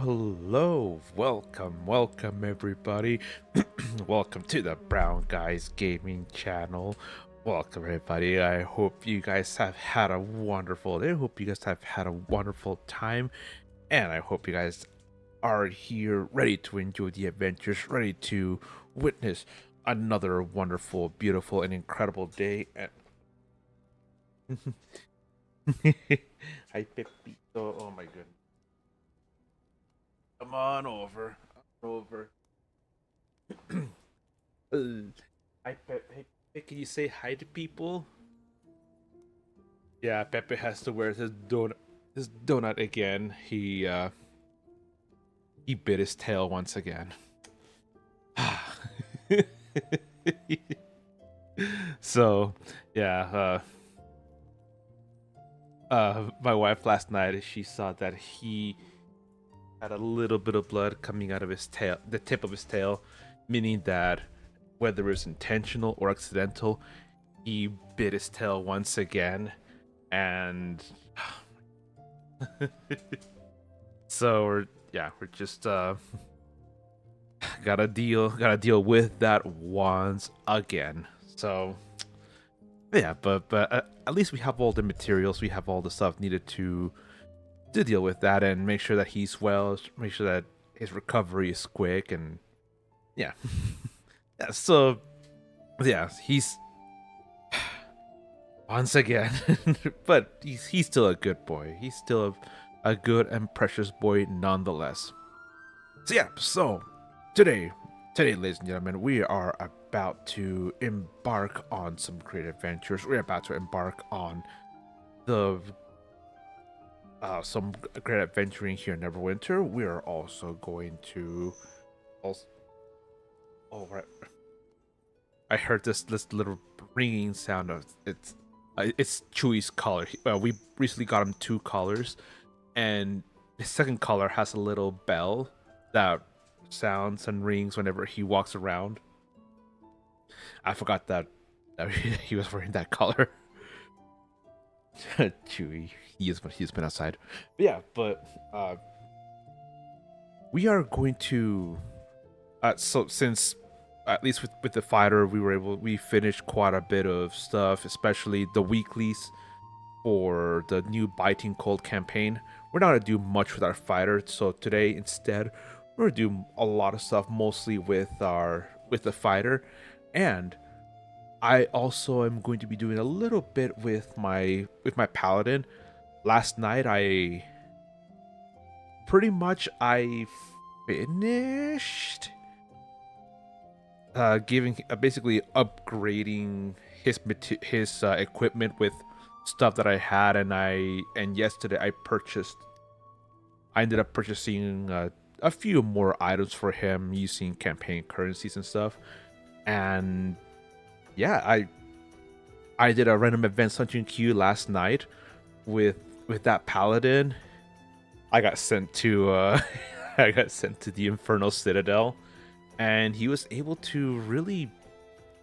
Hello. Welcome everybody. Welcome to the Brown Guys Gaming channel. Welcome everybody. I hope you guys have had a wonderful day. I hope you guys have had a wonderful time. And I hope you guys are here ready to enjoy the adventures, ready to witness another wonderful, beautiful, and incredible day. And Hi Pepito. Oh my goodness. Come on over. Over. Hi, Pepe. Hey, can you say hi to people? Yeah, Pepe has to wear his donut. His donut again. He bit his tail once again. So, yeah. My wife last night, she saw that he had a little bit of blood coming out of his tail, the tip of his tail, meaning that whether it's intentional or accidental, he bit his tail once again, and so we're just gotta deal with that once again. So yeah, but at least we have all the materials, we have all the stuff needed to deal with that and make sure that he's well, make sure that his recovery is quick, and yeah. Yeah, so yeah, he's once again, but he's still a good boy. He's still a good and precious boy nonetheless. So yeah, so today, ladies and gentlemen, we are about to embark on some great adventures. We're about to embark on the some great adventuring here in Neverwinter. We are also going to also. Oh, right. I heard this little ringing sound of it's Chewie's collar. We recently got him 2 collars, and the second collar has a little bell that sounds and rings whenever he walks around. I forgot that he was wearing that collar. Chewie, he's been outside. But yeah, but we are going to so since at least with the fighter, we finished quite a bit of stuff, especially the weeklies for the new Biting Cold campaign. We're not gonna do much with our fighter, so today instead we're gonna do a lot of stuff mostly with the fighter, and I also am going to be doing a little bit with my paladin. Last night I finished basically upgrading his equipment with stuff that I had, and yesterday I ended up purchasing a few more items for him using campaign currencies and stuff. And yeah, I did a random event hunting queue last night with that paladin. I got sent to I got sent to the Infernal Citadel, and he was able to really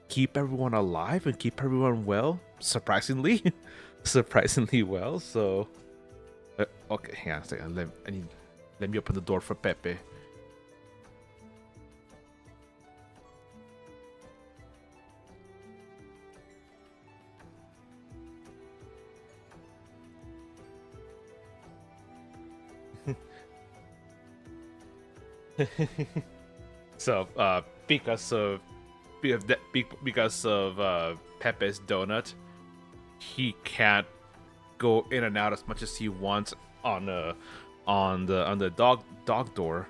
keep everyone alive and keep everyone well, surprisingly. Surprisingly well. So okay, hang on a second. Let me open the door for Pepe. So because of Pepe's donut, he can't go in and out as much as he wants on the dog door.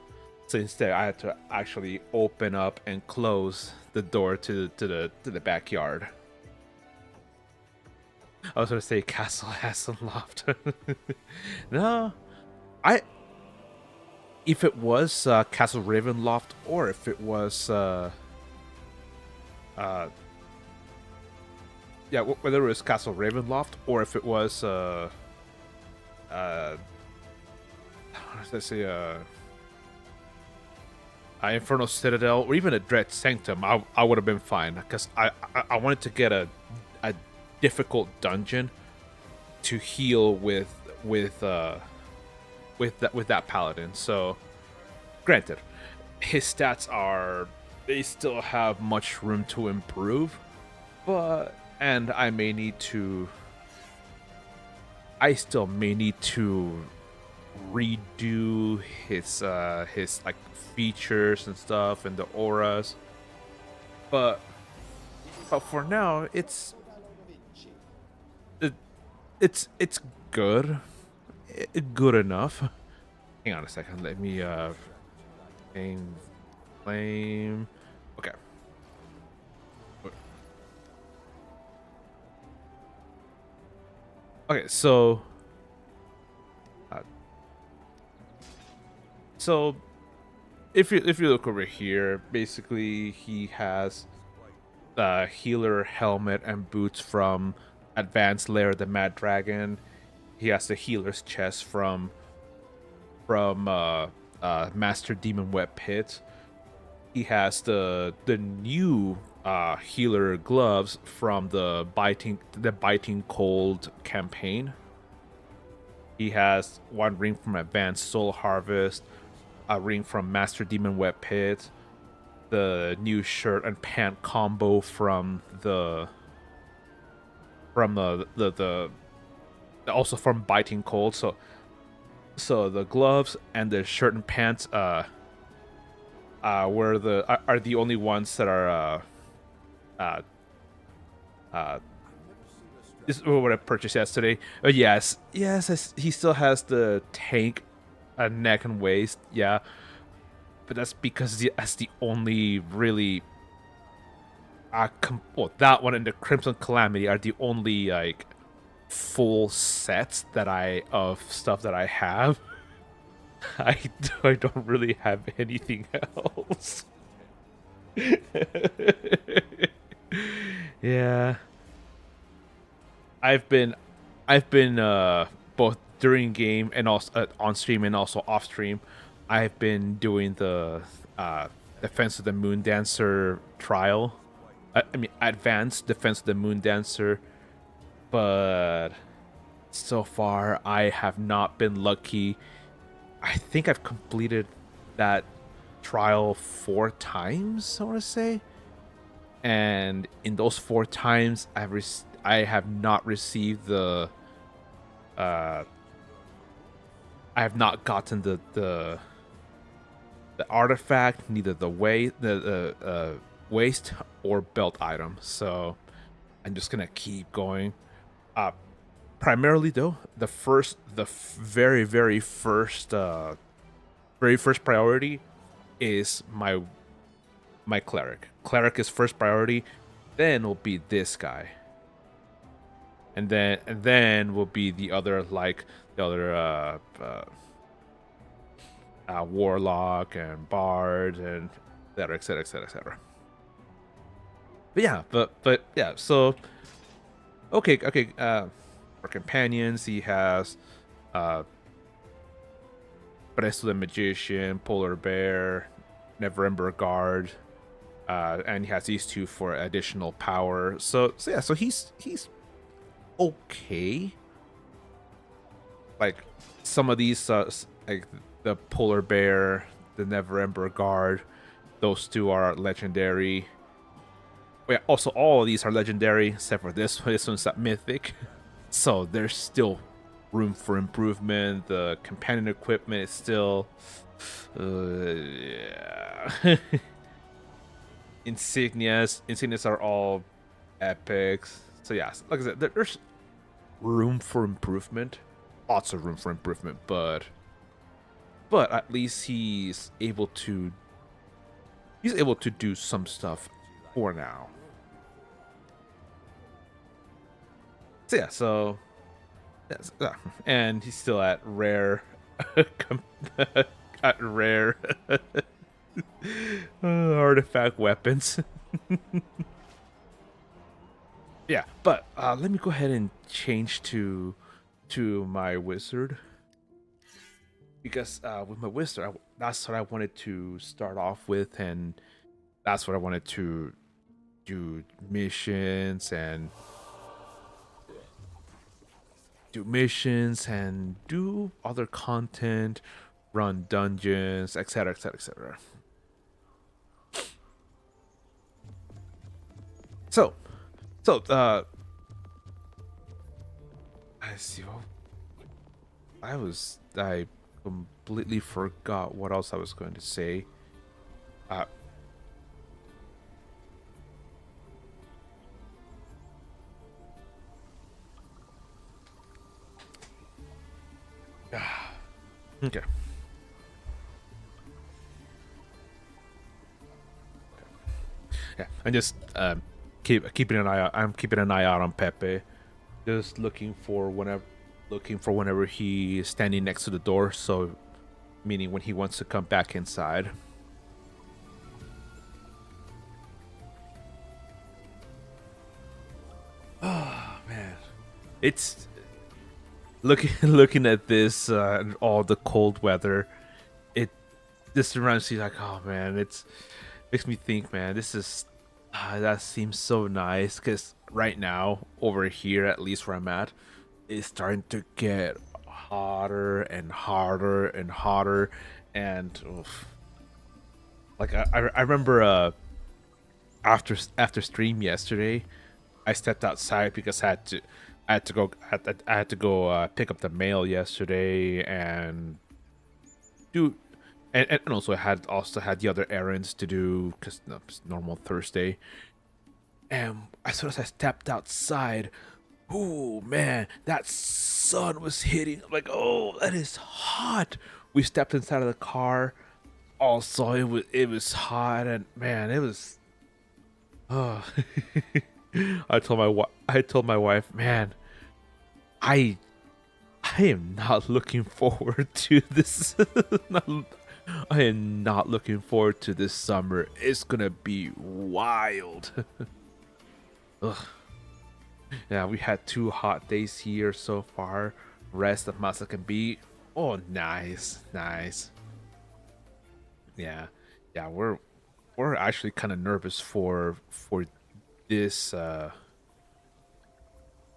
So instead, I had to actually open up and close the door to the backyard. I was gonna say Castle Hasselhoff. No, if it was Castle Ravenloft, or if it was yeah, whether it was Castle Ravenloft or if it was let's say Infernal Citadel, or even a Dread Sanctum, I would have been fine, because I wanted to get a difficult dungeon to heal with that paladin. So Granted, his stats are, they still have much room to improve, but and I still may need to redo his like features and stuff and the auras, but for now it, it's good, good enough. Hang on a second, let me flame. Okay. Okay, so uh, so if you look over here, basically he has the healer helmet and boots from Advanced Lair of the Mad Dragon. He has the healer's chest from Master Demon Web Pit. He has the new healer gloves from the biting cold campaign. He has one ring from Advanced Soul Harvest, a ring from Master Demon Web Pit, the new shirt and pant combo from the also from Biting Cold. So the gloves and the shirt and pants are the only ones that are this is what I purchased yesterday. Yes, he still has the tank neck and waist. Yeah, but that's because that's the only really that one and the Crimson Calamity are the only like full sets that of stuff that I have. I don't really have anything else. Yeah, I've been both during game and also on stream and also off stream. I've been doing the Defense of the Moon Dancer trial. I mean, Advanced Defense of the Moon Dancer, but so far I have not been lucky. I think I've completed that trial 4 times, I want to say, and in those 4 times, I have not received the I have not gotten the artifact, neither the waist or belt item. So I'm just gonna keep going. Primarily though, very first priority is my cleric. Cleric is first priority, then will be this guy, and then will be the other warlock and bard and etc etc etc etc. But yeah, so okay. For companions, he has Presto the Magician, Polar Bear, Neverwinter Guard, and he has these 2 for additional power. So yeah, so he's okay. Like some of these, like the Polar Bear, the Neverwinter Guard, those 2 are legendary. Yeah, also all of these are legendary except for this one. This one's at mythic. So there's still room for improvement. The companion equipment is still yeah. Insignias are all epics. So yeah, like I said, there's room for improvement. Lots of room for improvement, but at least he's able to do some stuff for now. So yeah, so and he's still at rare at rare artifact weapons. Yeah, but let me go ahead and change to my wizard, because with my wizard, that's what I wanted to start off with, and that's what I wanted to do missions and do other content run dungeons, etc., etc., etc. So, so I see. Well, I completely forgot what else I was going to say. Uh, okay. Yeah, I'm just keeping an eye out. I'm keeping an eye out on Pepe, just looking for whenever he is standing next to the door. So, meaning when he wants to come back inside. Oh man, it's looking looking at this and all the cold weather. It just reminds me like, oh man, it's makes me think, man. This is that seems so nice because right now over here, at least where I'm at, it's starting to get hotter and hotter and hotter, and oof. Like I remember after stream yesterday, I stepped outside because I had to go pick up the mail yesterday and do and also also had the other errands to do because it's normal Thursday. And as soon as I stepped outside, oh man, that sun was hitting. I'm like, oh, that is hot. We stepped inside of the car. Also, it was hot, and man, it was. Oh. I told my wife, man, I I am not looking forward to this. I am not looking forward to this summer. It's gonna be wild. Ugh. Yeah, we had 2 hot days here so far. Rest of Masa can be. Oh, nice, nice. Yeah, yeah. We're actually kind of nervous this uh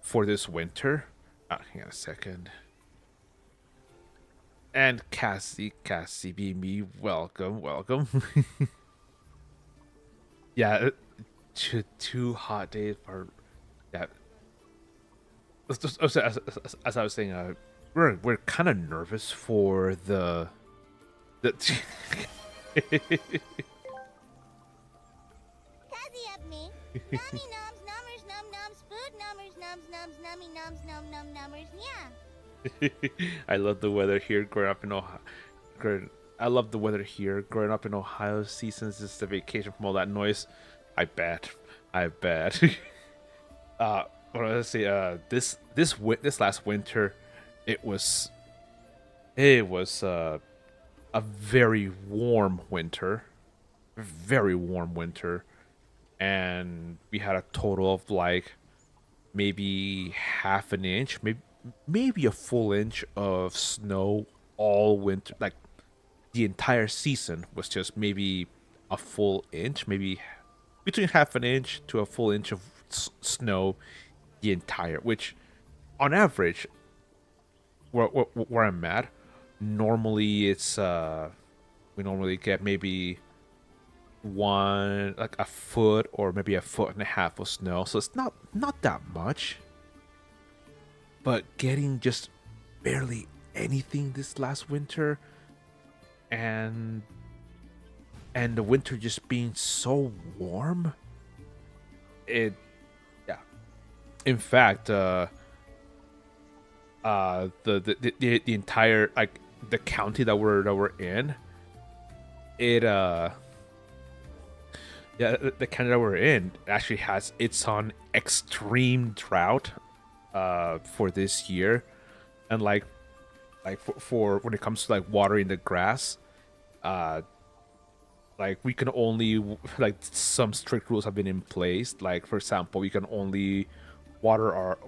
for this winter. Hang on a second. And Cassie, be me. Welcome, welcome. Yeah, 2 hot days are. Yeah, as I was saying, we're kind of nervous for the. Fuzzy up me. Nummy nums, numbers, num nums, food numbers, nums, nums, nummy nums, num num numbers, yeah. I love the weather here growing up in Ohio. I love the weather here growing up in Ohio. Seasons is the vacation from all that noise. I bet. I bet. What was I say? This last winter, it was a very warm winter, very warm winter, and we had a total of like maybe half an inch, maybe a full inch of snow all winter. Like the entire season was just maybe a full inch, maybe between half an inch to a full inch of snow the entire, which on average where I'm at, normally it's we normally get maybe one like a foot or maybe a foot and a half of snow, so it's not that much. But getting just barely anything this last winter, and the winter just being so warm, it yeah. In fact, the entire like the county that we're in, it yeah, the county that we're in actually has its on extreme drought for this year, and like for when it comes to like watering the grass, uh like we can only like some strict rules have been in place. Like for example, we can only water our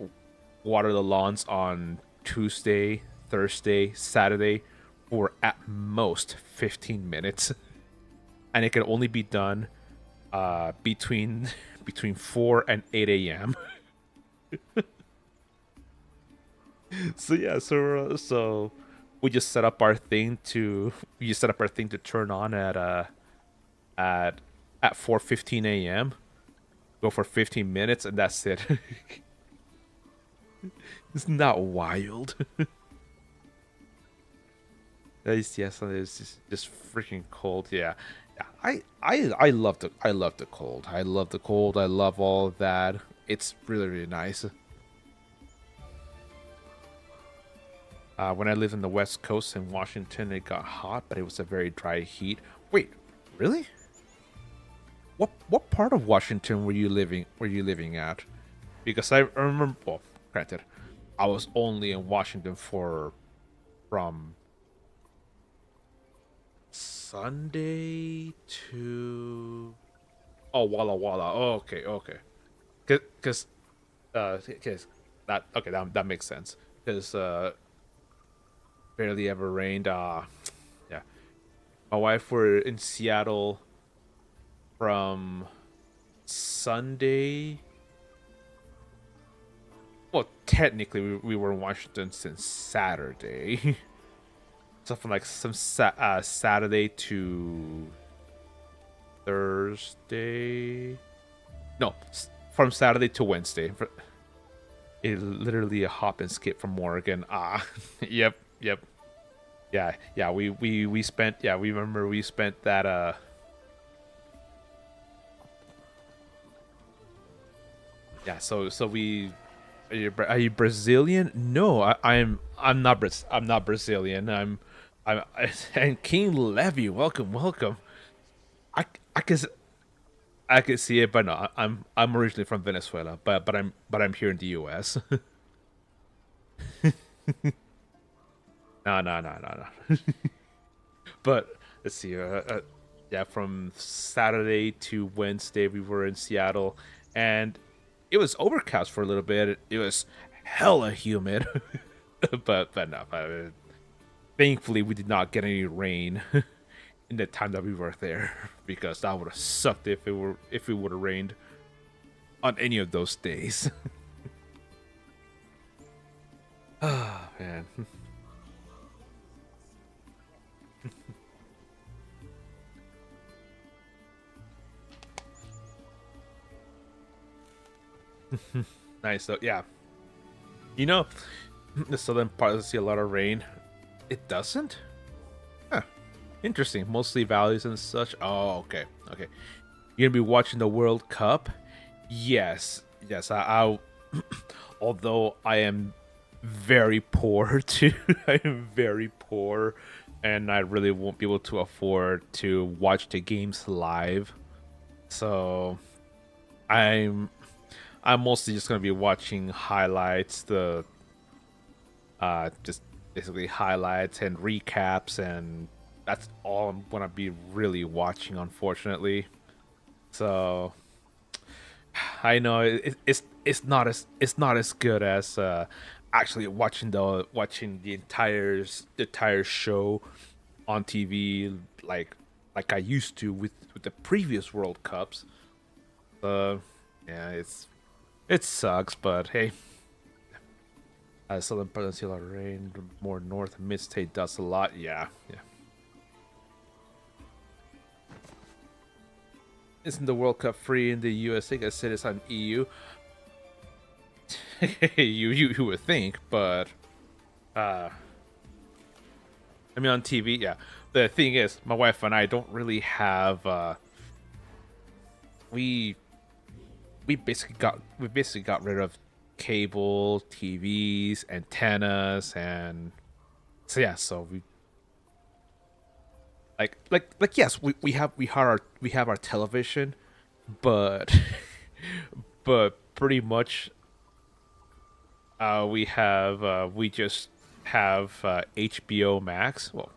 water the lawns on Tuesday, Thursday, Saturday for at most 15 minutes. And it can only be done between between 4 and 8 a.m. So yeah, so we just set up our thing to we just set up our thing to turn on at 4:15 a.m. Go for 15 minutes and that's it. Isn't that wild? Yes, it's just freaking cold. Yeah, yeah. I love the cold. I love the cold. I love all of that. It's really really nice. When I lived in the West Coast in Washington, it got hot, but it was a very dry heat. Wait, really? What part of Washington were you living at? Because I remember, well, granted, I was only in Washington for from Sunday to Walla Walla. Oh, okay, okay. Cause that okay that makes sense. Cause barely ever rained. Yeah. My wife were in Seattle from Sunday. Well, technically, we were in Washington since Saturday. So from like Saturday to Thursday. No, from Saturday to Wednesday. It literally a hop and skip from Oregon. Yep, yep. Yeah, yeah. We spent. Yeah, we remember we spent that. Yeah. So we. Are you Brazilian? No, I'm not. I'm not Brazilian. I'm. And King Levy, welcome, welcome. I I can I can see it, but no, I'm originally from Venezuela, but I'm here in the U.S. No, no, no, no, no. But let's see. Yeah, from Saturday to Wednesday, we were in Seattle, and it was overcast for a little bit. It was hella humid, but no. Thankfully, we did not get any rain in the time that we were there because that would have sucked if it would have rained on any of those days. Ah, man. Nice. So yeah, you know, the southern part doesn't see a lot of rain. It doesn't. Huh. Interesting. Mostly valleys and such. Oh, okay, okay. You're gonna be watching the World Cup. Yes, yes. I although I am very poor too. I am very poor, and I really won't be able to afford to watch the games live. So I'm I'm mostly just gonna be watching highlights, the just basically highlights and recaps, and that's all I'm gonna be really watching, unfortunately. So I know it's not as good as actually watching the entire show on TV like I used to with the previous World Cups. Yeah, it sucks, but hey, southern part see a lot of rain, more north and mid state does a lot. Yeah, yeah. Isn't the World Cup free in the USA? I said it's on EU. You would think, but I mean on TV, yeah. The thing is, my wife and I don't really have we we basically got rid of cable TVs, antennas, and so yeah. So we yes, we have our television, but but pretty much we just have HBO Max. Well,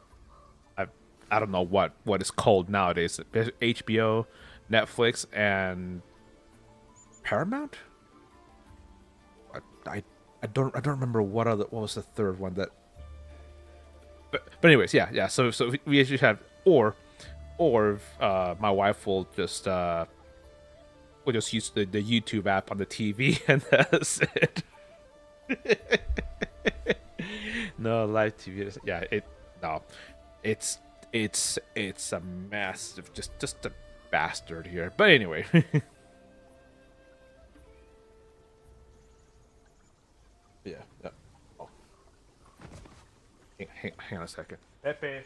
I I don't know what it's called nowadays. HBO, Netflix, and Paramount. I I don't remember what was the third one that. But anyways, yeah, yeah. So we actually have my wife will just use the YouTube app on the TV and that's it. No, live TV. Yeah, it no, it's it's a massive, just a bastard here. But anyway, yeah. Oh, hang on a second. Pepe.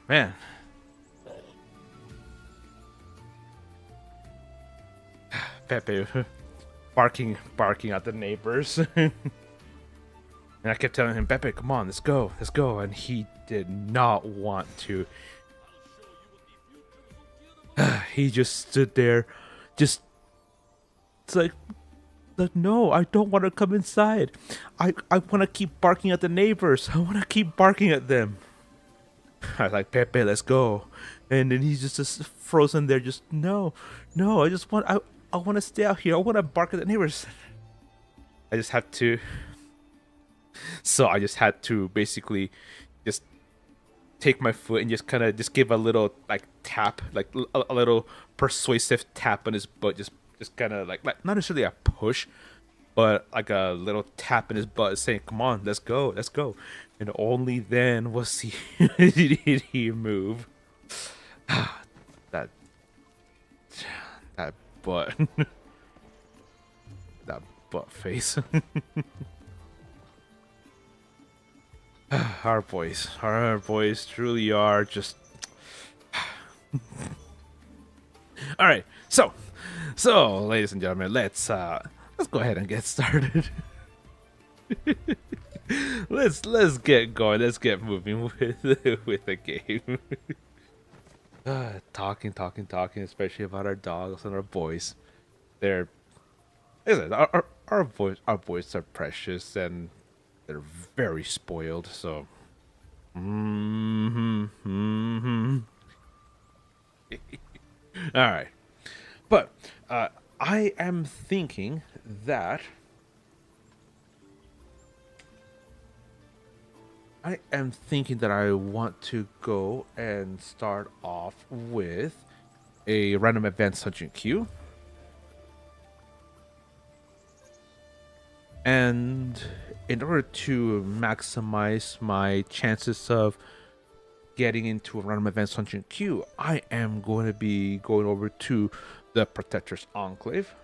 Man, Pepe barking at the neighbors. And I kept telling him, Pepe, come on, let's go. And he did not want to. He just stood there, just it's like, no, I don't want to come inside. I want to keep barking at the neighbors. I want to keep barking at them. I was like, Pepe, let's go. And then he's just frozen there, just no, I want to stay out here. I want to bark at the neighbors. I just had to. So I just had to basically just take my foot and just kind of just give a little like tap, like a little persuasive tap on his butt, just kind of like not necessarily a push, but like a little tap in his butt, saying, "Come on, let's go." And only then was he did he move. that that butt, that butt face. Our boys truly are just. All right, so, ladies and gentlemen, let's go ahead and get started. let's get going. Let's get moving with the game. Talking, especially about our dogs and our boys. They're, listen, our boys are precious and they're very spoiled. So, all right, but I am thinking that I want to go and start off with a random events dungeon queue. And in order to maximize my chances of getting into a random events dungeon queue, I am going to be going over to the Protector's Enclave.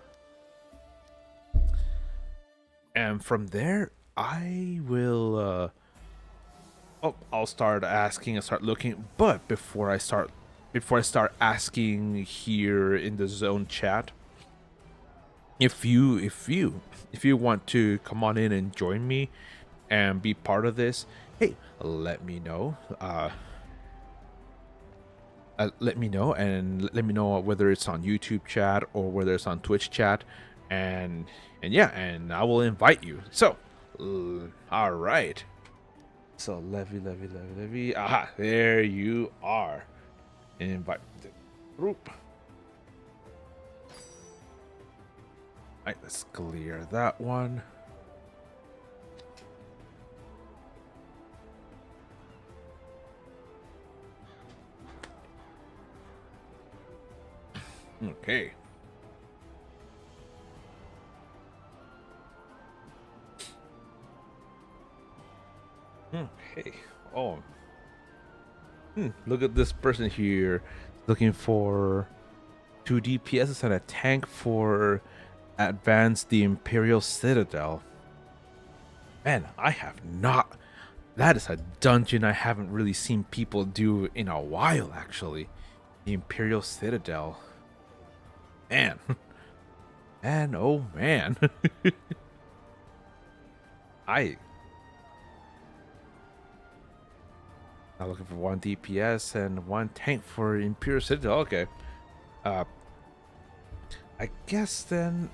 And from there, I will I'll start asking and start looking. But before I start asking here in the zone chat, if you want to come on in and join me and be part of this, hey, let me know. Let me know, and let me know whether it's on YouTube chat or whether it's on Twitch chat, and yeah, and I will invite you. So, all right. So Levy. Aha, there you are. Invite the group. Right, let's clear that one. Okay. Okay. Oh. Look at this person here, looking for 2 DPS and a tank for advance the Imperial Citadel. Man, I have not. That is a dungeon I haven't really seen people do in a while, actually. The Imperial Citadel. Man. Man, oh man. I now looking for 1 DPS and 1 tank for Imperial Citadel. Okay. Uh, I guess then.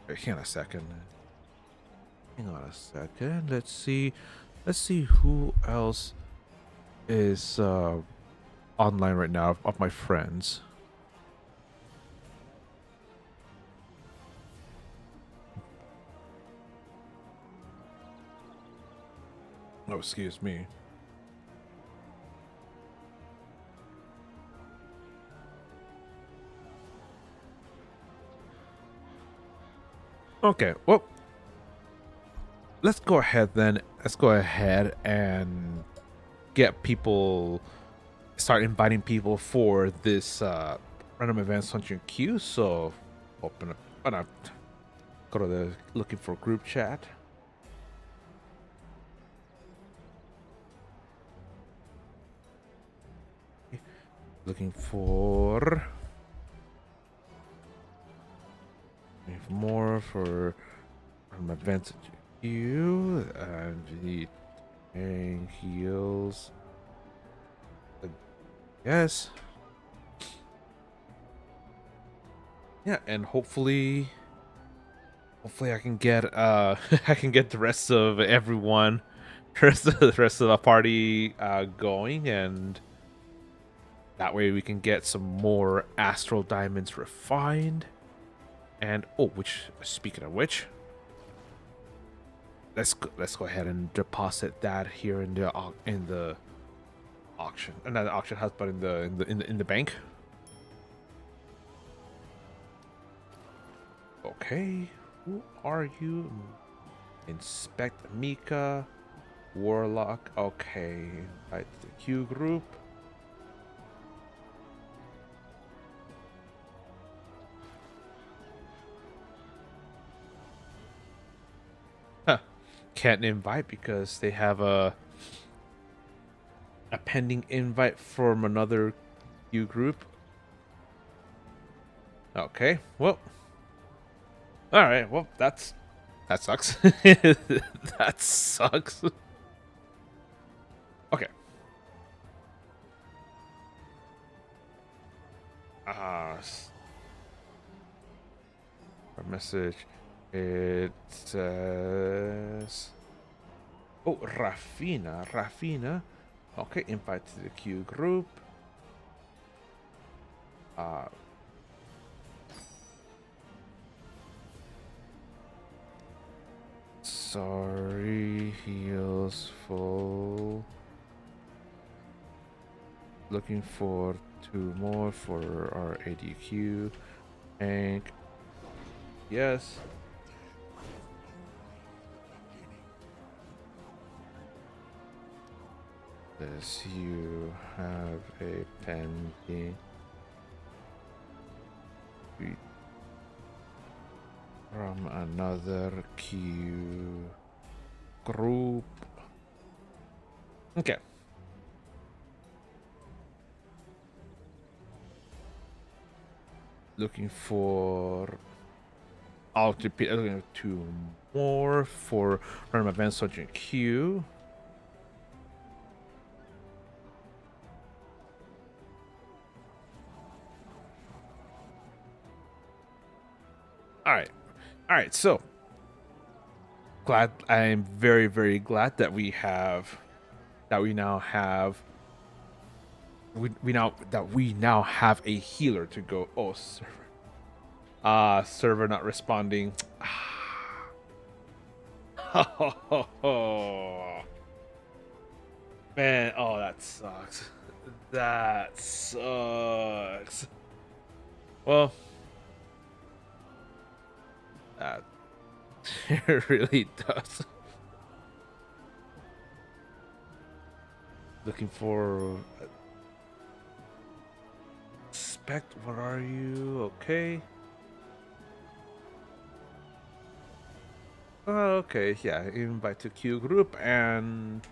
Hang on a second. Hang on a second. Let's see. Let's see who else is online right now of my friends. Oh, excuse me. Okay, well, let's go ahead then. Let's go ahead and get people, start inviting people for this random events hunting queue. So, open up, go to the looking for group chat. Looking for more for events queue, and we need tank heals. Yes. Yeah, and hopefully I can get I can get the rest of everyone, the rest of the party going, and that way we can get some more astral diamonds refined. And which, speaking of which, let's go ahead and deposit that here in the auction, not the auction house, but in the bank. Okay, who are you? Inspect Mika, Warlock. Okay, invite the Q group. Huh. Can't invite because they have a pending invite from another Q group. Okay, well, all right, well, that sucks. That sucks. Okay. Our message. It says, oh, Rafina. Okay, invite to the Q group. Sorry, heals full. Looking for 2 more for our ADQ. Tank. Yes. Does you have a pending from another queue group? Okay. Looking for. I'll repeat. Looking for 2 more for random events such as queue. All right. So glad. I'm very, very glad that we now have a healer to go. Oh, server not responding. Man, oh, that sucks. That sucks. Well, that it really does. Looking for Spect, what are you? Okay. Okay, yeah, invite to Q group and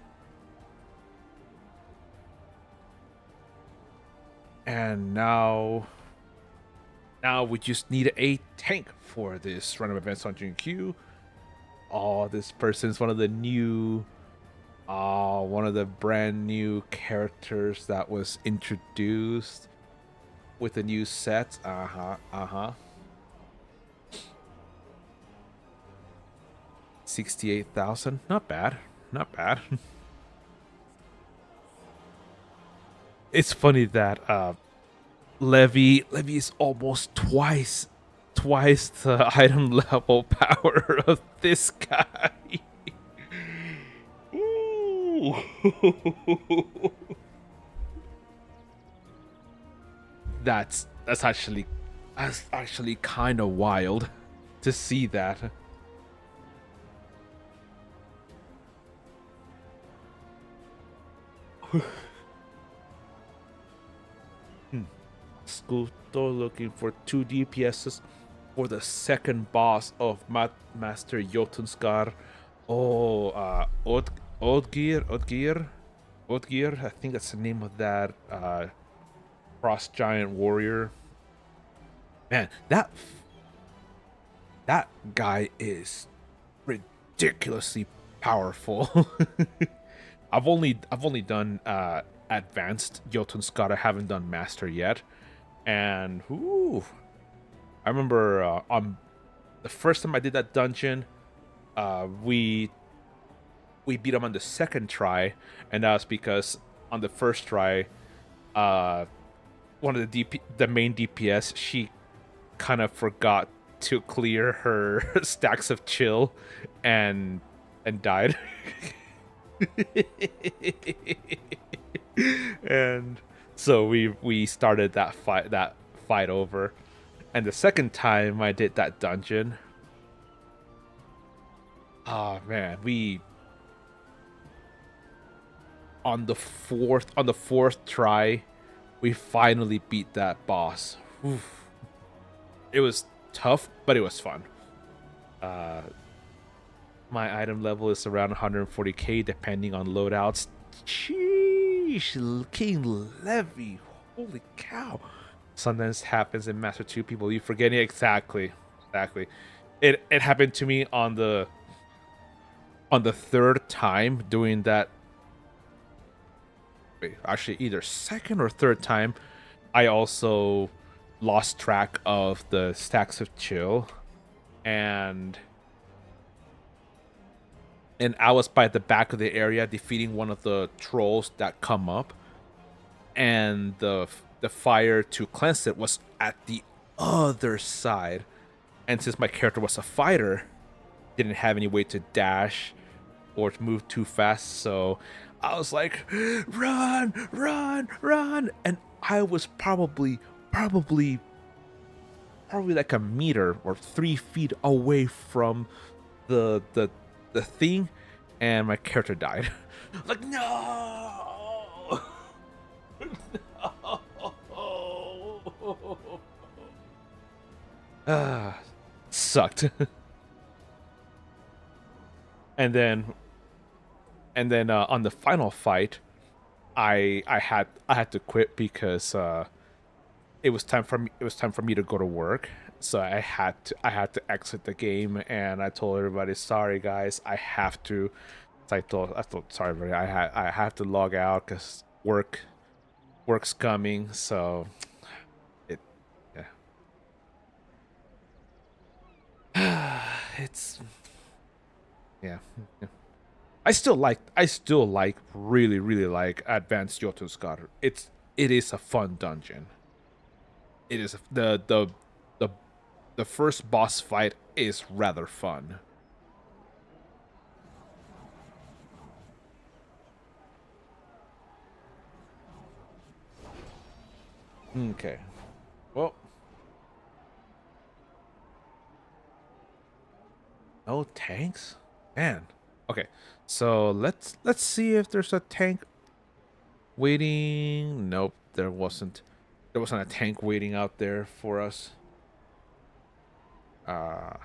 now Now we just need a tank for this random events on queue. Oh, this person's one of the brand new characters that was introduced with the new set. 68,000. Not bad. Not bad. It's funny that Levy is almost twice the item level power of this guy. Ooh. That's actually kind of wild to see that. Skuto looking for 2 DPSs for the second boss of Master Jotunskar. Oh, Odgir. I think that's the name of that frost giant warrior. Man, that guy is ridiculously powerful. I've only done advanced Jotunskar. I haven't done master yet. And I remember on the first time I did that dungeon, we beat him on the second try, and that was because on the first try, one of the main DPS, she kind of forgot to clear her stacks of chill, and died. And so we started that fight over. And the second time I did that dungeon, oh man, we on the fourth try, we finally beat that boss. Oof. It was tough, but it was fun. My item level is around 140k depending on loadouts. Sheesh, King Levy, holy cow! Sometimes happens in Master 2. People you forgetting exactly. It happened to me on the third time doing that. Wait, actually, either second or third time, I also lost track of the stacks of chill, and I was by the back of the area defeating one of the trolls that come up, and the fire to cleanse it was at the other side. And since my character was a fighter, didn't have any way to dash or to move too fast, so I was like, run, and I was probably like a meter or 3 feet away from the thing, and my character died. Like, no. Ah, sucked. and then on the final fight, I had to quit because it was time for me to go to work. So I had to exit the game, and I told everybody, sorry guys, I have to. So I told sorry everybody, I have to log out because work's coming. So it yeah. It's yeah. I still really like Advanced Jotunskar. It is a fun dungeon. It is the the first boss fight is rather fun. Okay. Well, no tanks? Man. Okay. So let's see if there's a tank waiting. Nope, there wasn't. There wasn't a tank waiting out there for us. Uh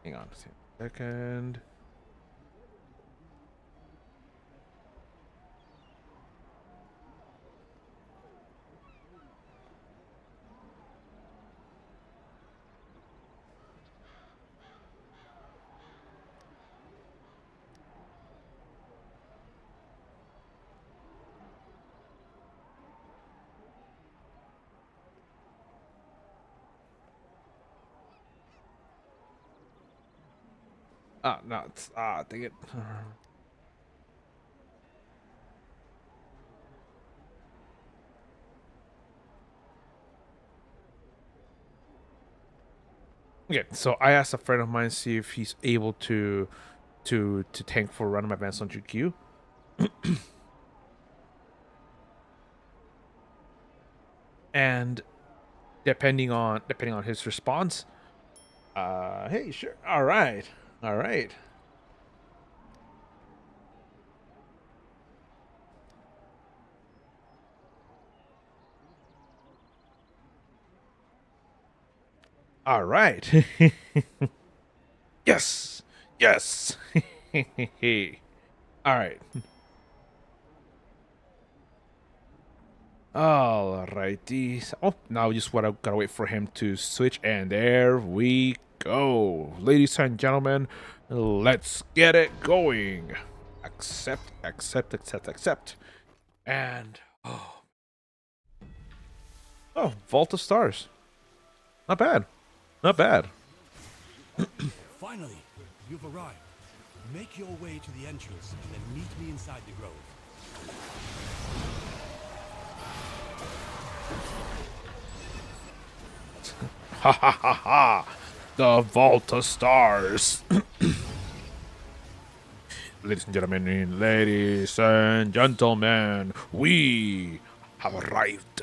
hang on a second. No, it's dang it. Okay, so I asked a friend of mine see if he's able to tank for random advance on GQ. And depending on his response, hey, sure, all right, all right. All right. Yes. Yes. All right. All righty. Oh, now we just gotta wait for him to switch, and there we go. Ladies and gentlemen, let's get it going. Accept, accept, accept, accept. And oh, Vault of Stars. Not bad. Not bad. Finally, you've arrived. Make your way to the entrance and then meet me inside the grove. Ha ha ha ha! The Vault of Stars. Ladies and gentlemen, we have arrived.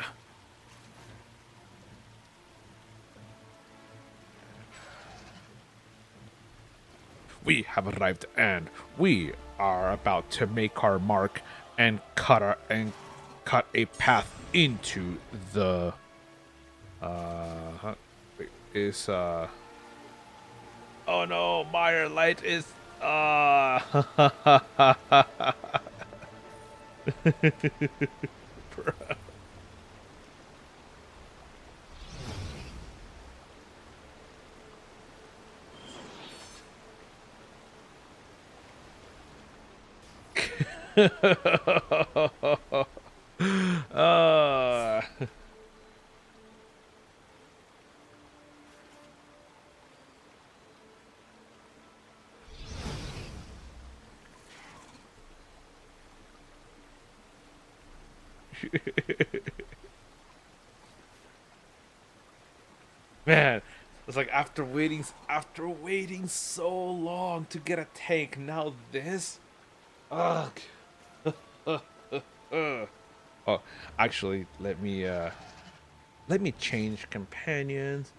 We have arrived, and we are about to make our mark and cut a path into the wait, is oh no, Meyer Light is uh Man, it's like after waiting so long to get a tank, now this. Ugh. Oh, actually, let me change companions.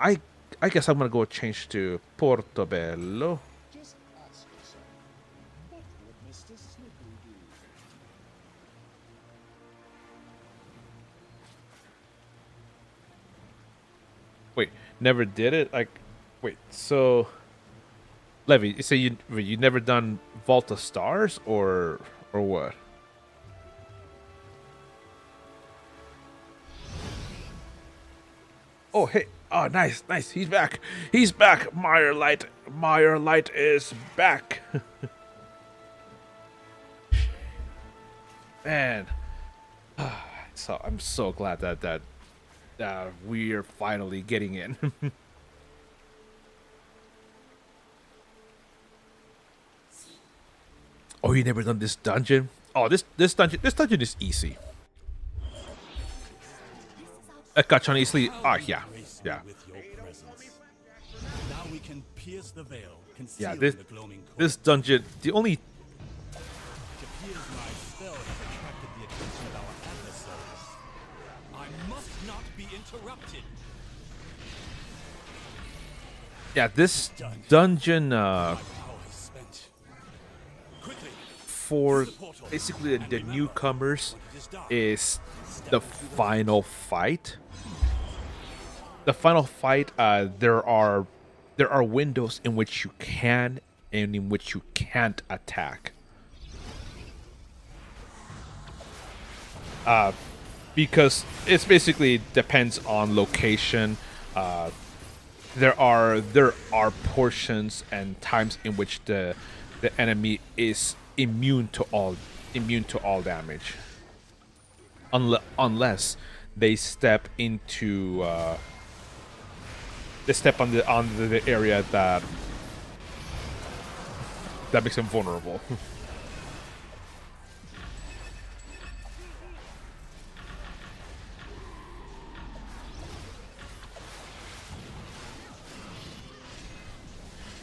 I I guess I'm gonna go change to Portobello. Just ask yourself, what would Mr. Sniggle do? Wait, never did it? Like, wait, so Levy, you say you never done Vault of Stars or what? Oh, hey. Oh, nice, nice. He's back. He's back. Meyer Light. Meyer Light is back. Man. So I'm so glad that we're finally getting in. Oh, you never done this dungeon? Oh, this dungeon is easy. Gotcha on easily. Ah, yeah, Grace yeah. me with your presence. Now we can pierce the veil, Yeah, concealing this the gloaming core. this dungeon, the only It appears my spell has attracted the attention of our adversaries. I must not be interrupted. this dungeon My power is spent. Quickly, for basically the newcomers is the final fight. The final fight, there are windows in which you can and in which you can't attack. Because it's basically depends on location. There are portions and times in which the enemy is immune to all damage, unless they step into they step on the area that makes them vulnerable.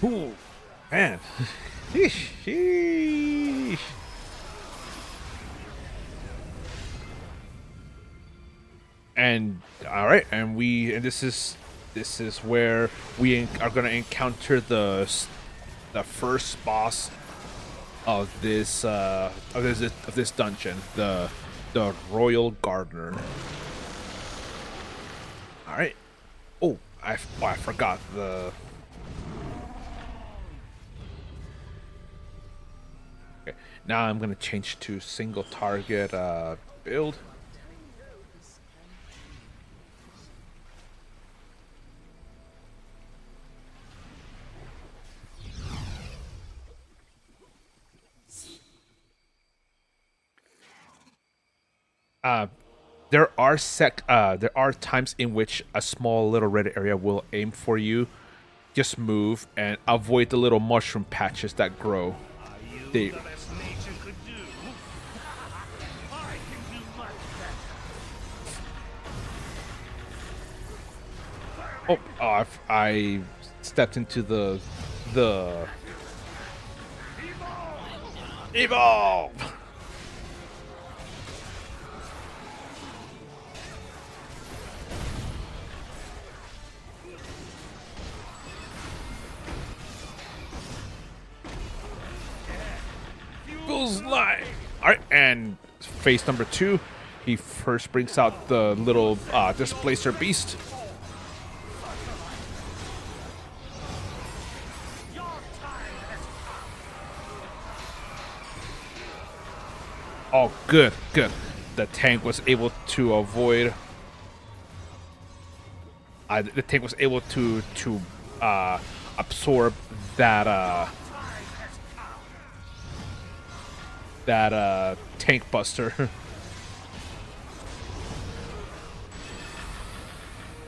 Ooh, man. Sheesh, sheesh. And all right, and this is where we are gonna encounter the first boss of this dungeon, the Royal Gardener. All right. Oh, I forgot the. Okay, now I'm gonna change to single target build. There are times in which a small little red area will aim for you. Just move and avoid the little mushroom patches that grow. They, The best nature could do. I can do much better. I stepped into the evolve. Line. All right, and phase number 2, he first brings out the little displacer beast. Oh, good. The tank was able to avoid. The tank was able to absorb that tank buster.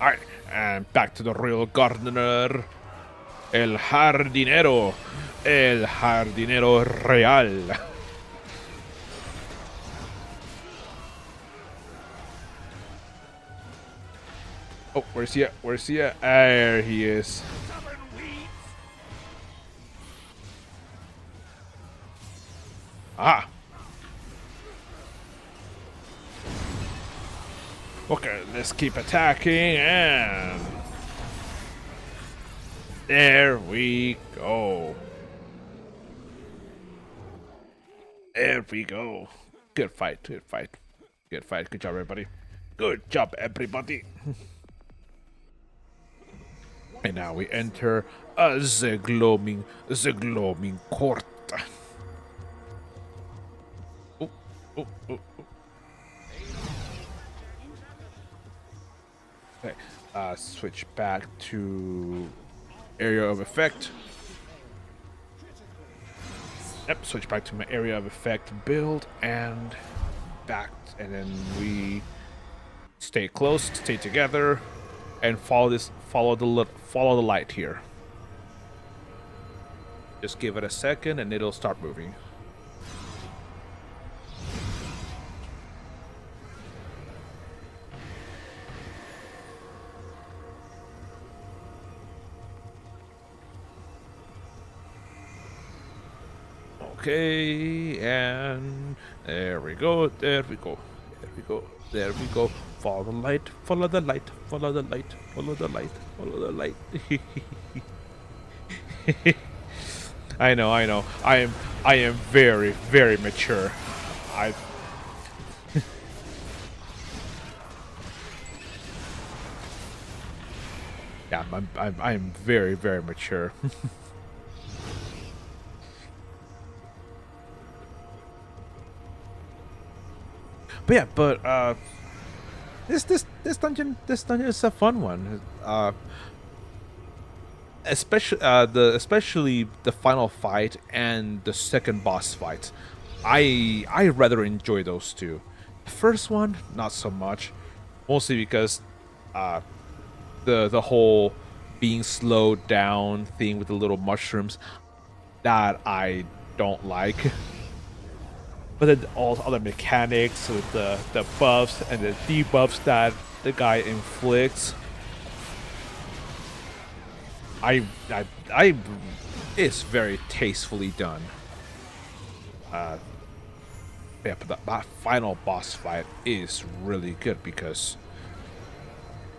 All right, and back to the Royal Gardener, el jardinero real. Oh, where's he at? There he is. Ah. Okay, let's keep attacking, and there we go. There we go. Good fight. Good job, everybody. Good job, everybody. And now we enter the gloaming court. Oh. Okay, switch back to area of effect. Yep, switch back to my area of effect build and back, and then we stay close, stay together, and follow the light here. Just give it a second, and it'll start moving. Okay, and there we go. Follow the light. I know. I am very, very mature. Yeah, I'm very, very mature. But this dungeon is a fun one. Especially the final fight and the second boss fight. I rather enjoy those two. The first one, not so much, mostly because the whole being slowed down thing with the little mushrooms that I don't like. But then all other mechanics with the buffs and the debuffs that the guy inflicts, I it's very tastefully done. Yeah, but that final boss fight is really good because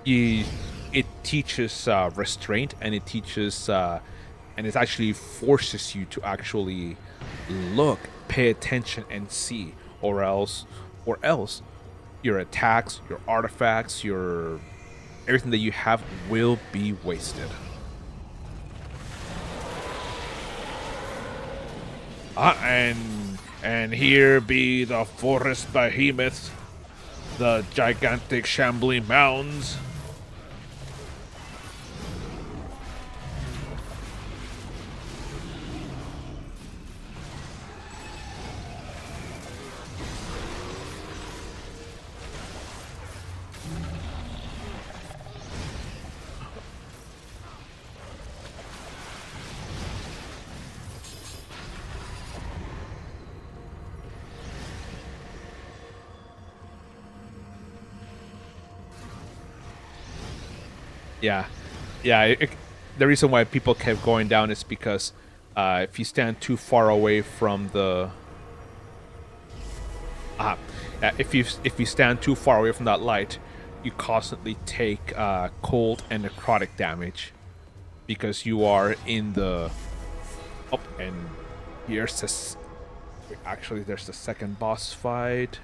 you it teaches restraint, and it teaches and it actually forces you to actually look, pay attention, and see, or else your attacks, your artifacts, your everything that you have will be wasted. And here be the forest behemoths, the gigantic shambling mounds. Yeah, yeah. The reason why people kept going down is because if you stand too far away from the if you stand too far away from that light, you constantly take cold and necrotic damage because you are in the and here's this. Actually, there's the second boss fight.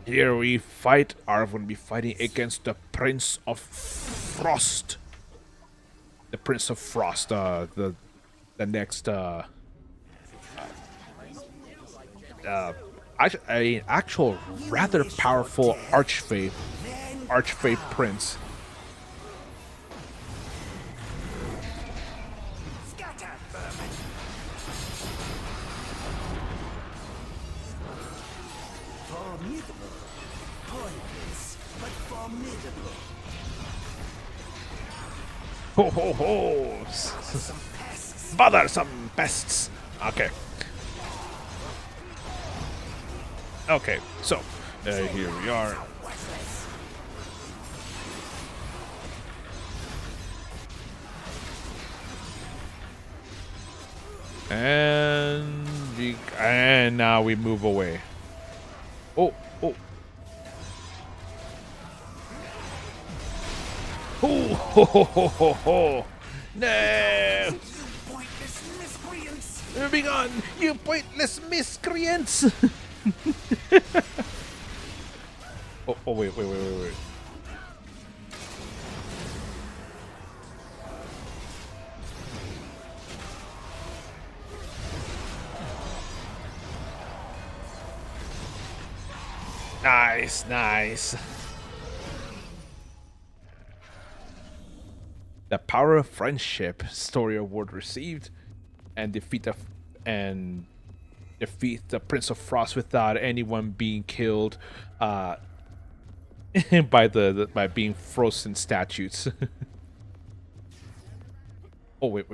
Here we are going to be fighting against the Prince of Frost. The Prince of Frost, the next actual rather powerful archfey prince. Formidable. Pointless, but formidable. Ho ho ho! Bothersome pests. Okay. Okay, so here we are. And now we move away. Oh, oh. Oh, ho, ho, ho, ho, ho. No! Pointless miscreants! Moving on, you pointless miscreants! oh, wait. Nice. The Power of Friendship story award received, and defeat the Prince of Frost without anyone being killed by by being frozen statues. Oh wait.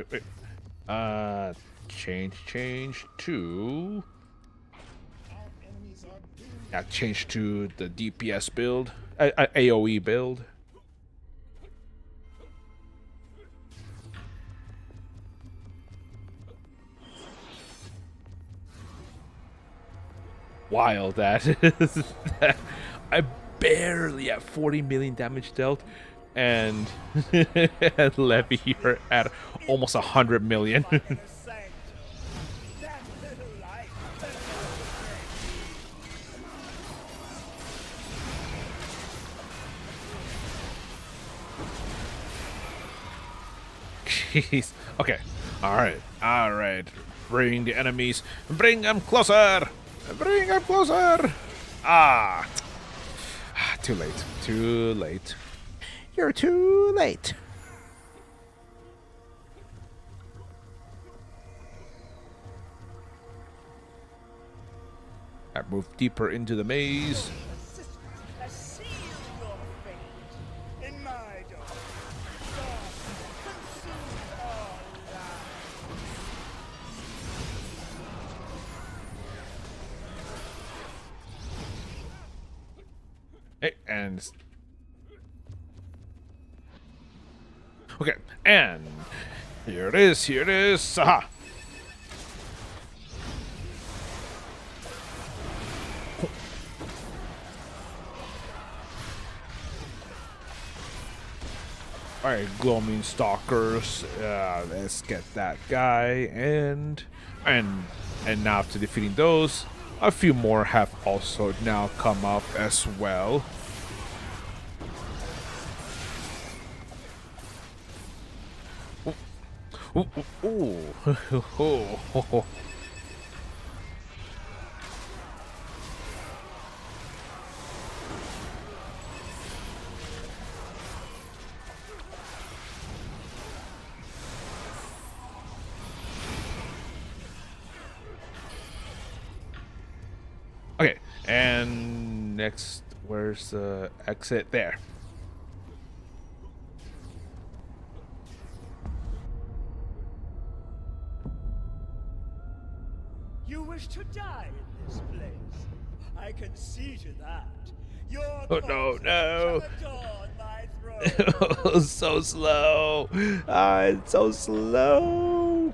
Change to change to the DPS build, AOE build. Wild that is. I barely at 40 million damage dealt, and Levy, you're at almost 100 million. Jeez. Okay. All right. Bring the enemies. Bring them closer. Ah. Too late. You're too late. I move deeper into the maze. Assistance has sealed your fate. In my door, God consumes all life. Hey, and okay, and here it is. Here it is. Aha! Alright, gloaming stalkers. Let's get that guy, and now after defeating those, a few more have also now come up as well. Ooh, ooh, ooh. Okay, and next, where's the exit? There. You wish to die in this place. I can see to that. Your Oh, no, corpse no. shall adorn my throne. So slow. It's so slow.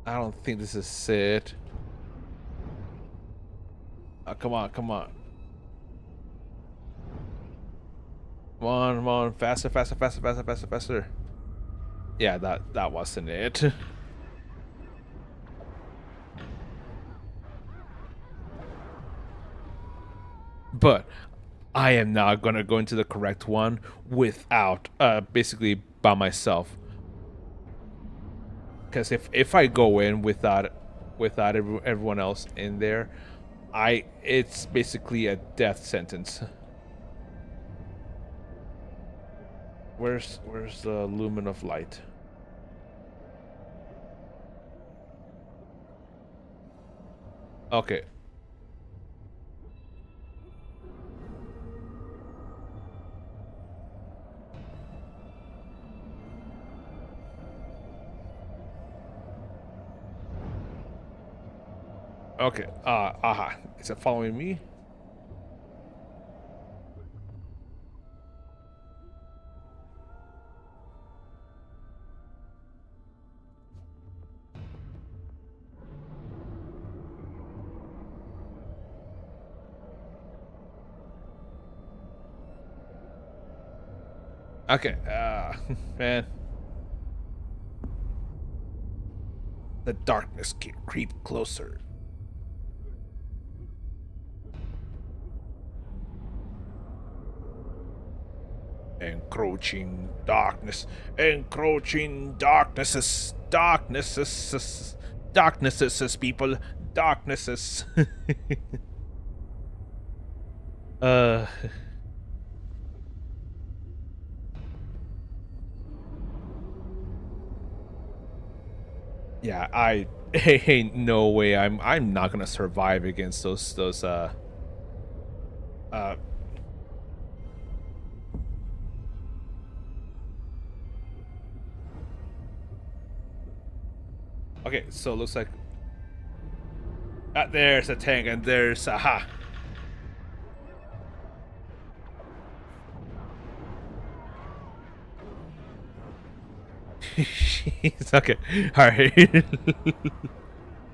I don't think this is it. Come on, come on. Come on, faster, faster, faster, faster, faster, faster. Yeah, that wasn't it. But I am not gonna go into the correct one without basically by myself. Because if I go in without everyone else in there, it's basically a death sentence. Where's the lumen of light? Okay. Okay. Aha. Is it following me? Okay. Man. The darkness can creep closer. Encroaching darkness, encroaching darknesses, darknesses, people, darknesses. uh. Yeah, ain't no way I'm not gonna survive against those Okay, so it looks like there's a tank and there's aha. Jeez, okay, all right.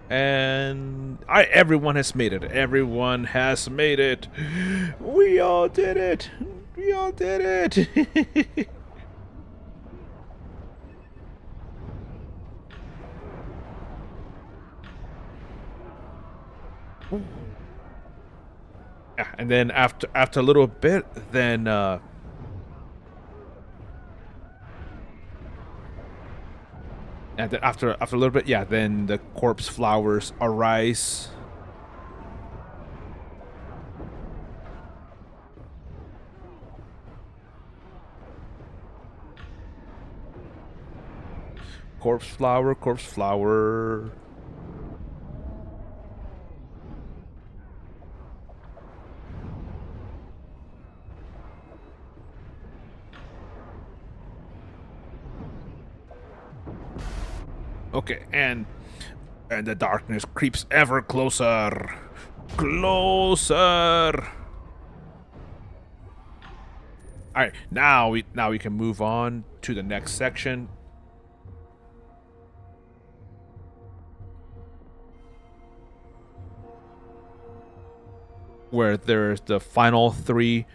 And everyone has made it. Everyone has made it. We all did it. We all did it. Yeah, and then after a little bit, then and then after a little bit, yeah, then the corpse flowers arise. Corpse flower, corpse flower. Okay, and the darkness creeps ever closer. Closer. All right, now we can move on to the next section. Where there's the final three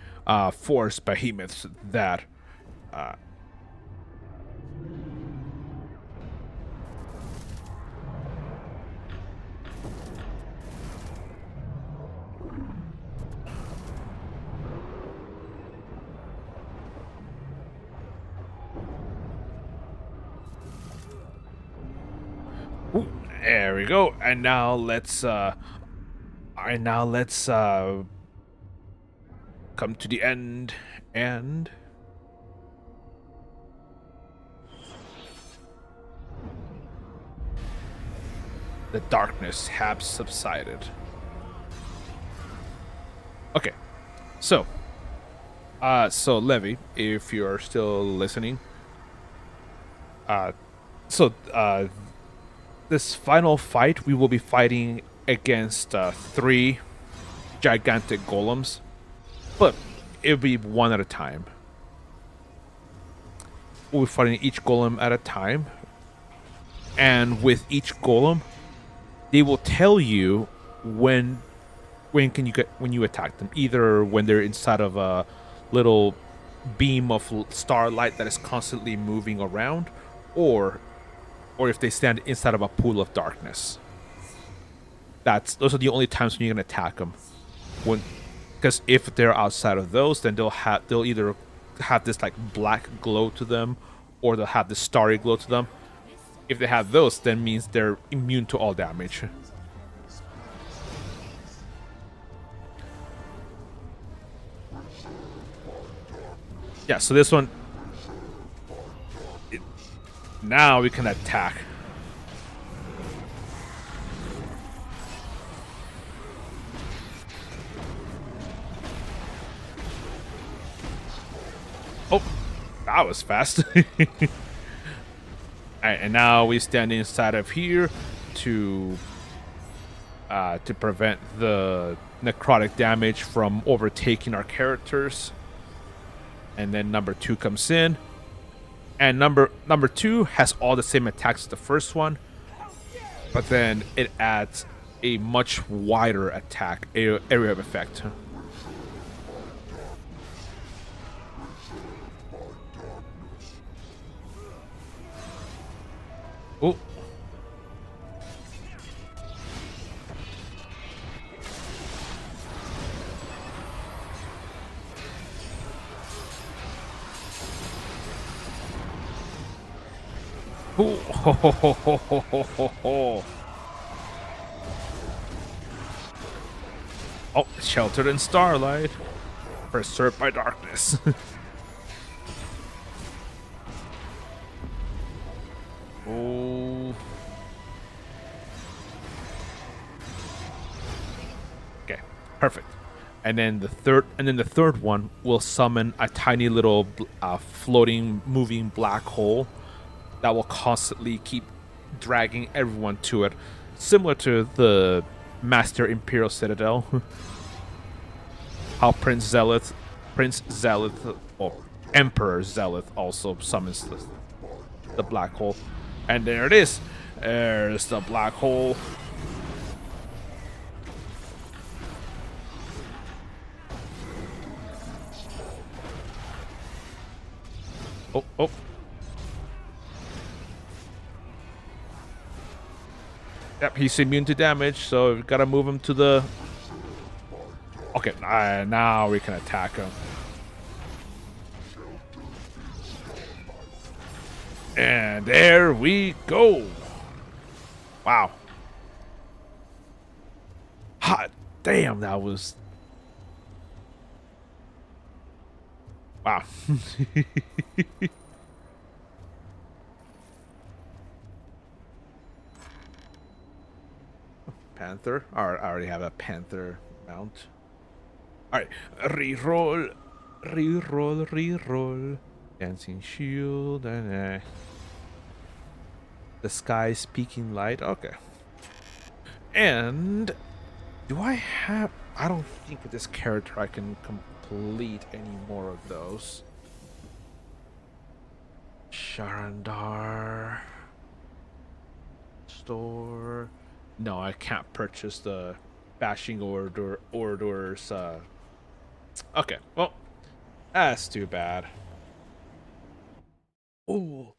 force behemoths that ooh, there we go. And now let's come to the end, and the darkness has subsided. Okay, so Levi, if you're still listening, so this final fight, we will be fighting against three gigantic golems, but it'll be one at a time. We'll be fighting each golem at a time, and with each golem, they will tell you when you attack them. Either when they're inside of a little beam of starlight that is constantly moving around, or if they stand inside of a pool of darkness. Those are the only times when you can attack them. Because if they're outside of those, then they'll either have this like black glow to them, or they'll have this starry glow to them. If they have those, then means they're immune to all damage. Yeah, so this one, now we can attack. Oh, that was fast. Alright, and now we stand inside of here to prevent the necrotic damage from overtaking our characters. And then number 2 comes in, and number 2 has all the same attacks as the first one, but then it adds a much wider attack area of effect. Oh. Ooh. Ho, ho, ho, ho, ho, ho, ho. Oh, sheltered in starlight, preserved by darkness. Oh. Okay, perfect. And then the third one will summon a tiny little floating, moving black hole that will constantly keep dragging everyone to it, similar to the Master Imperial Citadel. How Prince Zelith, or Emperor Zelith also summons the black hole. And there it is. There's the black hole. Oh, oh. Yep, he's immune to damage, so we've got to move him to the... Okay, now we can attack him. And there we go. Wow. Hot damn, that was... Wow. panther. Or I already have a panther mount. All right, reroll, reroll, reroll. Dancing shield and the sky speaking light. Okay. And do I have? I don't think with this character I can complete any more of those. Sharandar store. No, I can't purchase the bashing orders. Okay, well, that's too bad. Oh,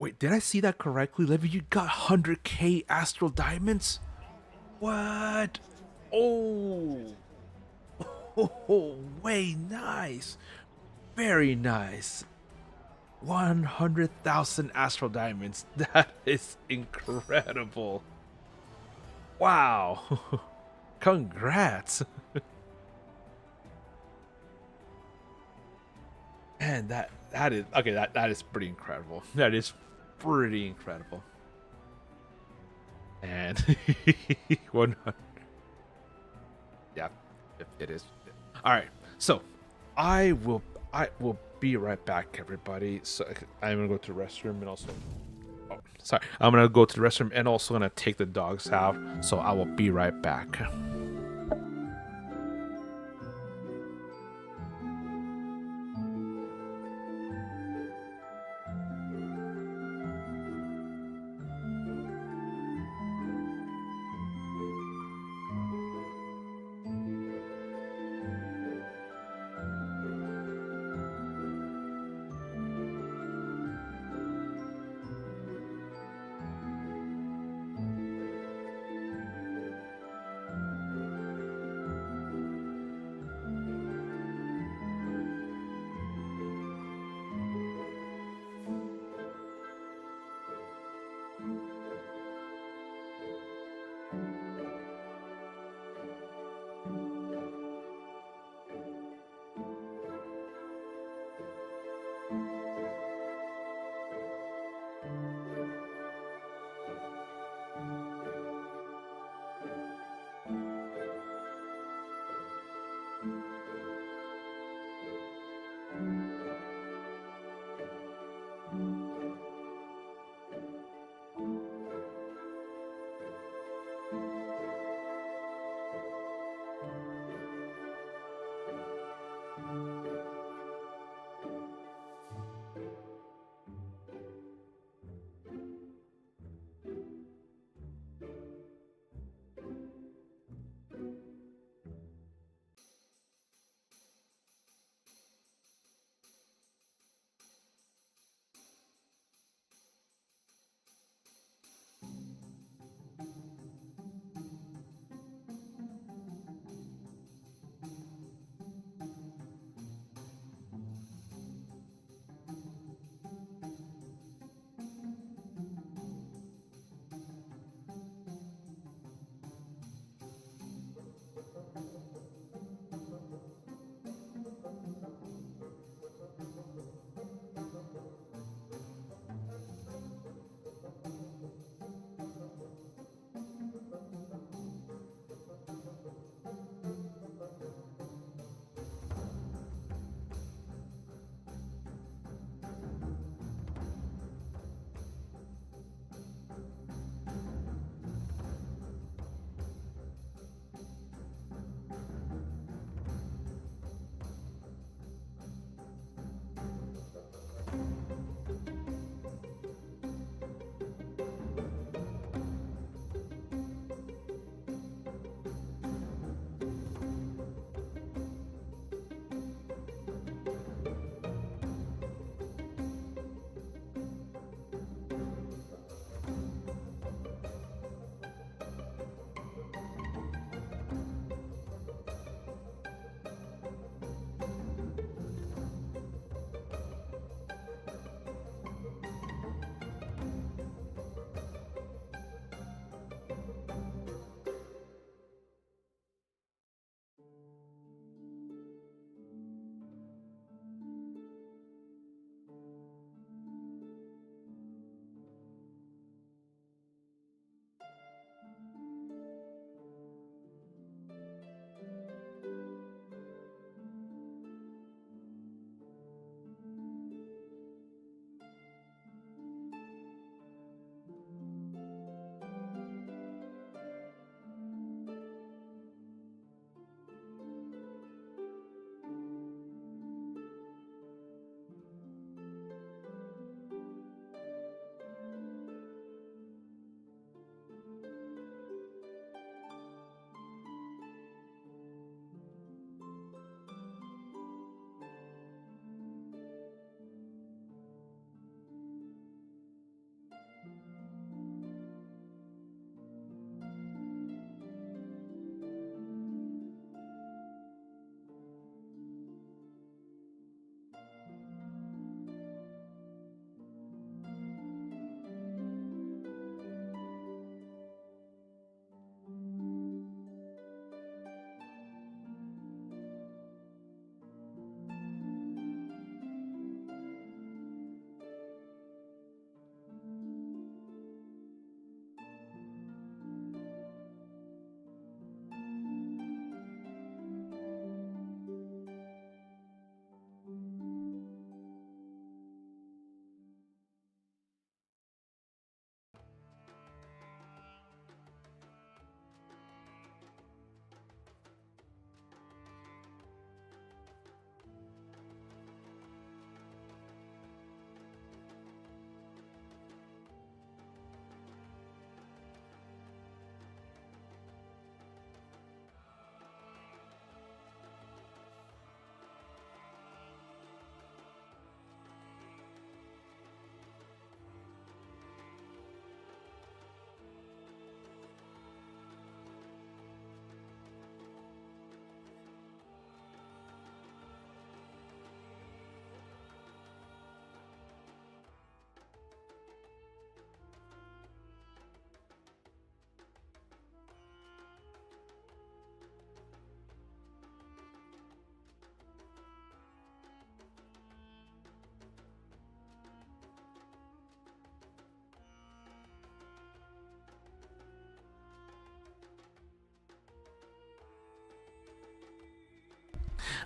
wait, did I see that correctly, Levy? You got 100k astral diamonds? What? Oh, oh, way nice, very nice. 100,000 astral diamonds. That is incredible. Wow. Congrats. Man, that is okay, that is pretty incredible. That is pretty incredible. And 100. Yeah, it is. All right. So, I will be right back, everybody. So I'm gonna go to the restroom and also. Oh, sorry. I'm gonna go to the restroom and also gonna take the dogs out. So I will be right back.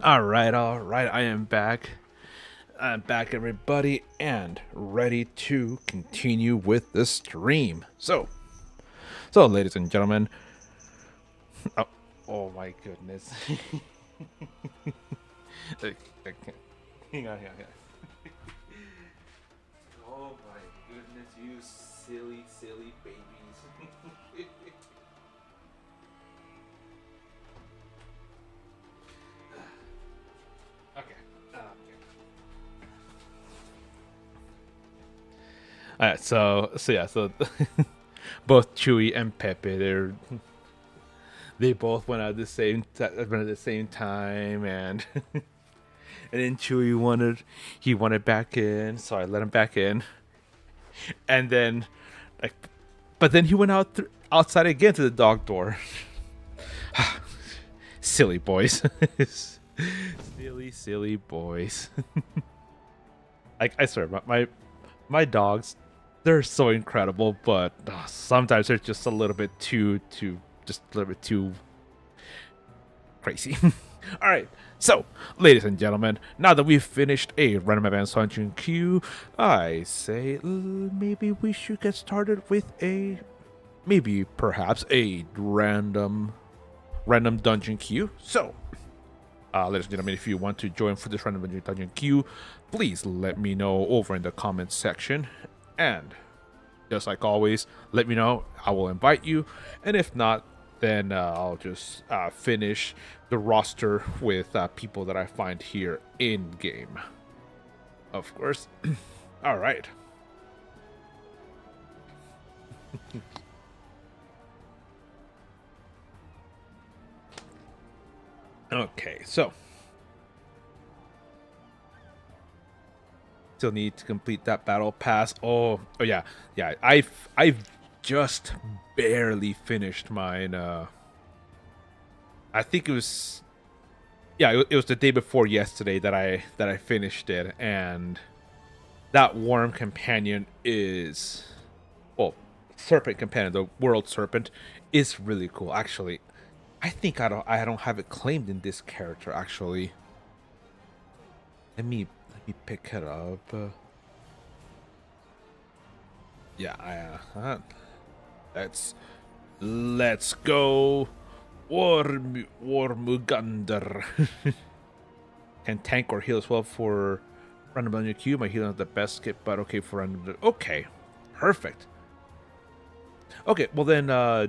All right, I am back. I'm back, everybody, and ready to continue with the stream. So, ladies and gentlemen. Oh, oh my goodness. Hang on. Oh my goodness, you silly babies. Okay. Alright, so both Chewie and Pepe, they both went out at the same time, and and then Chewie wanted back in, so I let him back in, and then like, but then he went outside again to the dog door. Silly boys. silly boys. I swear, my dogs, they're so incredible, but sometimes they're just a little bit too crazy. All right, so ladies and gentlemen, now that we've finished a random advanced dungeon queue, I say maybe we should get started with perhaps a random dungeon queue. So, ladies and gentlemen, if you want to join for this random dungeon queue, please let me know over in the comments section. And just like always, let me know. I will invite you. And if not, then I'll just finish the roster with people that I find here in game. Of course. All right. Okay, so still need to complete that battle pass. Oh yeah. I've just barely finished mine. I think it was it was the day before yesterday that I finished it, and that worm companion is, well, serpent companion, the world serpent, is really cool. Actually, I think I don't have it claimed in this character. Actually, let me pick it up. Let's go. Wormugander. Can tank or heal as well for random on your queue. My healing is the best skip, but okay for random. Okay, perfect. Okay, well then, do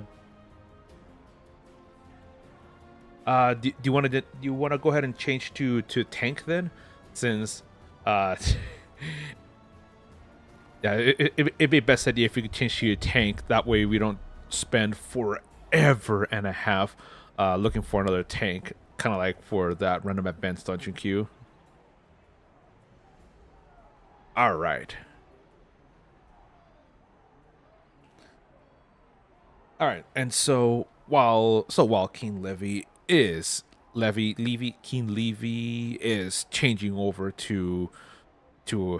you want to go ahead and change to tank then, since yeah, it'd be best idea if you could change to your tank. That way we don't spend forever and a half looking for another tank, kind of like for that random advanced dungeon queue. All right. All right, and so while King Levy is changing over to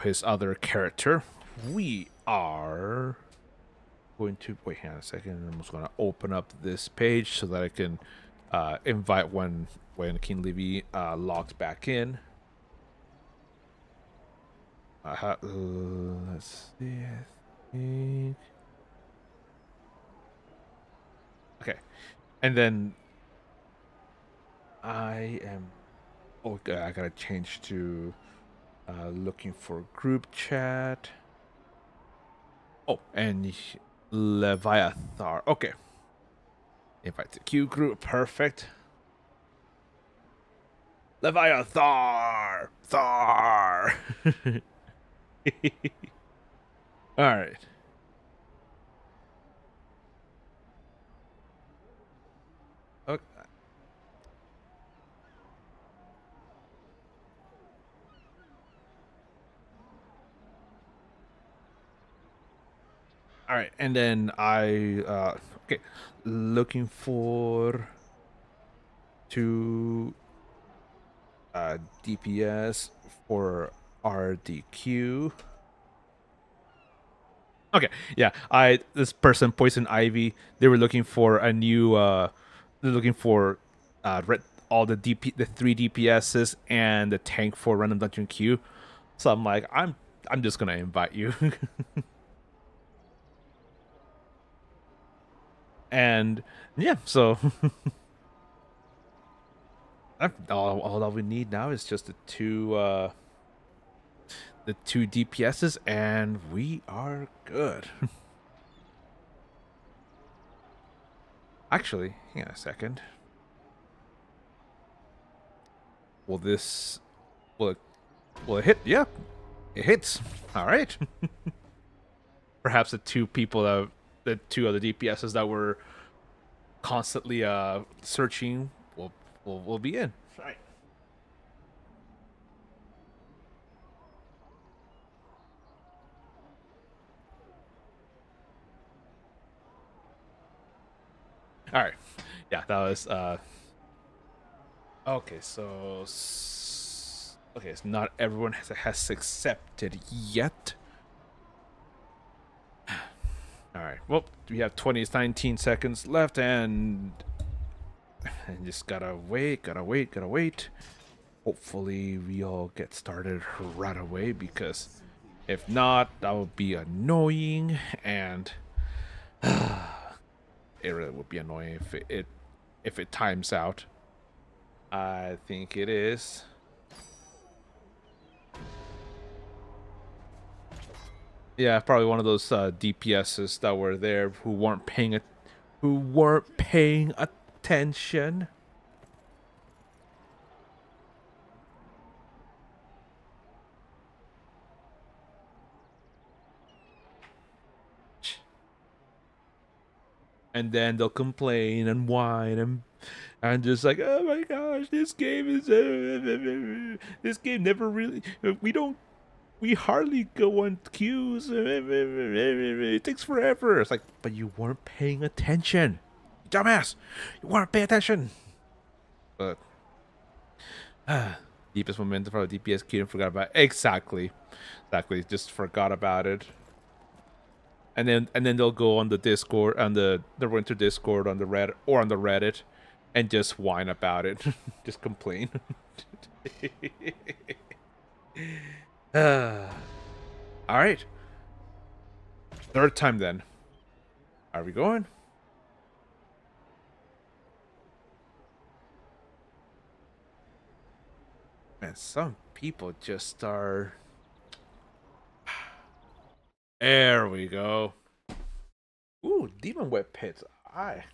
his other character, we are going to wait. Hang on a second. I'm just going to open up this page so that I can invite when King Levy logs back in. Let's see. I think. Okay, and then I am. Oh, I gotta change to looking for group chat. Oh, and Leviathar. Okay, invite to queue group. Perfect. Leviathar. Thar. All right. Okay. All right, and then okay, looking for two DPS for RDQ. Okay, yeah, this person, Poison Ivy, they were looking for a new they're looking for red all the the 3 DPSs and the tank for random dungeon queue. So I'm like, I'm just gonna invite you. And yeah, so all we need now is just the two DPSs, and we are good. Actually, hang on a second. Will it hit? Yeah, it hits. All right. Perhaps the two other DPSs that were constantly searching will be in. Right. All right. Yeah, that was okay. So okay, so not everyone has accepted yet. All right. Well, we have 19 seconds left, and just gotta wait. Hopefully, we all get started right away, because if not, that would be annoying, and it really would be annoying if it times out. I think it is. Yeah, probably one of those DPSs that were there who weren't paying attention. And then they'll complain and whine and just like, oh my gosh, this game is this game never really we hardly go on queues. It takes forever. It's like, but you weren't paying attention, dumbass. You weren't paying attention. But deepest momentum for the DPS queue and forgot about it. Exactly, just forgot about it. And then they'll go on the Discord, on the Winter Discord, on the Reddit, and just whine about it, just complain. All right, third time then. Are we going? Man, some people just are. There we go. Ooh, Demon Web Pits. I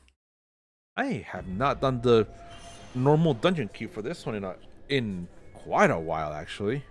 have not done the normal dungeon queue for this one in quite a while, actually.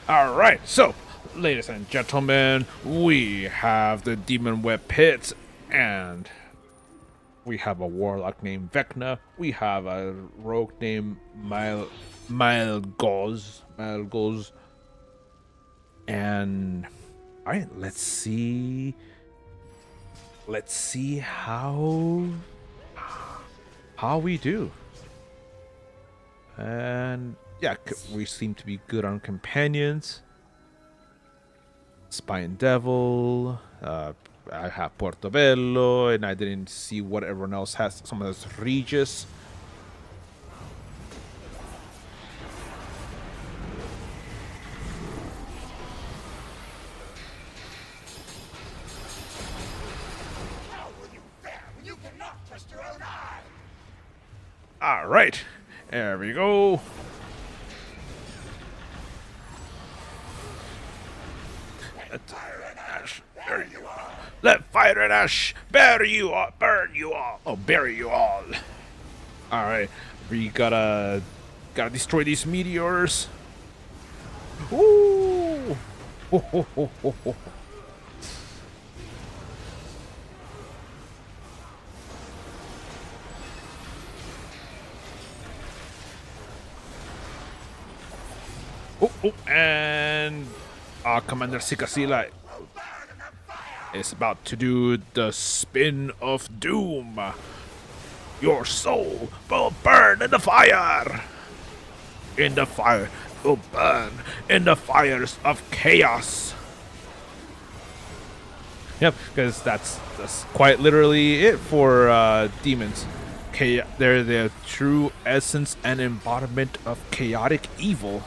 All right, so, ladies and gentlemen, we have the Demon Web Pits, and we have a warlock named Vecna. We have a rogue named Malgoz. And all right, let's see how we do. And yeah, we seem to be good on companions. Spine Devil. I have Portobello, and I didn't see what everyone else has. Someone has Regis. All right, there we go. Let fire and ash bury you all, burn you all, oh, bury you all. All right, we gotta destroy these meteors. Ooh. And Commander Sikasila. is about to do the spin of doom. Your soul will burn in the fire. In the fire will burn in the fires of chaos. Yep, because that's quite literally it for demons. They're the true essence and embodiment of chaotic evil.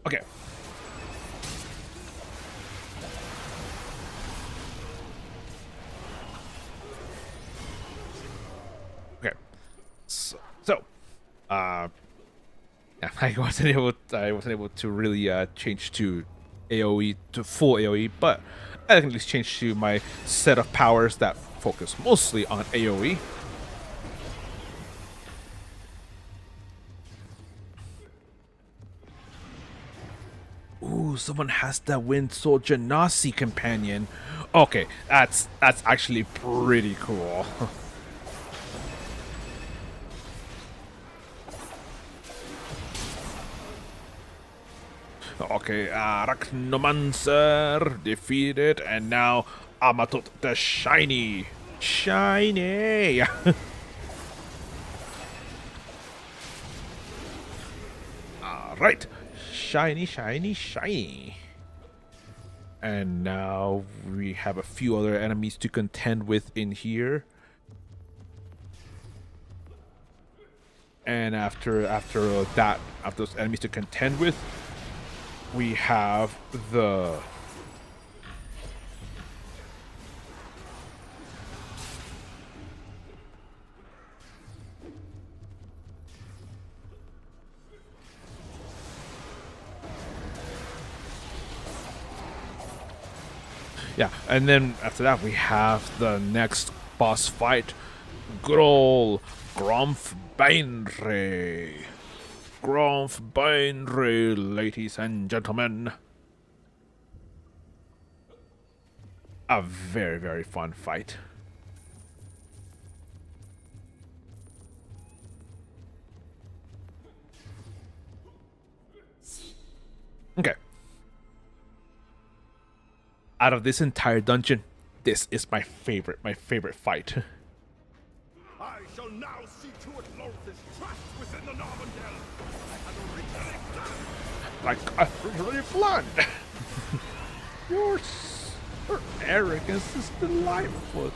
Okay. Okay. Yeah, I wasn't able to really change to AoE to full AoE, but I can at least change to my set of powers that focus mostly on AoE. Ooh, someone has that Wind Soul Genasi companion. Okay, that's actually pretty cool. Okay, Arachnomancer defeated, and now Amatut the Shiny. Shiny! Alright. Shiny, shiny, shiny. And now we have a few other enemies to contend with in here. And after those enemies to contend with, we have the yeah, and then after that we have the next boss fight, good ol' Gromf Bainre. Gromf Bainre, ladies and gentlemen. A very, very fun fight. Okay. Out of this entire dungeon, this is my favorite fight. I shall now see to it Lothis trapped within the Neverwinter. Like I really planned. Your arrogance is delightful.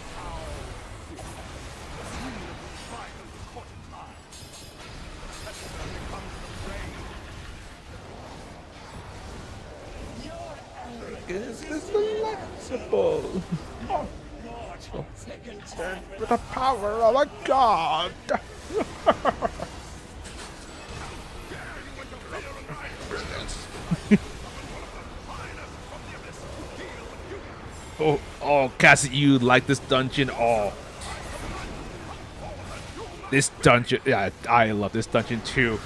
Arrogance is delectable. With the power of a god. Oh, Cassie, you like this dungeon? Oh, this dungeon, yeah, I love this dungeon too.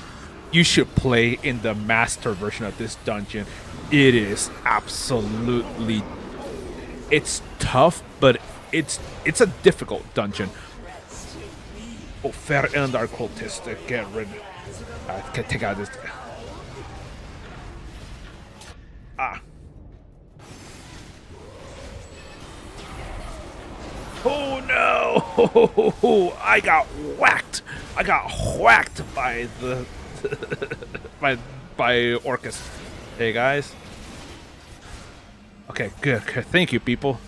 You should play in the master version of this dungeon. It is absolutely, it's tough, but it's a difficult dungeon. Oh, fair and our cultist, get rid. Can take out this. Ah. Oh no! I got whacked. I got whacked by the by Orcus. Hey guys. Okay, good. Thank you, people.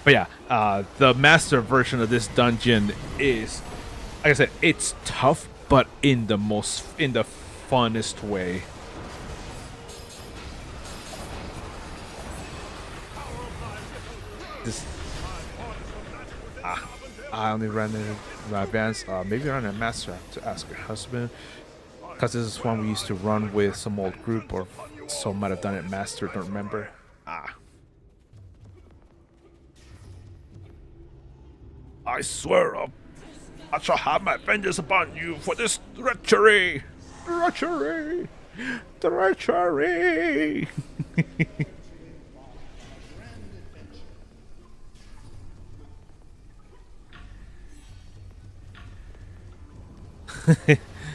But yeah, the master version of this dungeon is, like I said, it's tough, but in the funnest way. This, I only ran in my advance. Maybe run a master to ask your husband, because this is one we used to run with some old group, or some might have done it master. Don't remember. I swear I shall have my vengeance upon you for this treachery. Treachery! Treachery!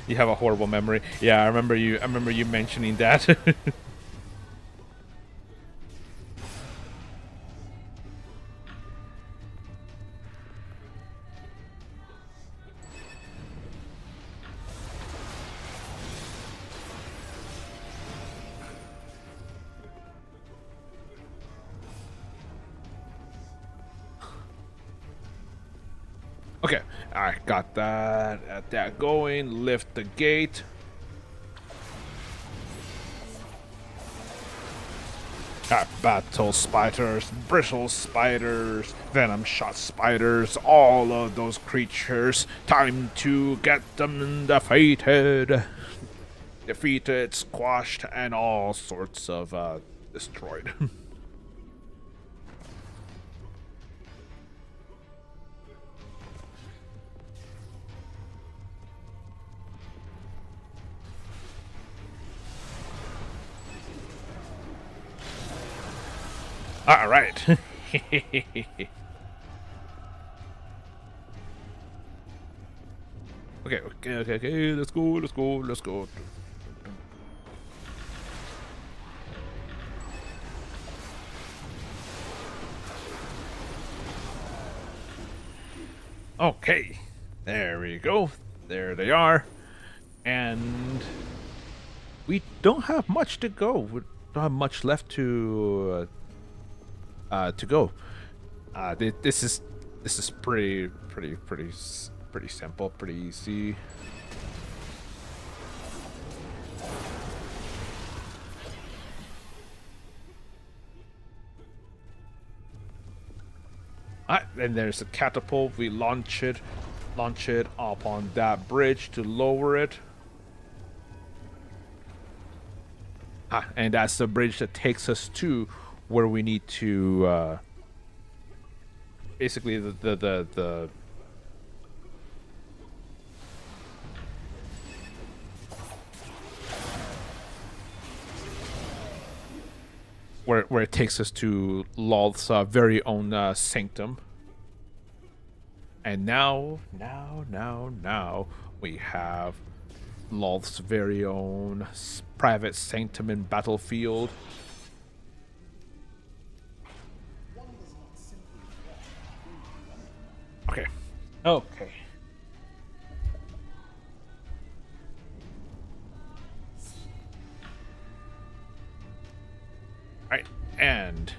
You have a horrible memory. Yeah, I remember you. I remember you mentioning that. Okay, I got that. At that going. Lift the gate. Battle spiders, bristle spiders, venom shot spiders, all of those creatures. Time to get them defeated. Defeated, squashed, and all sorts of destroyed. All right. Okay. Let's go. Okay. There we go. There they are. And we don't have much to go. We don't have much left to go. This is pretty simple, pretty easy. Then there's a catapult. We launch it up on that bridge to lower it. And that's the bridge that takes us to where we need to basically the where it takes us to Lolth's very own sanctum. And now we have Lolth's very own private sanctum in battlefield. Okay. Alright, and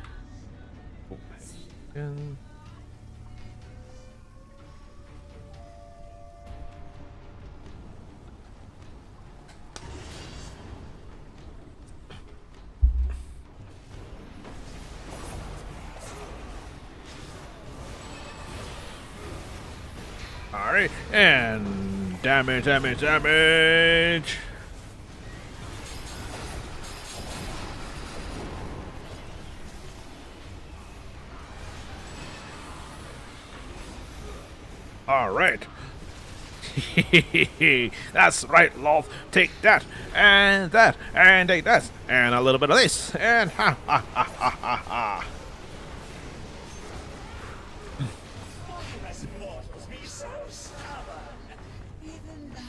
alright, and damage. Alright. That's right, Lolth. Take that, and take that, and a little bit of this, and ha. As mortals be so stubborn. Even now,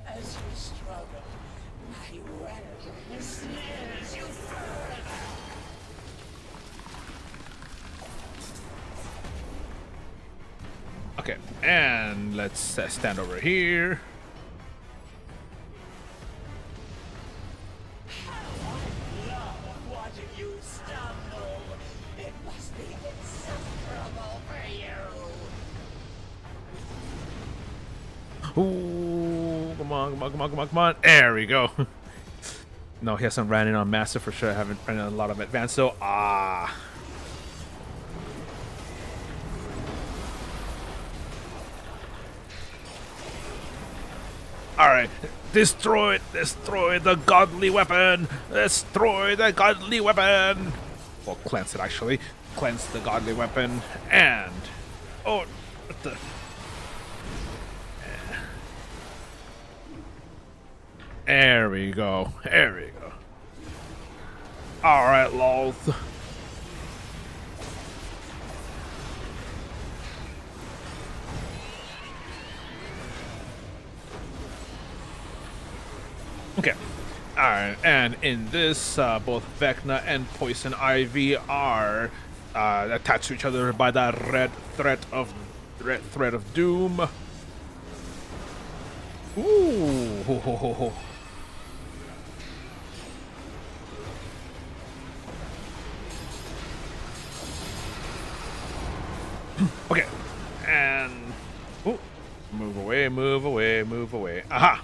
as you struggle, my weapon snares you further. Okay, and let's stand over here. Love watching you stumble. It must be insufferable for you. Ooh, come on. There we go. No, he hasn't ran in on Master for sure. I haven't ran in a lot of advanced, so Alright, destroy the godly weapon! Destroy the godly weapon! Well, cleanse it actually. Cleanse the godly weapon, and... Oh, what the... There we go. There we go. All right, Loth. Okay. Alright, and in this, both Vecna and Poison Ivy are attached to each other by that red thread of doom. Ooh. Ho, ho, ho, ho. Okay. And ooh, move away, move away, move away. Aha!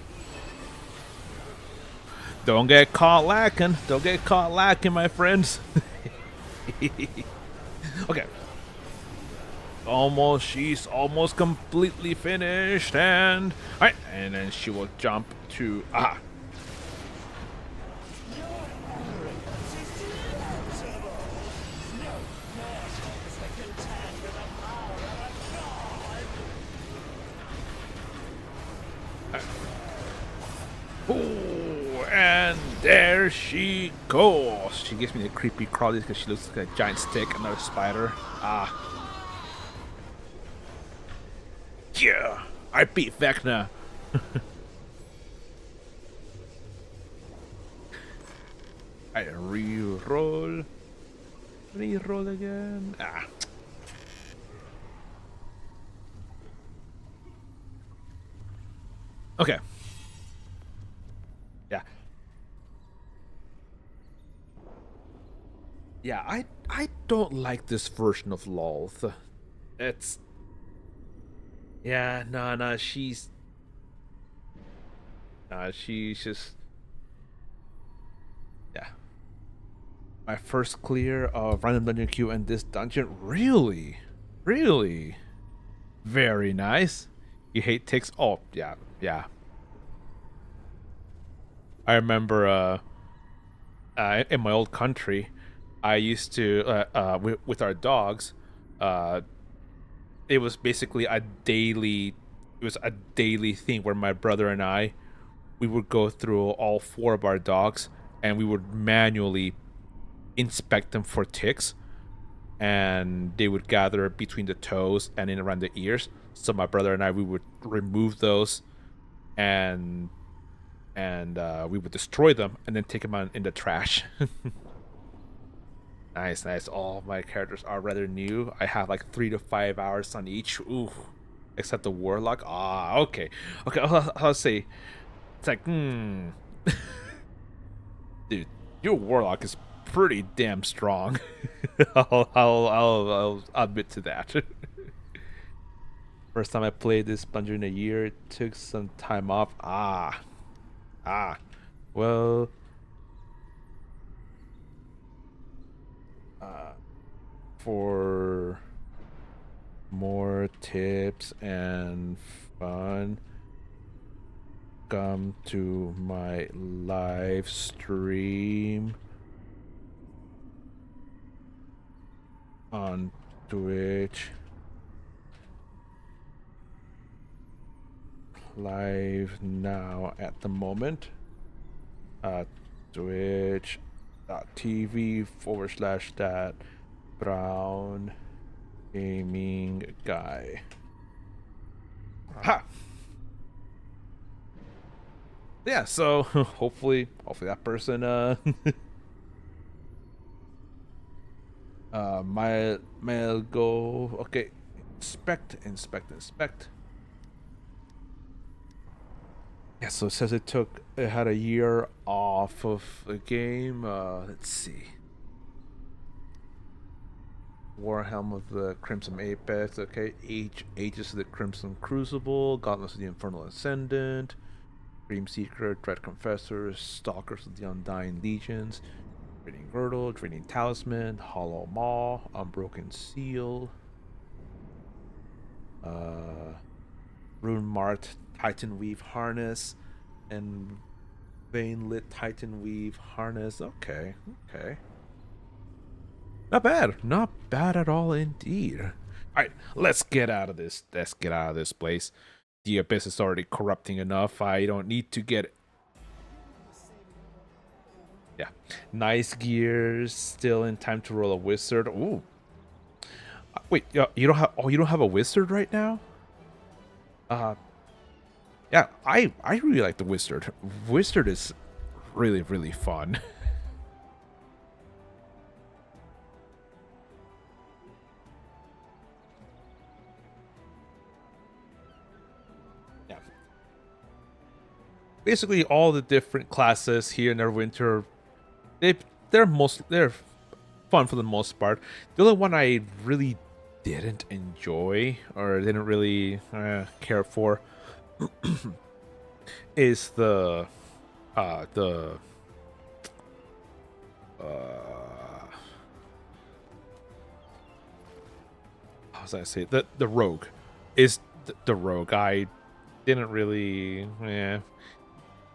Don't get caught lacking. Don't get caught lacking, my friends. Okay. She's almost completely finished, and alright, and then she will jump to aha. Ooh, and there she goes. She gives me the creepy crawlies because she looks like a giant stick, another spider. Ah. Yeah, I beat Vecna. I re-roll. Re-roll again. Ah. Okay. Yeah. Yeah, I don't like this version of Lolth. It's yeah, she's just yeah. My first clear of random dungeon queue in this dungeon, really, really, very nice. You hate ticks? Oh yeah, yeah. I remember in my old country, I used to with our dogs. It was basically a daily. It was a daily thing where my brother and I, we would go through all four of our dogs and we would manually inspect them for ticks, and they would gather between the toes and in around the ears. So my brother and I, we would remove those, and we would destroy them and then take them out in the trash. Nice, nice. All my characters are rather new. I have like 3 to 5 hours on each. Ooh, except the warlock. Ah, okay, okay. I'll say, it's like, dude, your warlock is pretty damn strong. I'll admit to that. First time I played this dungeon in a year, it took some time off. Well, for more tips and fun, come to my live stream on Twitch. Live now at the moment. Twitch.tv/that brown gaming guy. Ha! Yeah, so hopefully that person my go. Okay, inspect. Yeah, so it says it had a year off of the game. Let's see. Warhelm of the Crimson Apex. Okay, Aegis of the Crimson Crucible, Gauntlets of the Infernal Ascendant, Dream Seeker, Dread Confessor, Stalkers of the Undying Legions, Draining Girdle, Draining Talisman, Hollow Maw, Unbroken Seal, Rune Mart, Titan Weave Harness, and Vein-lit Titan Weave Harness. Okay. Not bad at all indeed. Alright, let's get out of this place. The Abyss is already corrupting enough. I don't need to get Yeah, nice gears. Still in time to roll a wizard. Ooh, wait, you don't have. Oh, you don't have a wizard right now. Uh, yeah, I really like the wizard. Wizard is really fun. Yeah. Basically, all the different classes here in Neverwinter, they they're fun for the most part. The only one I really didn't enjoy or didn't really care for is the how was I say the rogue is the rogue. I didn't really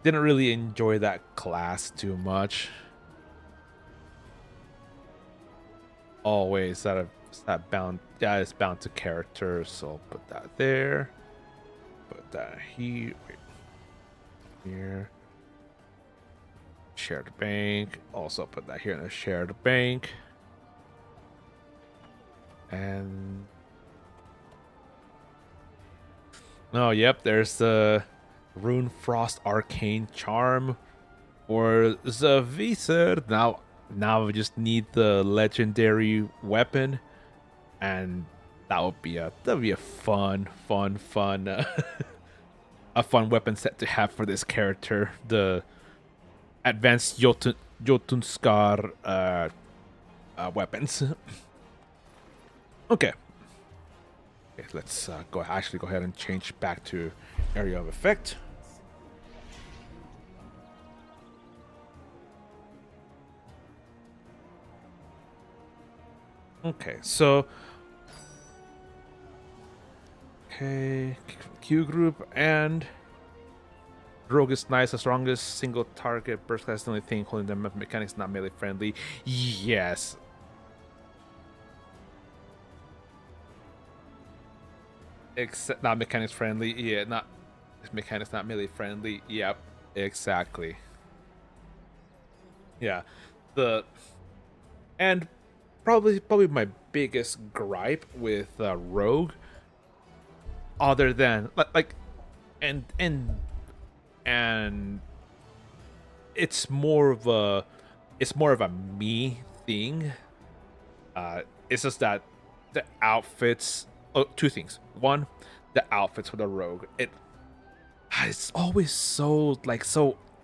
didn't really enjoy that class too much. Always that bound, yeah, it's bound to characters, so I'll put that there. Put that here. Wait, here. Shared bank. Also put that here in a shared bank. And oh, yep, there's the Rune Frost Arcane Charm or the Wizard. Now we just need the legendary weapon, and that'll be a fun a fun weapon set to have for this character. The advanced Jotunskar weapons. Okay. Okay, let's go ahead and change back to area of effect. Okay, so Q group and Rogue is nice, the strongest single target burst class is the only thing holding them up. Mechanics not melee friendly. Yes. Except not mechanics friendly. Yeah, not mechanics not melee friendly. Yep, exactly. Yeah. The and probably my biggest gripe with Rogue, other than like and it's more of a me thing. It's just that the outfits. Oh, two things. One, the outfits for the rogue. It's always so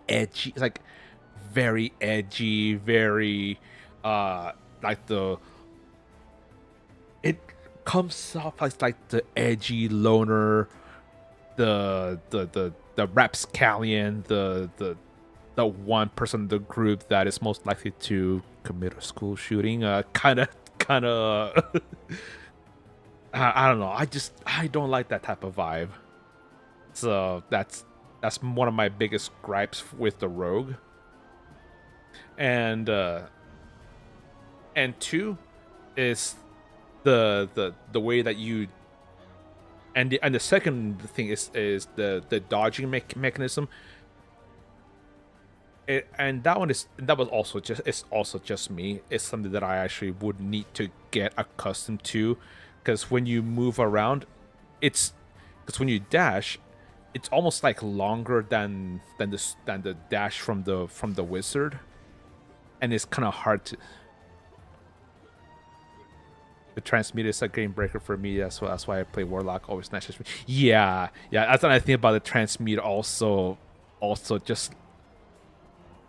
edgy. It's like very edgy, very like the it comes off as like the edgy loner, the rapscallion, the one person in the group that is most likely to commit a school shooting. Kind of. I don't know. I don't like that type of vibe. So that's one of my biggest gripes with the rogue. And two is the way that you and the second thing is the dodging mechanism. That was also just me. It's something that I actually would need to get accustomed to, because when you move around, because when you dash, it's almost like longer than the dash from the wizard, and it's kind of hard to. The transmute is a game breaker for me. That's why I play Warlock. Always snatches me. Yeah. That's what I think about the transmute. Also, just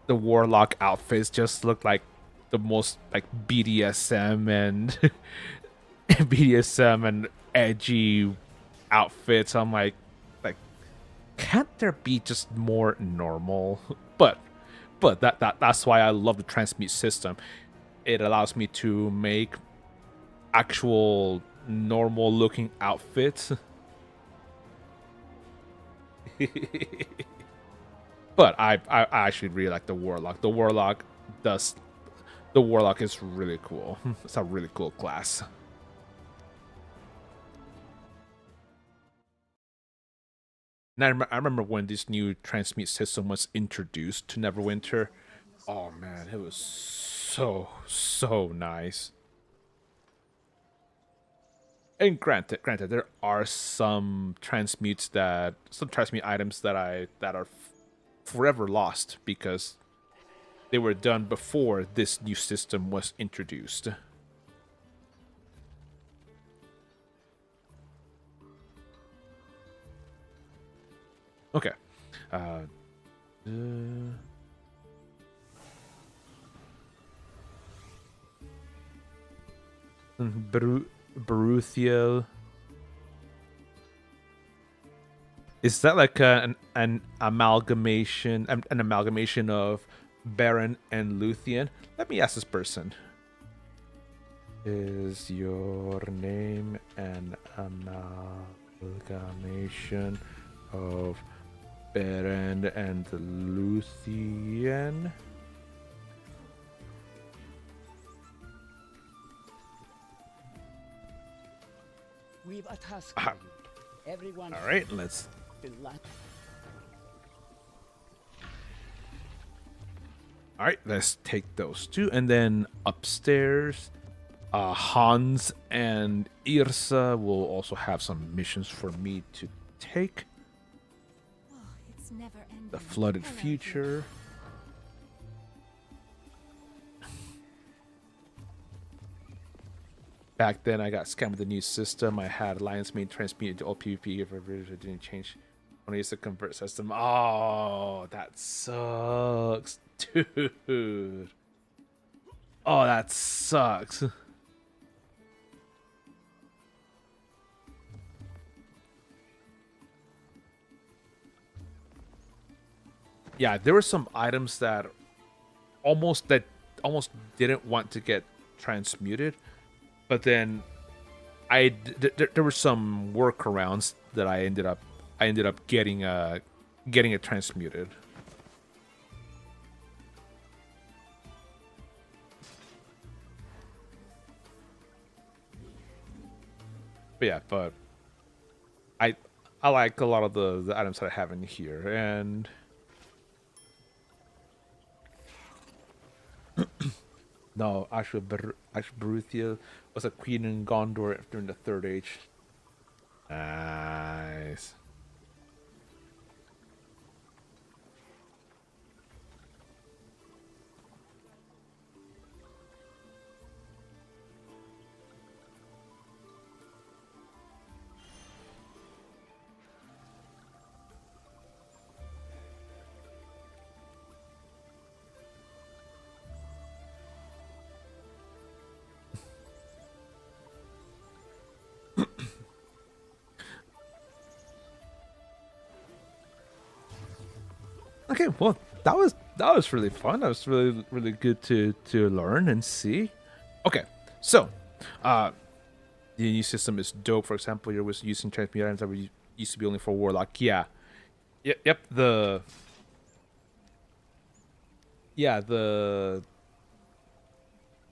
the Warlock outfits just look like the most like BDSM and BDSM and edgy outfits. I'm like, can't there be just more normal? But that's why I love the transmute system. It allows me to make actual normal looking outfits. But I actually really like the Warlock. The Warlock is really cool. It's a really cool class. And I remember when this new transmute system was introduced to Neverwinter, Oh man, it was so nice. And granted, there are some transmute items that are forever lost because they were done before this new system was introduced. Okay. Uh, Baruthiel. Is that like an amalgamation of Baron and Luthien? Let me ask this person. Is your name an amalgamation of Baron and Luthien? We've a task for you. Everyone. All right, let's. All right, let's take those two, and then upstairs, Hans and Irsa will also have some missions for me to take. Oh, it's never ending. The flooded Hello, future. Back then, I got scammed with the new system. I had Alliance main transmute into all PvP if it didn't change. When I used to convert system. Oh, that sucks, dude. Oh, that sucks. Yeah, there were some items that almost didn't want to get transmuted, but then there were some workarounds that I ended up getting it transmuted. But yeah, but I like a lot of the items that I have in here, and no, actually, Baruthia was a queen in Gondor during the Third Age. Nice. Okay, well, that was really fun. That was really good to learn and see. Okay, so the new system is dope. For example, you was using transmute items that were used to be only for Warlock. Yeah, yep. The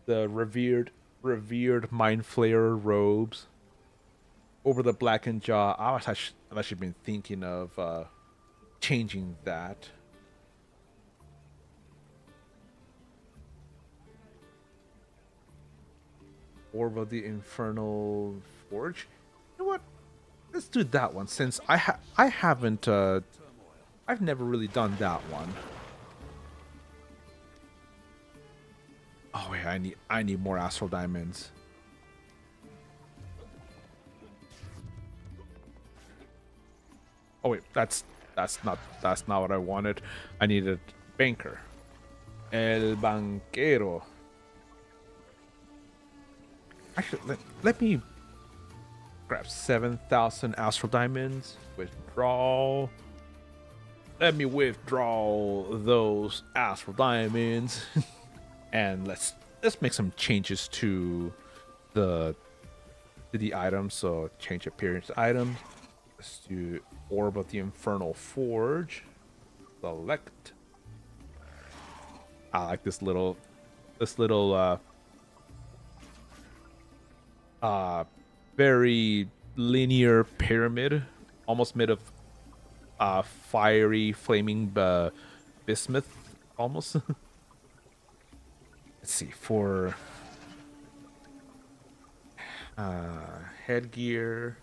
revered mind flayer robes over the blackened jaw. I've actually been thinking of changing that. Orb of the Infernal Forge. You know what? Let's do that one since I haven't I've never really done that one. Oh wait, I need more Astral Diamonds. Oh wait, that's not what I wanted. I needed Banker. El Banquero. Actually, let me grab 7,000 Astral Diamonds. Withdraw. Let me withdraw those Astral Diamonds. And let's make some changes to the items. So change appearance items. Let's do Orb of the Infernal Forge. Select. I like this little very linear pyramid, almost made of fiery flaming bismuth, almost. let's see, for headgear.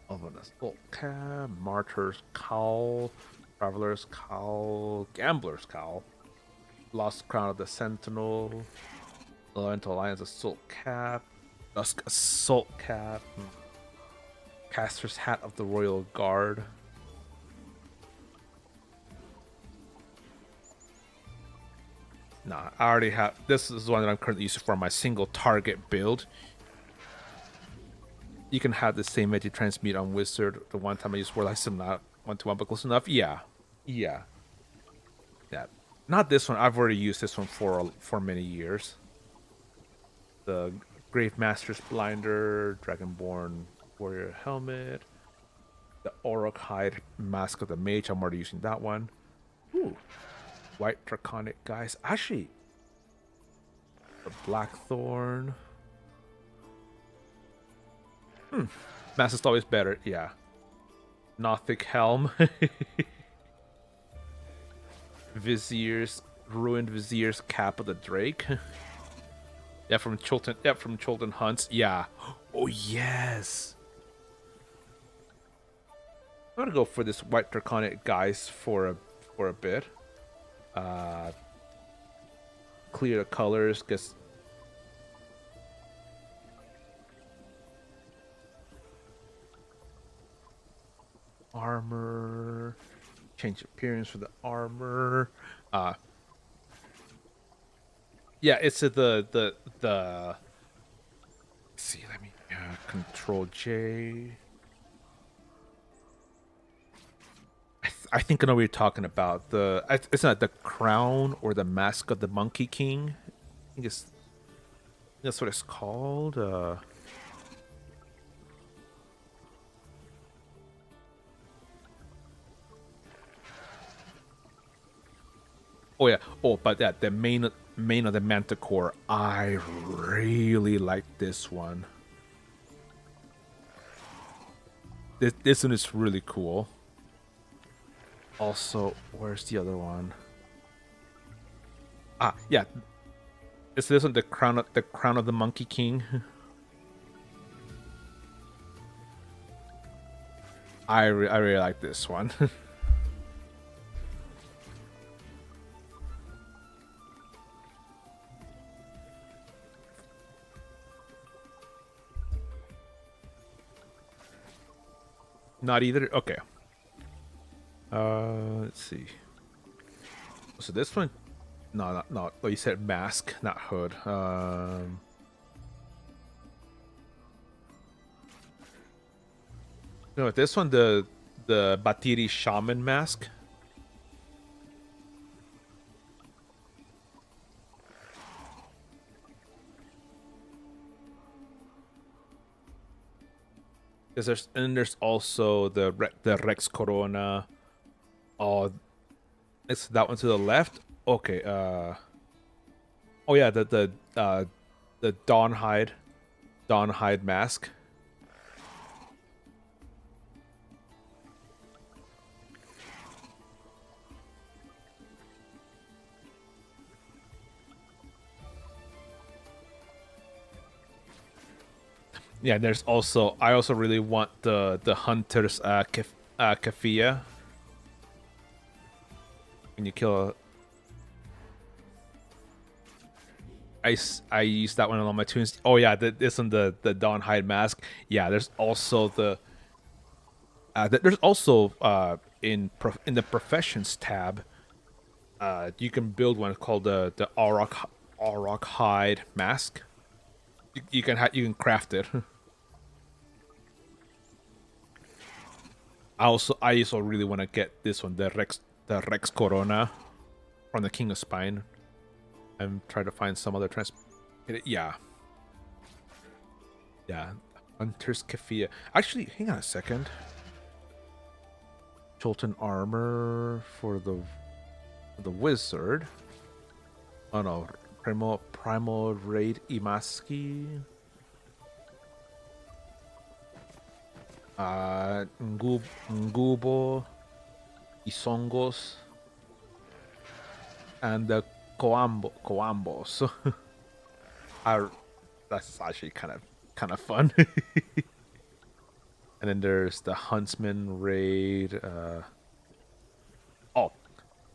Of an assault cap, martyr's cowl, traveler's cowl, gambler's cowl, lost crown of the sentinel, elemental alliance assault cap, dusk assault cap, caster's hat of the royal guard. Nah, I already have. This is one that I'm currently using for my single target build. You can have the same magic transmute on wizard. The one time I used word, I still not 1-to-1, but close enough. Yeah, yeah. Not this one. I've already used this one for many years. The Grave Master's Blinder, Dragonborn Warrior Helmet, the Auroch Hide Mask of the Mage. I'm already using that one. Ooh. White Draconic guys. Actually, the Blackthorn. Mask is always better. Yeah. Nothic Helm. Ruined Vizier's Cap of the Drake. Yeah, from Chilton. Yeah, from Chilton Hunts. Yeah. Oh yes. I'm gonna go for this White Draconic guys for a bit. Clear the colors, because armor, change appearance for the armor. Yeah, it's the let's see, let me control J. I think I know what you're talking about. It's not the crown or the mask of the Monkey King. I think that's what it's called. Oh yeah. Oh, but that the main of the Manticore. I really like this one. This one is really cool. Also, where's the other one? Ah, yeah. Is this one the crown of the Monkey King? I really like this one. Not either. Okay. Let's see. So this one, no. Oh, you said mask, not hood. No, this one, the Batiri Shaman mask. Because there's also the Rex Corona. Oh, it's that one to the left. Okay. Oh yeah, the Dawnhide mask. Yeah, there's also I also really want the Hunter's Kafia. When you kill I use that one on all my tunes. Oh yeah, this one the Dawnhide mask. Yeah, there's also there's also in the professions tab, you can build one called the Auroch Hide mask. You can craft it. I also really want to get this one, the Rex Corona from the King of Spine. I'm trying to find some other yeah. Hunter's Kafia. Actually, hang on a second. Chilton armor for the wizard. Oh no, Primal Raid Imaski. Ngubo, Isongos, and the Coambos. I, that's actually kind of fun. And then there's the Huntsman raid. Oh,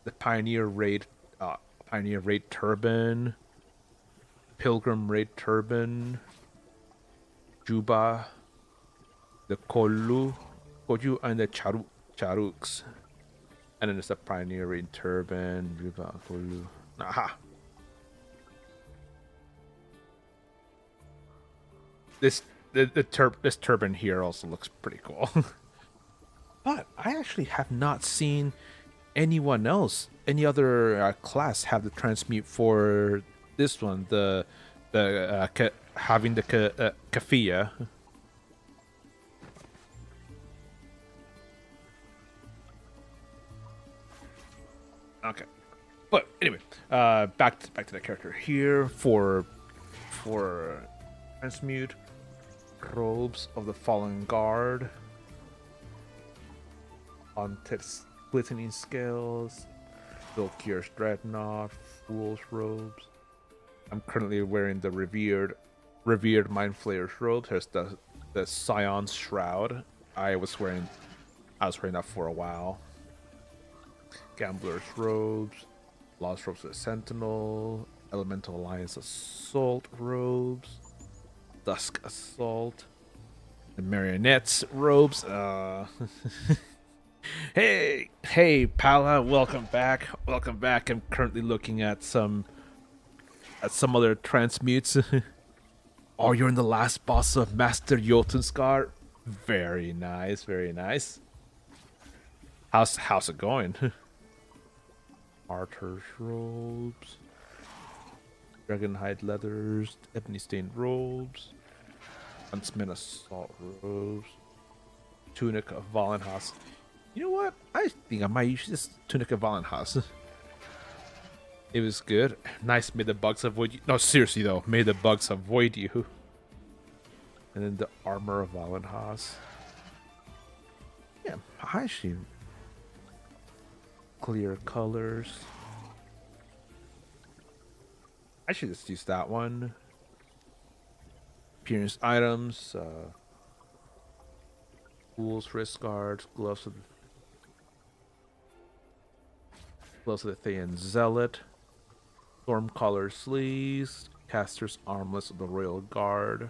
the Pioneer raid turban, Pilgrim raid turban, Juba, the Koju, and the Charuks. And then there's the Pioneer raid turban, Juba, Kolu. Aha. This this turban here also looks pretty cool. But I actually have not seen anyone else, any other class have the transmute for this one. Having the kafia. Okay, but anyway, back to the character here for transmute. Robes of the Fallen Guard. Haunted Splitting Scales. Vilkir's Dreadnought. Fool's Robes. I'm currently wearing the revered Mind Flayer's robe. There's the Scion's Shroud. I was wearing that for a while. Gambler's Robes. Lost Robes of the Sentinel. Elemental Alliance Assault Robes. Dusk Assault. The Marionette's robes. Hey, Pala, welcome back. I'm currently looking at some other transmutes. Oh, you're in the last boss of Master Jotunskar. Very nice, very nice. How's it going? Martyr's robes. Dragonhide leathers, ebony stained robes. Huntsman assault robes. Tunic of Valenhas. You know what? I think I might use this Tunic of Valenhas. It was good. Nice, may the bugs avoid you. No, seriously though, may the bugs avoid you. And then the armor of Valenhas. Yeah, I actually clear colors. I should just use that one. Appearance items, tools, wrist guards, gloves of the Thayan Zealot, storm collar sleeves, caster's armlets of the Royal Guard,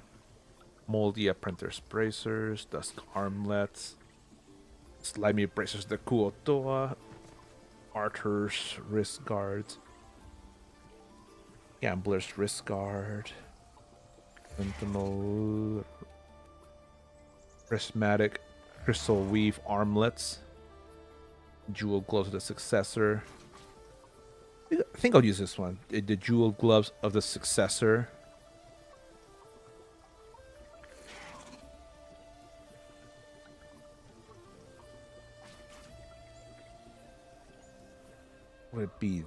moldy apprentice bracers, dusk armlets, slimy bracers of the Kuotoa, martyr's wrist guards, gambler's wrist guard. Sentinel, prismatic crystal weave armlets, jewel gloves of the successor. I think I'll use this one. The jewel gloves of the successor. Would it be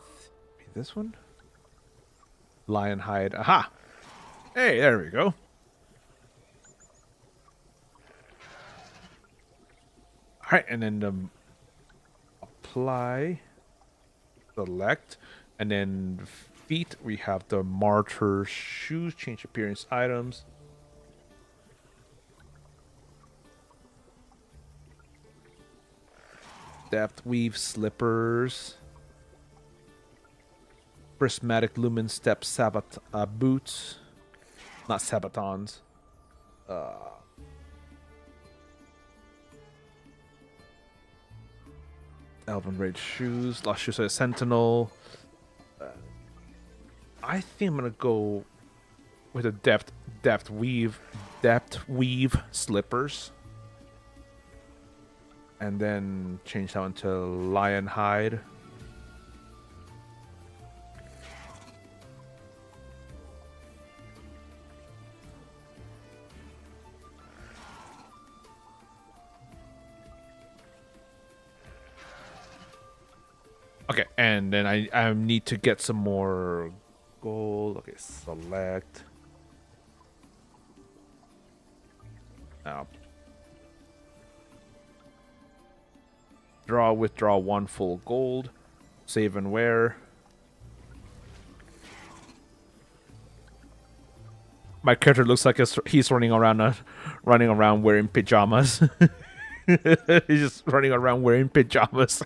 this one? Lionhide. Aha! Hey, there we go. Alright, and then apply, select, and then feet, we have the martyr shoes, change appearance items. Depth weave slippers. Prismatic lumen step boots. Not sabatons. Elven Raid shoes. Lost shoes of the Sentinel. I think I'm gonna go with a depth weave slippers. And then change that one to lion hide. Okay, and then I need to get some more gold. Okay, select. Now, withdraw 1 full gold. Save and wear. My character looks like he's running around wearing pajamas. He's just running around wearing pajamas.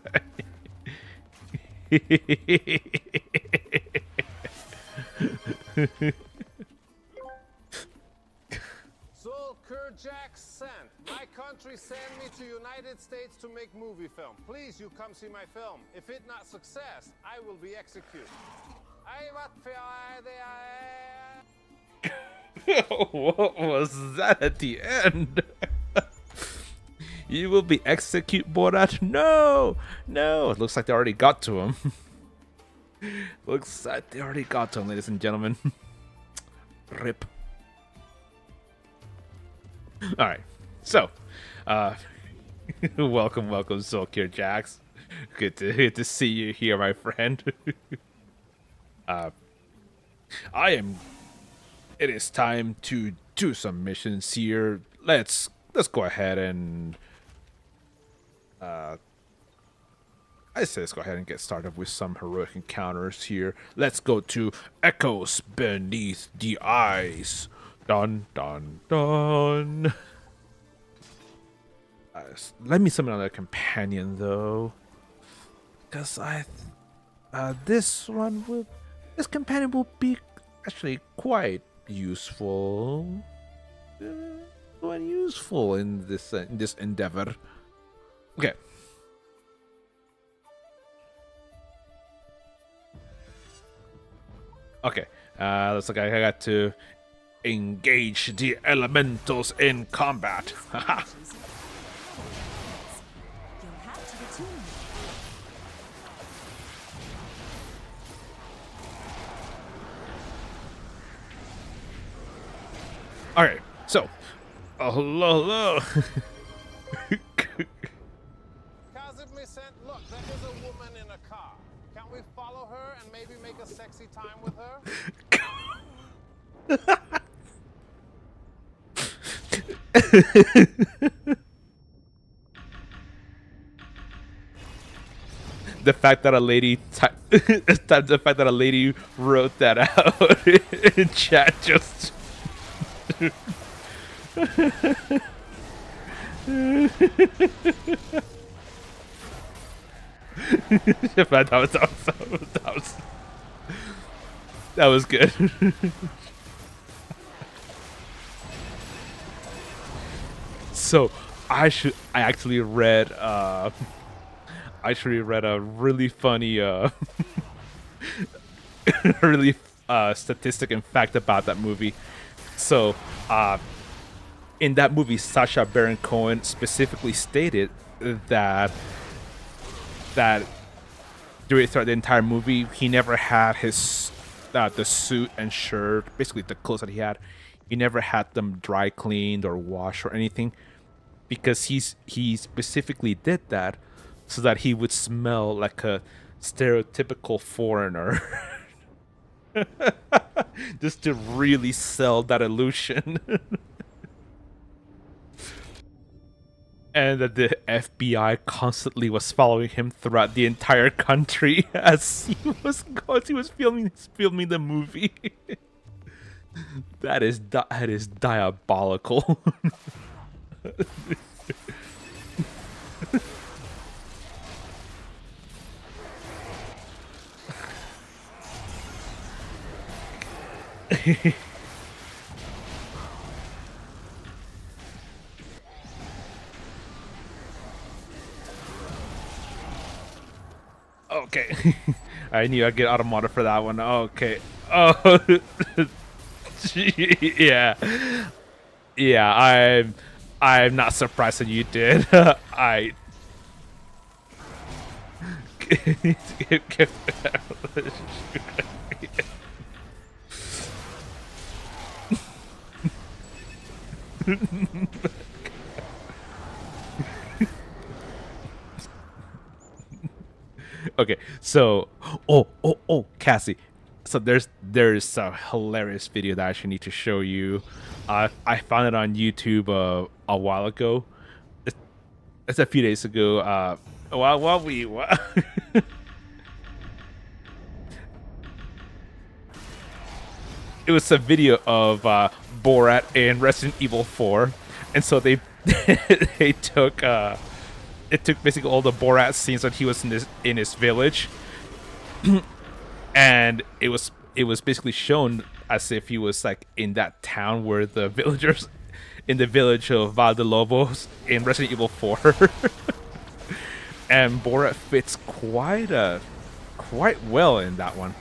Sol Kerjack sent. My country sent me to United States to make movie film. Please, you come see my film. If it not success, I will be executed. What was that at the end? You will be execute Borat. No, no. It looks like they already got to him. Looks like they already got to him, ladies and gentlemen. Rip. All right, so, welcome, Zolkir Jax. Good to see you here, my friend. It is time to do some missions here. Let's go ahead and let's go ahead and get started with some heroic encounters here. Let's go to Echoes Beneath the Ice. Dun dun dun. Let me summon another companion though, because this companion will be actually quite useful. Quite useful in this endeavor. Okay. Okay. Looks like I got to engage the elementals in combat. Haha. You'll have to attune them. Alright, so hello. Kazib me sent, look, there is a woman in a car. Can we follow her and maybe make a sexy time with her? The fact that a lady wrote that out in chat just that was good. So I actually read a really funny really statistic and fact about that movie. So in that movie, Sacha Baron Cohen specifically stated that throughout the entire movie, he never had his the suit and shirt, basically the clothes that he had, he never had them dry cleaned or washed or anything, because he specifically did that so that he would smell like a stereotypical foreigner. Just to really sell that illusion. And that the FBI constantly was following him throughout the entire country as he was filming the movie. That is diabolical. Okay. I knew I'd get automated for that one. Okay. Oh. Yeah. Yeah, I'm not surprised that you did. I Okay, so Cassie, so there's a hilarious video that I actually need to show you. I found it on YouTube a while ago. It's a few days ago. What we what? It was a video of Borat in Resident Evil 4, and so they they took it took basically all the Borat scenes that he was in his village, and it was basically shown as if he was like in that town where the villagers in the village of Valdelobos in Resident Evil 4. And Borat fits quite well in that one.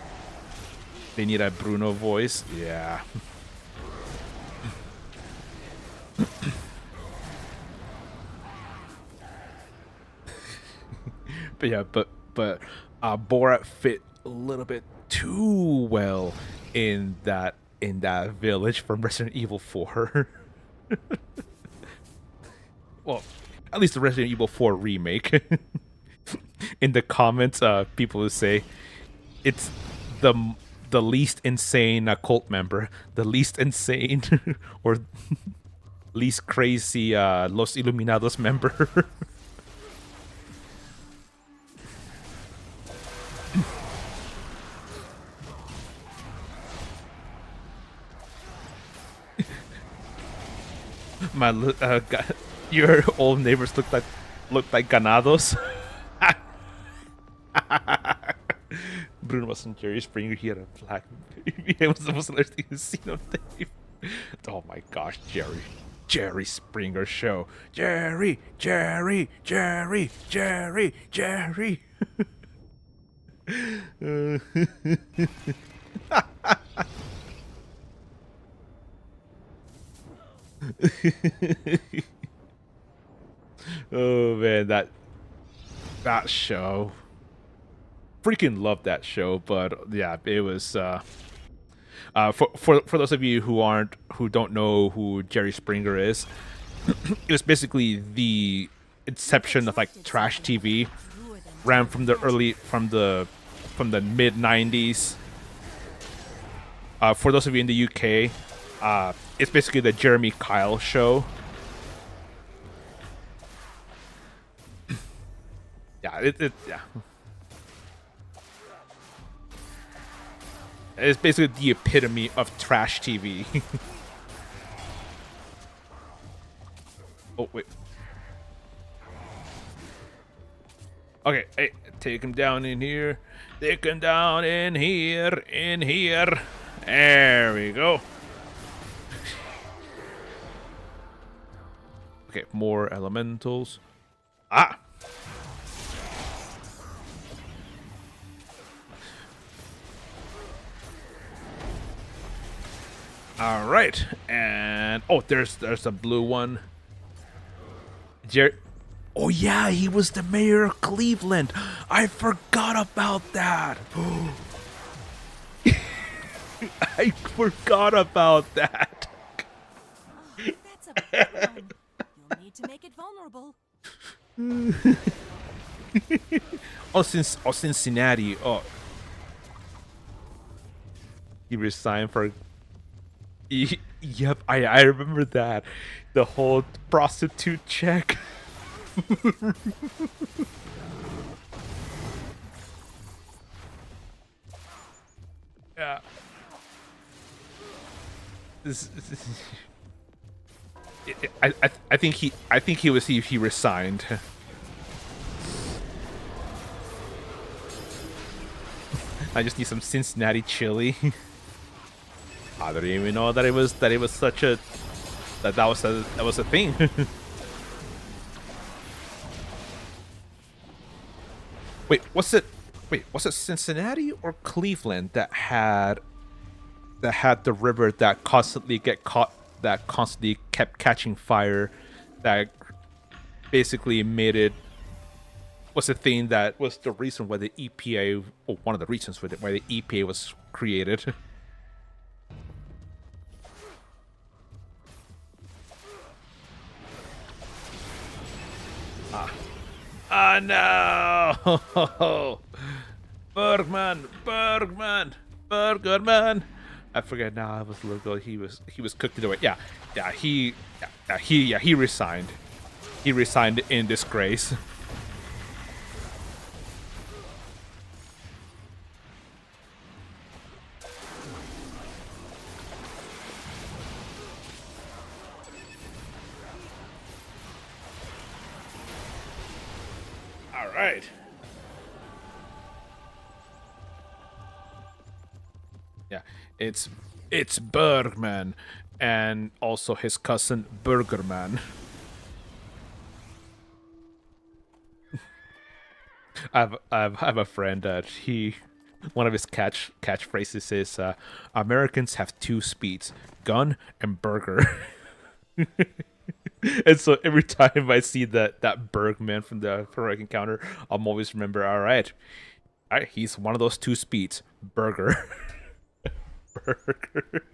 They need a Bruno voice. Yeah. But yeah, but Borat fit a little bit too well in that village from Resident Evil 4. Well, at least the Resident Evil 4 remake. In the comments, people will say it's the least insane cult member, the least insane or least crazy Los Iluminados member. Your old neighbors look like ganados. Bruno wasn't Jerry Springer. He had a black baby. It was the most hilarious thing to see on tape. Oh my gosh, Jerry Springer show. Jerry. Oh man, that show. Freaking loved that show, but yeah, it was for those of you who don't know who Jerry Springer is, it was basically the inception of like trash TV. Ran from the mid 90s. For those of you in the UK, it's basically the Jeremy Kyle show. Yeah, yeah. It's basically the epitome of trash TV. Oh, wait. Okay, hey, take him down in here. Take him down in here. There we go. Okay, more elementals. Ah! All right, and oh, there's a blue one. Jerry. Oh yeah, he was the mayor of Cleveland. I forgot about that. I forgot about that. Oh, that's a big one. You'll need to make it vulnerable. Cincinnati. Oh, he resigned for. Yep, I remember that. The whole prostitute check. Yeah. I think he resigned. I just need some Cincinnati chili. I didn't even know that it was such a that was a thing. Wait, was it Cincinnati or Cleveland that had the river that constantly kept catching fire, that basically made it was a thing that was the reason why the EPA, or one of the reasons why the EPA was created. Ah no! Bergman. I forget now. I was a little girl. He was cooked away. He resigned. He resigned in disgrace. right. Yeah, it's Bergman, and also his cousin Burgerman. I have a friend that one of his catchphrases is Americans have two speeds, gun and burger. And so every time I see that Bergman from the Heroic Encounter, I'm always remember, all right, he's one of those two speeds, burger. Burger.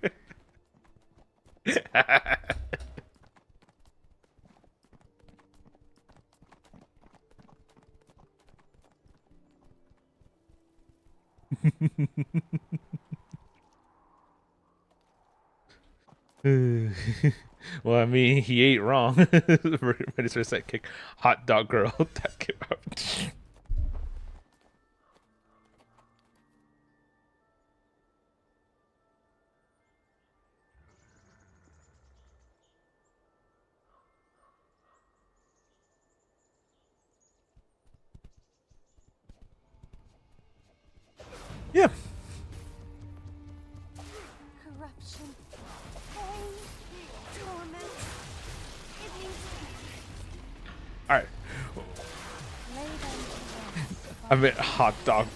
Well, I mean, he ain't wrong. Register set kick. Hot dog girl. That came out. Yeah. Corruption. Pain. Torment. It means All right. lay them to rest. I meant hot dog.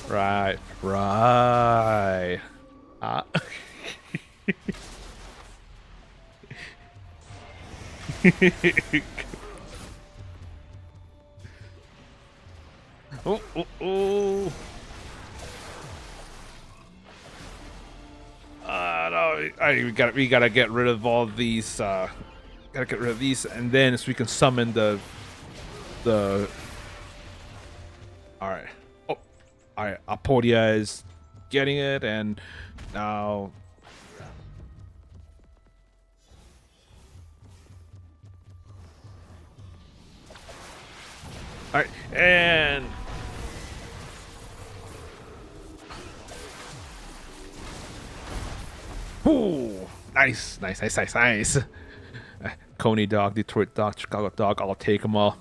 Right. Right. Ah. Oh, oh, oh. No, we gotta get rid of all these. Gotta get rid of these, and then so we can summon the. All right. Oh, all right. Apodia is getting it, and now. All right, and. Ooh, nice. Coney dog, Detroit dog, Chicago dog. I'll take them all.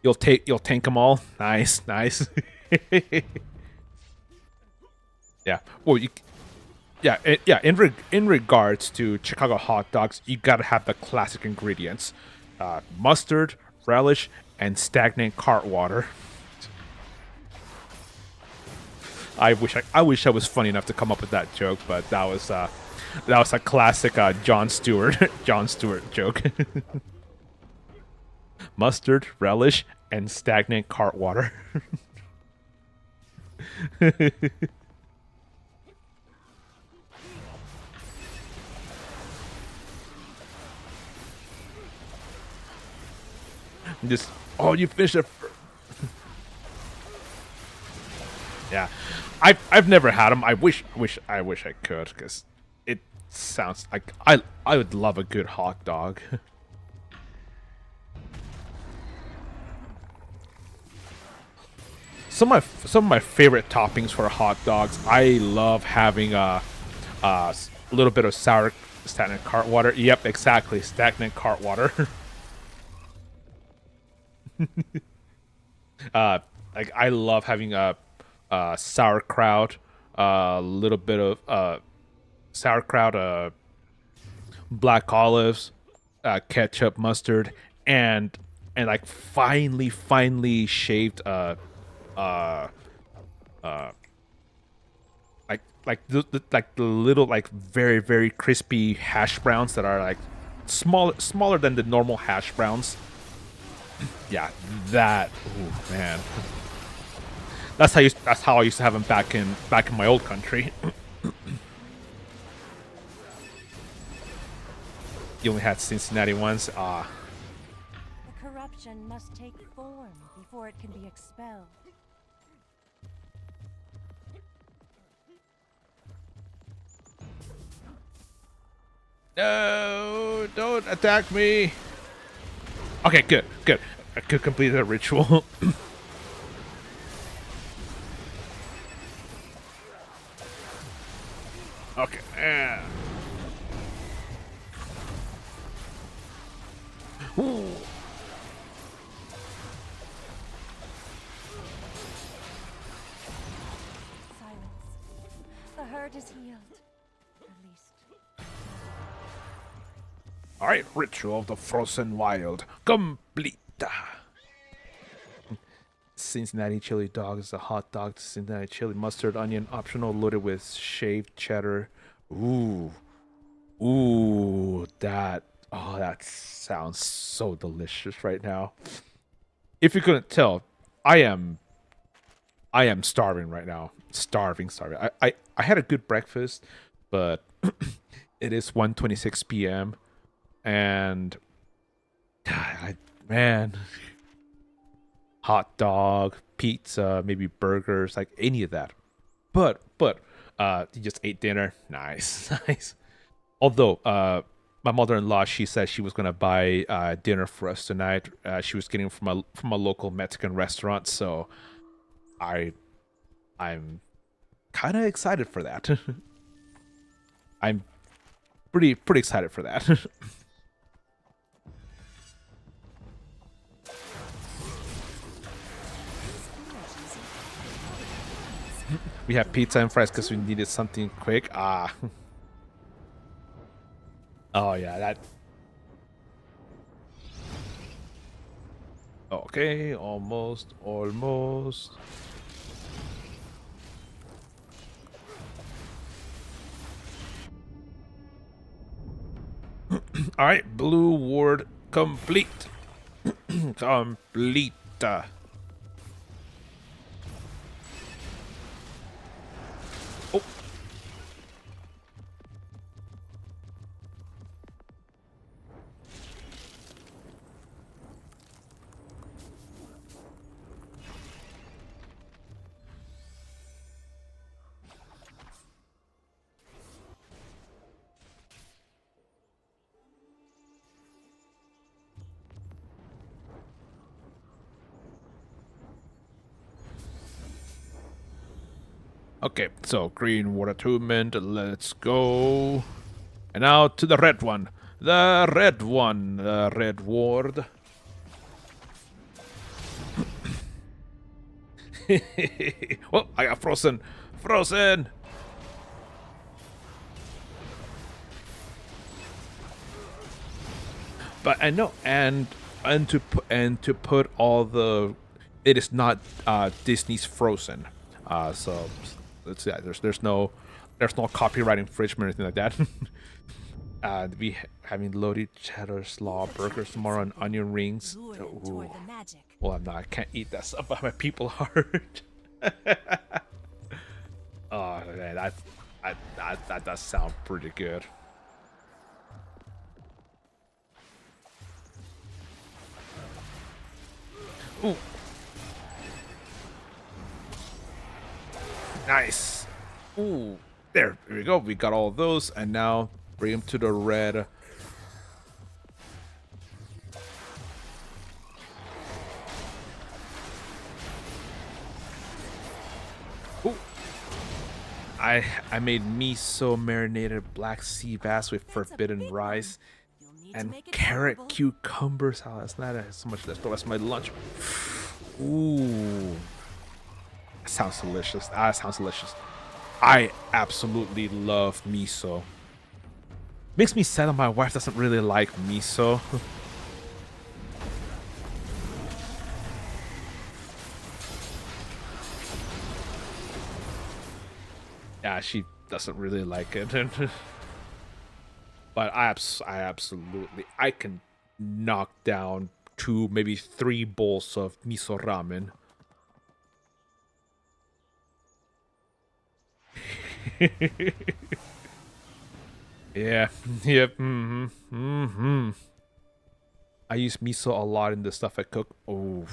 You'll tank them all. Nice. Yeah. Well, yeah. In regards to Chicago hot dogs, you gotta have the classic ingredients: mustard, relish, and stagnant cart water. I wish I was funny enough to come up with that joke, but that was a classic Jon Stewart joke. Mustard, relish, and stagnant cart water. Just you finished it. Yeah, I've never had them. I wish I could, because it sounds like I would love a good hot dog. Some of my favorite toppings for hot dogs. I love having a little bit of sour stagnant cart water. Yep, exactly, stagnant cart water. Like I love having a sauerkraut, a little bit of sauerkraut, black olives, ketchup, mustard, and like finely shaved like the little like very crispy hash browns that are like smaller than the normal hash browns. Yeah, that. Oh man. That's how I used to have them back in my old country. You only had Cincinnati ones. The corruption must take form before it can be expelled. No, don't attack me. Okay, good. I could complete the ritual. Okay. Ooh. is healed. At least. All right, Ritual of the Frozen Wild complete. Cincinnati chili dog is a hot dog. Cincinnati chili mustard, onion, optional, loaded with shaved cheddar. Ooh, that. Oh, that sounds so delicious right now. If you couldn't tell, I am starving right now. Starving. I had a good breakfast, but it is 1:26 p.m. and man, hot dog, pizza, maybe burgers, like any of that. But you just ate dinner. Nice, nice. Although my mother-in-law, she said she was gonna buy dinner for us tonight. She was getting from a local Mexican restaurant, so I'm kind of excited for that. I'm pretty excited for that. We have pizza and fries because we needed something quick. Ah. Oh yeah, that. Okay, almost. All right, blue ward complete. Complete. Oh. Okay, so green water attunement, let's go. And now to the red one. The red one, the red ward. Oh, I got frozen. Frozen! But I know, and to put all the, it is not Disney's Frozen. So let's see. There's no copyright infringement or anything like that. We having loaded cheddar slaw burgers tomorrow and onion rings. Lured Ooh. toward the magic. Well, I'm not. I can't eat that stuff, but my people heart. Oh man, that does sound pretty good. Ooh. Nice. Ooh. There we go. We got all those, and now bring them to the red. Ooh. I made miso marinated black sea bass with That's a forbidden big rice one. You'll need to and make it carrot durable. cucumber salad. That's not so much. That's my lunch. Ooh. That sounds delicious. That sounds delicious. I absolutely love miso. Makes me sad that my wife doesn't really like miso. Yeah, she doesn't really like it. But I absolutely, I can knock down 2, maybe 3 bowls of miso ramen. Yeah, yep, I use miso a lot in the stuff I cook. Oh,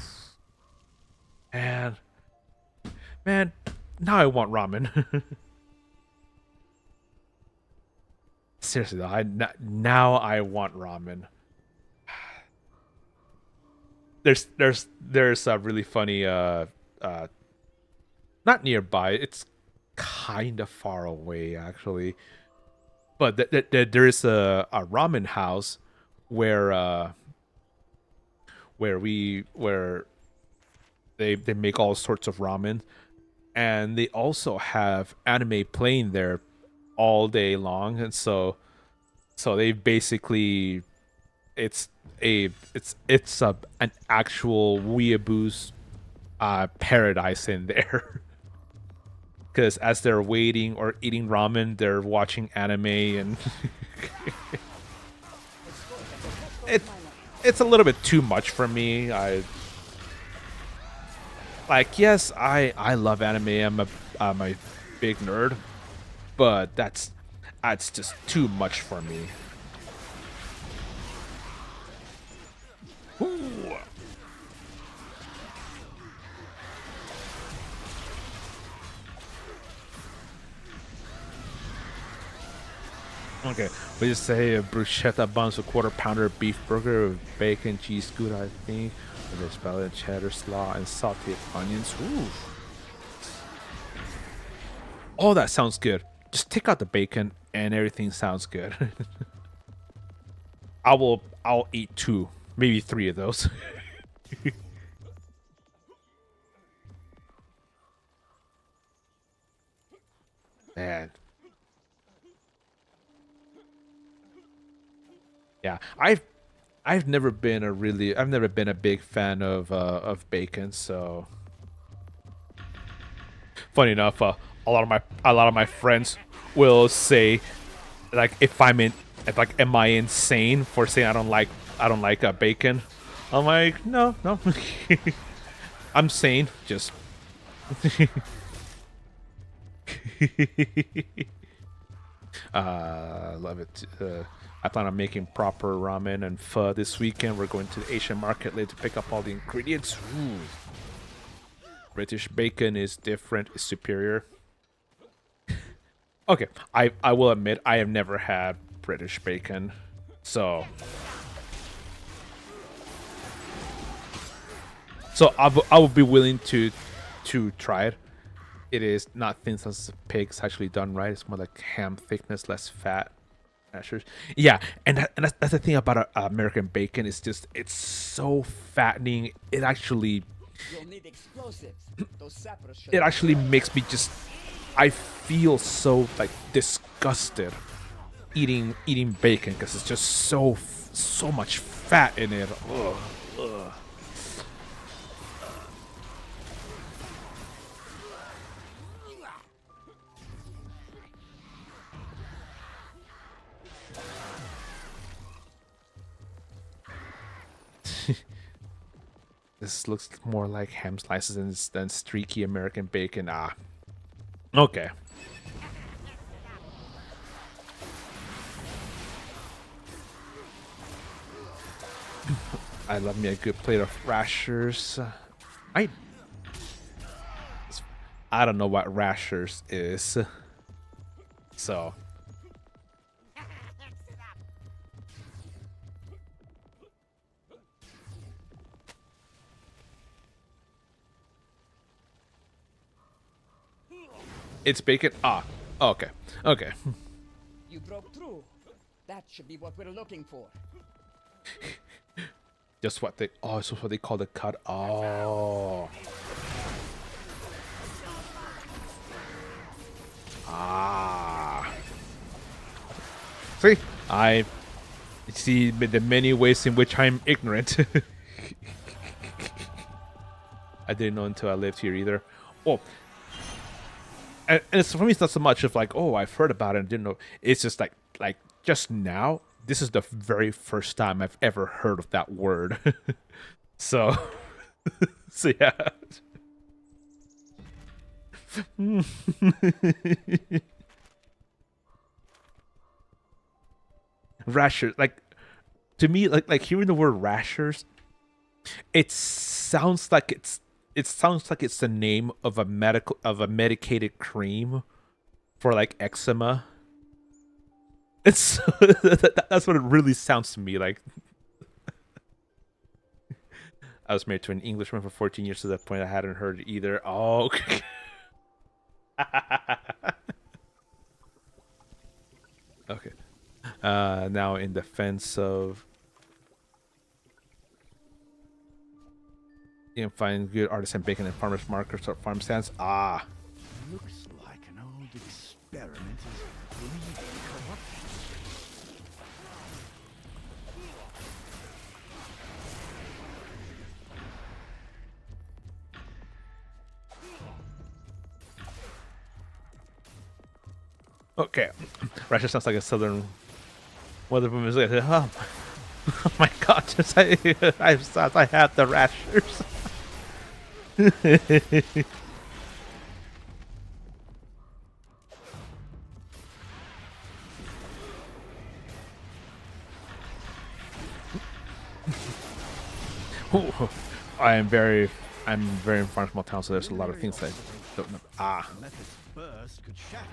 man, now I want ramen. Seriously though, now I want ramen. There's a really funny not nearby. It's kind of far away actually, but there is a ramen house where they make all sorts of ramen, and they also have anime playing there all day long, and so they basically it's an actual weeaboo's paradise in there. Because as they're waiting or eating ramen, they're watching anime, and it it's a little bit too much for me. Yes, I love anime. I'm a big nerd, but that's just too much for me. Ooh. Okay, we just say a bruschetta buns, a quarter pounder beef burger with bacon, cheese, gouda, I think, with a spallion, cheddar, slaw, and sauteed onions. Ooh. Oh, that sounds good. Just take out the bacon and everything sounds good. I'll eat 2, maybe 3 of those. Man. Yeah, I've never been a big fan of bacon, so funny enough, a lot of my friends will say, like, if like, am I insane for saying I don't like bacon? I'm like, no, no, I'm sane. Just love it. I plan on making proper ramen and pho this weekend. We're going to the Asian market later to pick up all the ingredients. Ooh. British bacon is different, is superior. Okay, I will admit I have never had British bacon, so I would be willing to try it. It is not thin slices of pig. It's actually done right. It's more like ham thickness, less fat. Rashers. Yeah, and that's the thing about American bacon. It's just it's so fattening. You'll need explosives. Those sappers should It actually makes me just I feel so like disgusted eating bacon because it's just so much fat in it. Ugh, ugh. This looks more like ham slices than streaky American bacon. Ah, okay. I love me a good plate of rashers. I I don't know what rashers is, so it's bacon. Ah, okay, okay. You broke through. That should be what we're looking for. Just what they it's what they call the cut. Oh. Ah. See, I see the many ways in which I'm ignorant. I didn't know until I lived here either. Oh, and it's for me. It's not so much of like, oh, I've heard about it and didn't know. It's just like just now. This is the very first time I've ever heard of that word. So, so yeah. Rashers, like to me, like hearing the word rashers, it sounds like it's the name of a medicated cream for like eczema. It's that's what it really sounds to me like. I was married to an Englishman for 14 years. To that point, I hadn't heard it either. Oh, okay. Okay. Now in defense of, you can find good artisan bacon and farmers markets or farm stands. Ah, Looks like an old experiment is breeding corruption. Okay, Russia sounds like a southern weather woman. Is like, oh, oh my god, just I thought I had the rashers. Ooh, I'm very in farm small town, so there's a lot of things that I don't know. Ah, The method's burst could shatter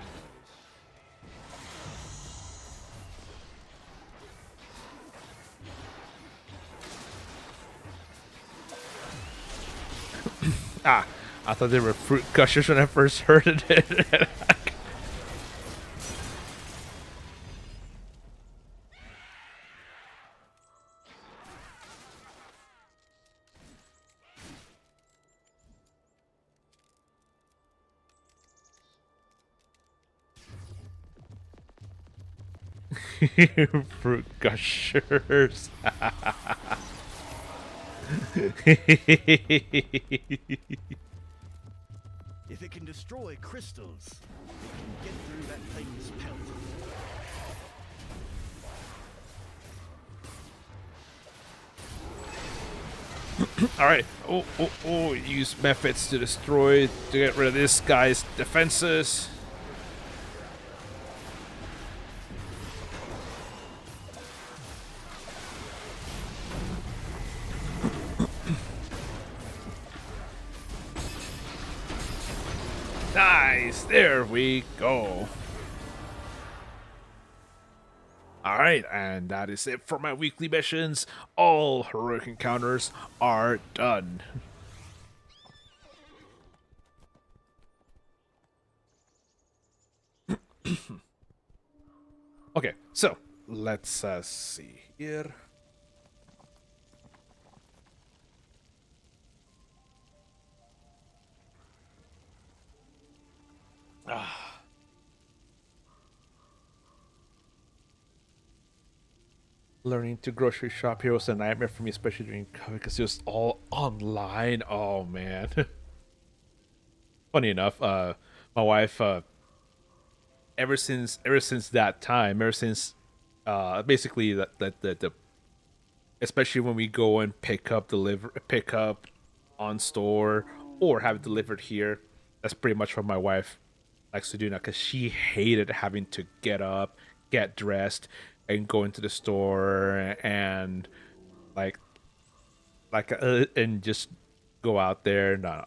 ah, I thought they were fruit gushers when I first heard it. Fruit gushers. If it can destroy crystals, it can get through that thing's pelt. All right. Oh! Use methods to destroy to get rid of this guy's defenses. Nice. There we go. Alright, and that is it for my weekly missions. All heroic encounters are done. Okay, so let's see here. Learning to grocery shop here was a nightmare for me, especially during COVID, because it was all online. Oh man. Funny enough, my wife, ever since that time, ever since basically the especially when we go and pick up on store or have it delivered here, that's pretty much what my wife likes to do now, because she hated having to get up, get dressed, and go into the store and like and just go out there. No.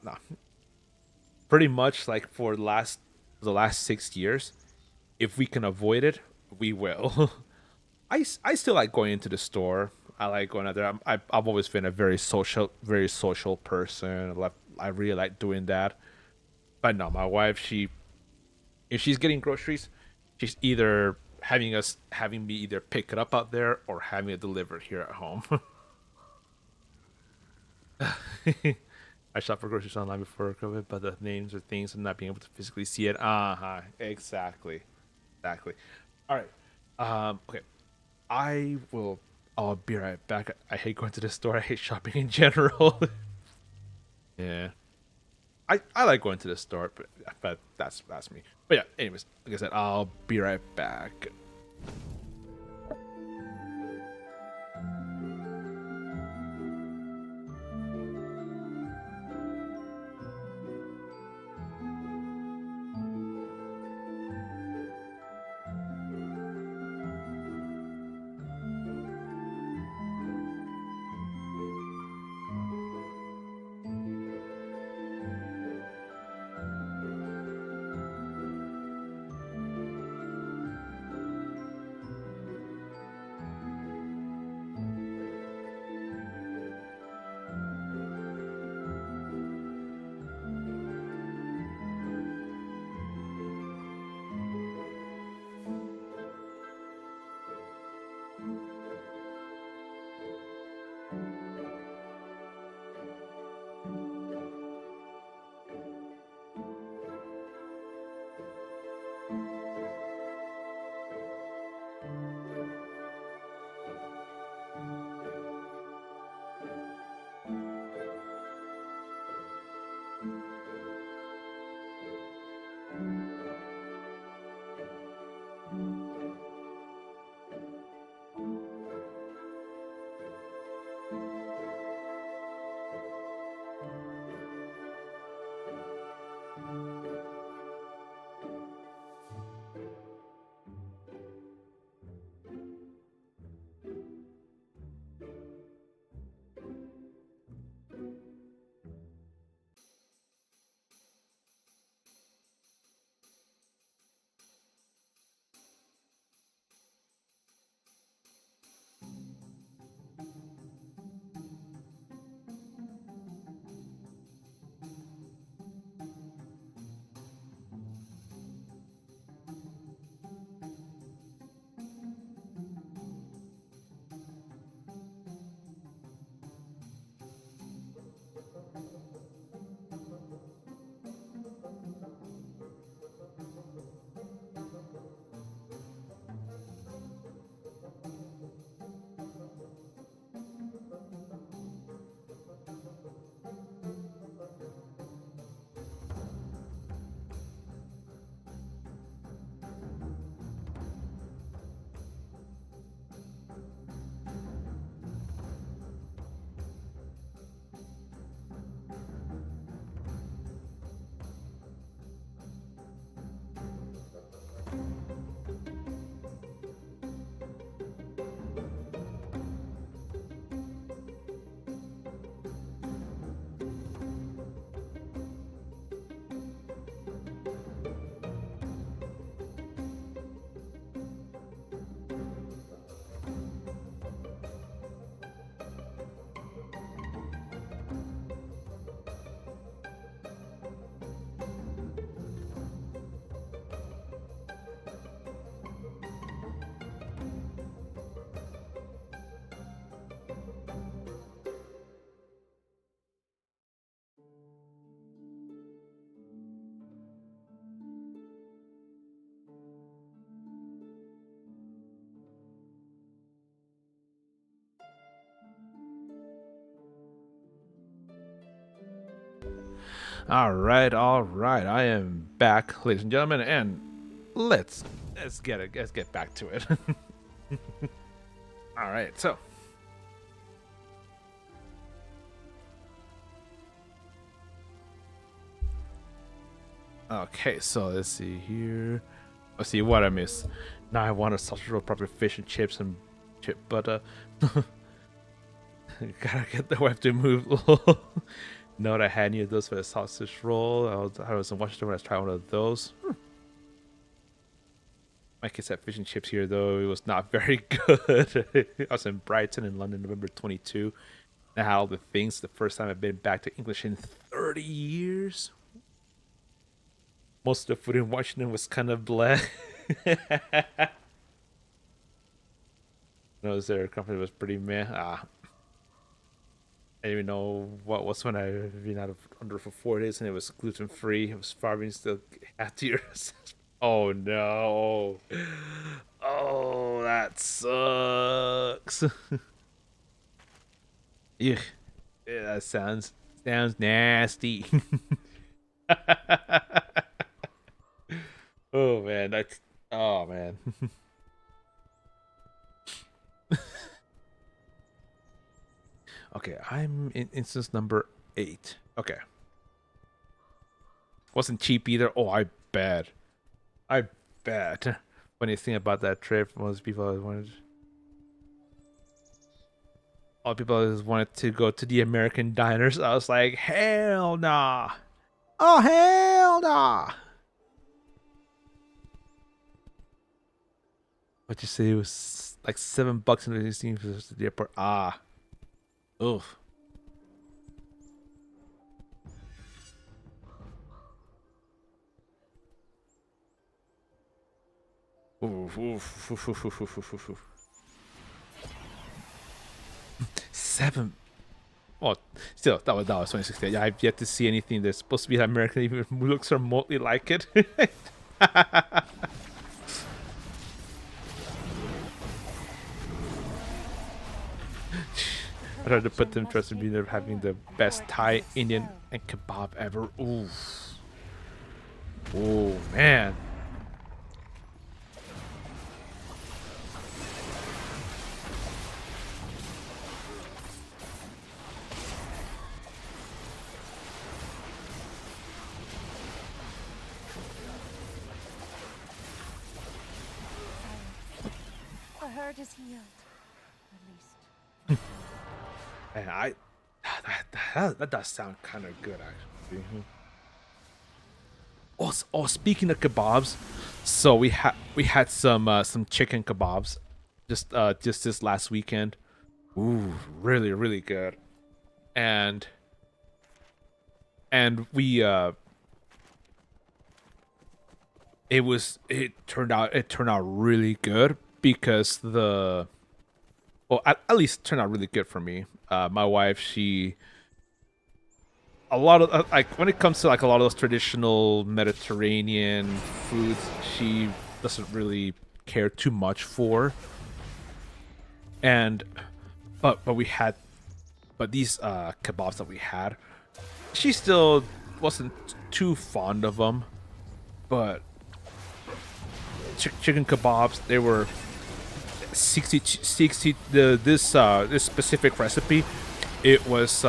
Pretty much like for the last 6 years, if we can avoid it, we will. I still like going into the store. I like going out there. I've always been a very social person. I really like doing that. But no, my wife, if she's getting groceries, she's either having me either pick it up out there or having it delivered here at home. I shop for groceries online before COVID, but the names of things and not being able to physically see it. Exactly. All right. Okay. I'll be right back. I hate going to the store. I hate shopping in general. Yeah. I like going to the store, but that's me. But yeah, anyways, like I said, I'll be right back. All right, all right. I am back, ladies and gentlemen, and let's get back to it. All right, so okay, so let's see here. Let's see what I missed. Now I want a sausage roll, proper fish and chips and chip butter. Gotta get the wife to move. Note I had any of those for the sausage roll. I was in Washington when I was trying one of those. My kids had fish and chips here, though. It was not very good. I was in Brighton in London, November 22. I had all the things. The first time I've been back to English in 30 years. Most of the food in Washington was kind of blah. Knows their company was pretty meh. I didn't even know what was when I've been out of under for 4 days and it was gluten free. It was farming still had to. Oh no! Oh, that sucks. Yeah, that sounds nasty. Oh man, oh man. Okay, I'm in instance number 8. Okay. Wasn't cheap either. Oh, I bet. Funniest thing about that trip, most people wanted. All people always wanted to go to the American diners. I was like, hell nah. Oh, hell nah. What'd you say? It was like $7 in the airport. Oof. Oof. 7. Well, still, that was 2016. Yeah, I've yet to see anything that's supposed to be American even looks remotely like it. I tried to put them trust in being having the best Thai, Indian, and kebab ever. Ooh. Oh man. The hurt is healed. At least. And that does sound kind of good actually. Oh, speaking of kebabs, so we had some chicken kebabs just this last weekend. Ooh, really good. And we it turned out really good because at least turned out really good for me. My wife, a lot of like when it comes to like a lot of those traditional Mediterranean foods, she doesn't really care too much for. And but these kebabs that we had, she still wasn't too fond of them. But chicken kebabs, they were 60 this specific recipe, it was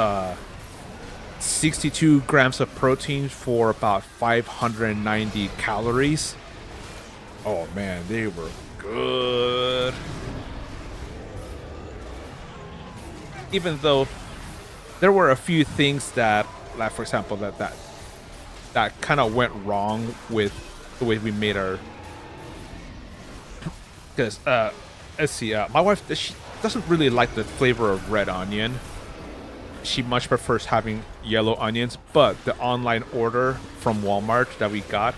62 grams of protein for about 590 calories. Oh man, they were good. Even though there were a few things that, like for example, that kind of went wrong with the way we made our. Because let's see, my wife, she doesn't really like the flavor of red onion. She much prefers having yellow onions, but the online order from Walmart that we got,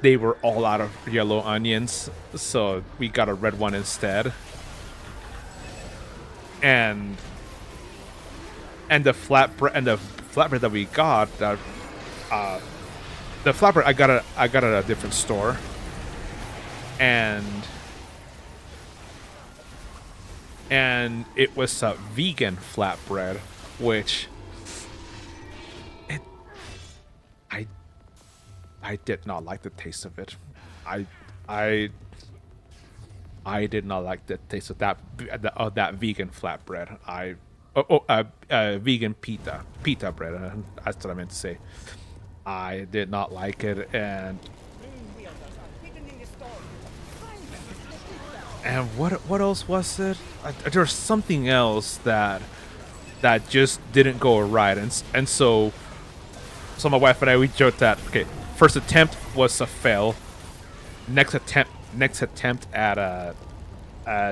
they were all out of yellow onions, so we got a red one instead. And the flatbread that we got, the flatbread I got at a different store, and it was a vegan flatbread, which I did not like the taste of it. I I I did not like the taste of that vegan flatbread. Vegan pita bread. That's what I meant to say. I did not like it, and what else was it? There's something else that just didn't go right, and so my wife and I, we joked that okay, first attempt was a fail. Next attempt at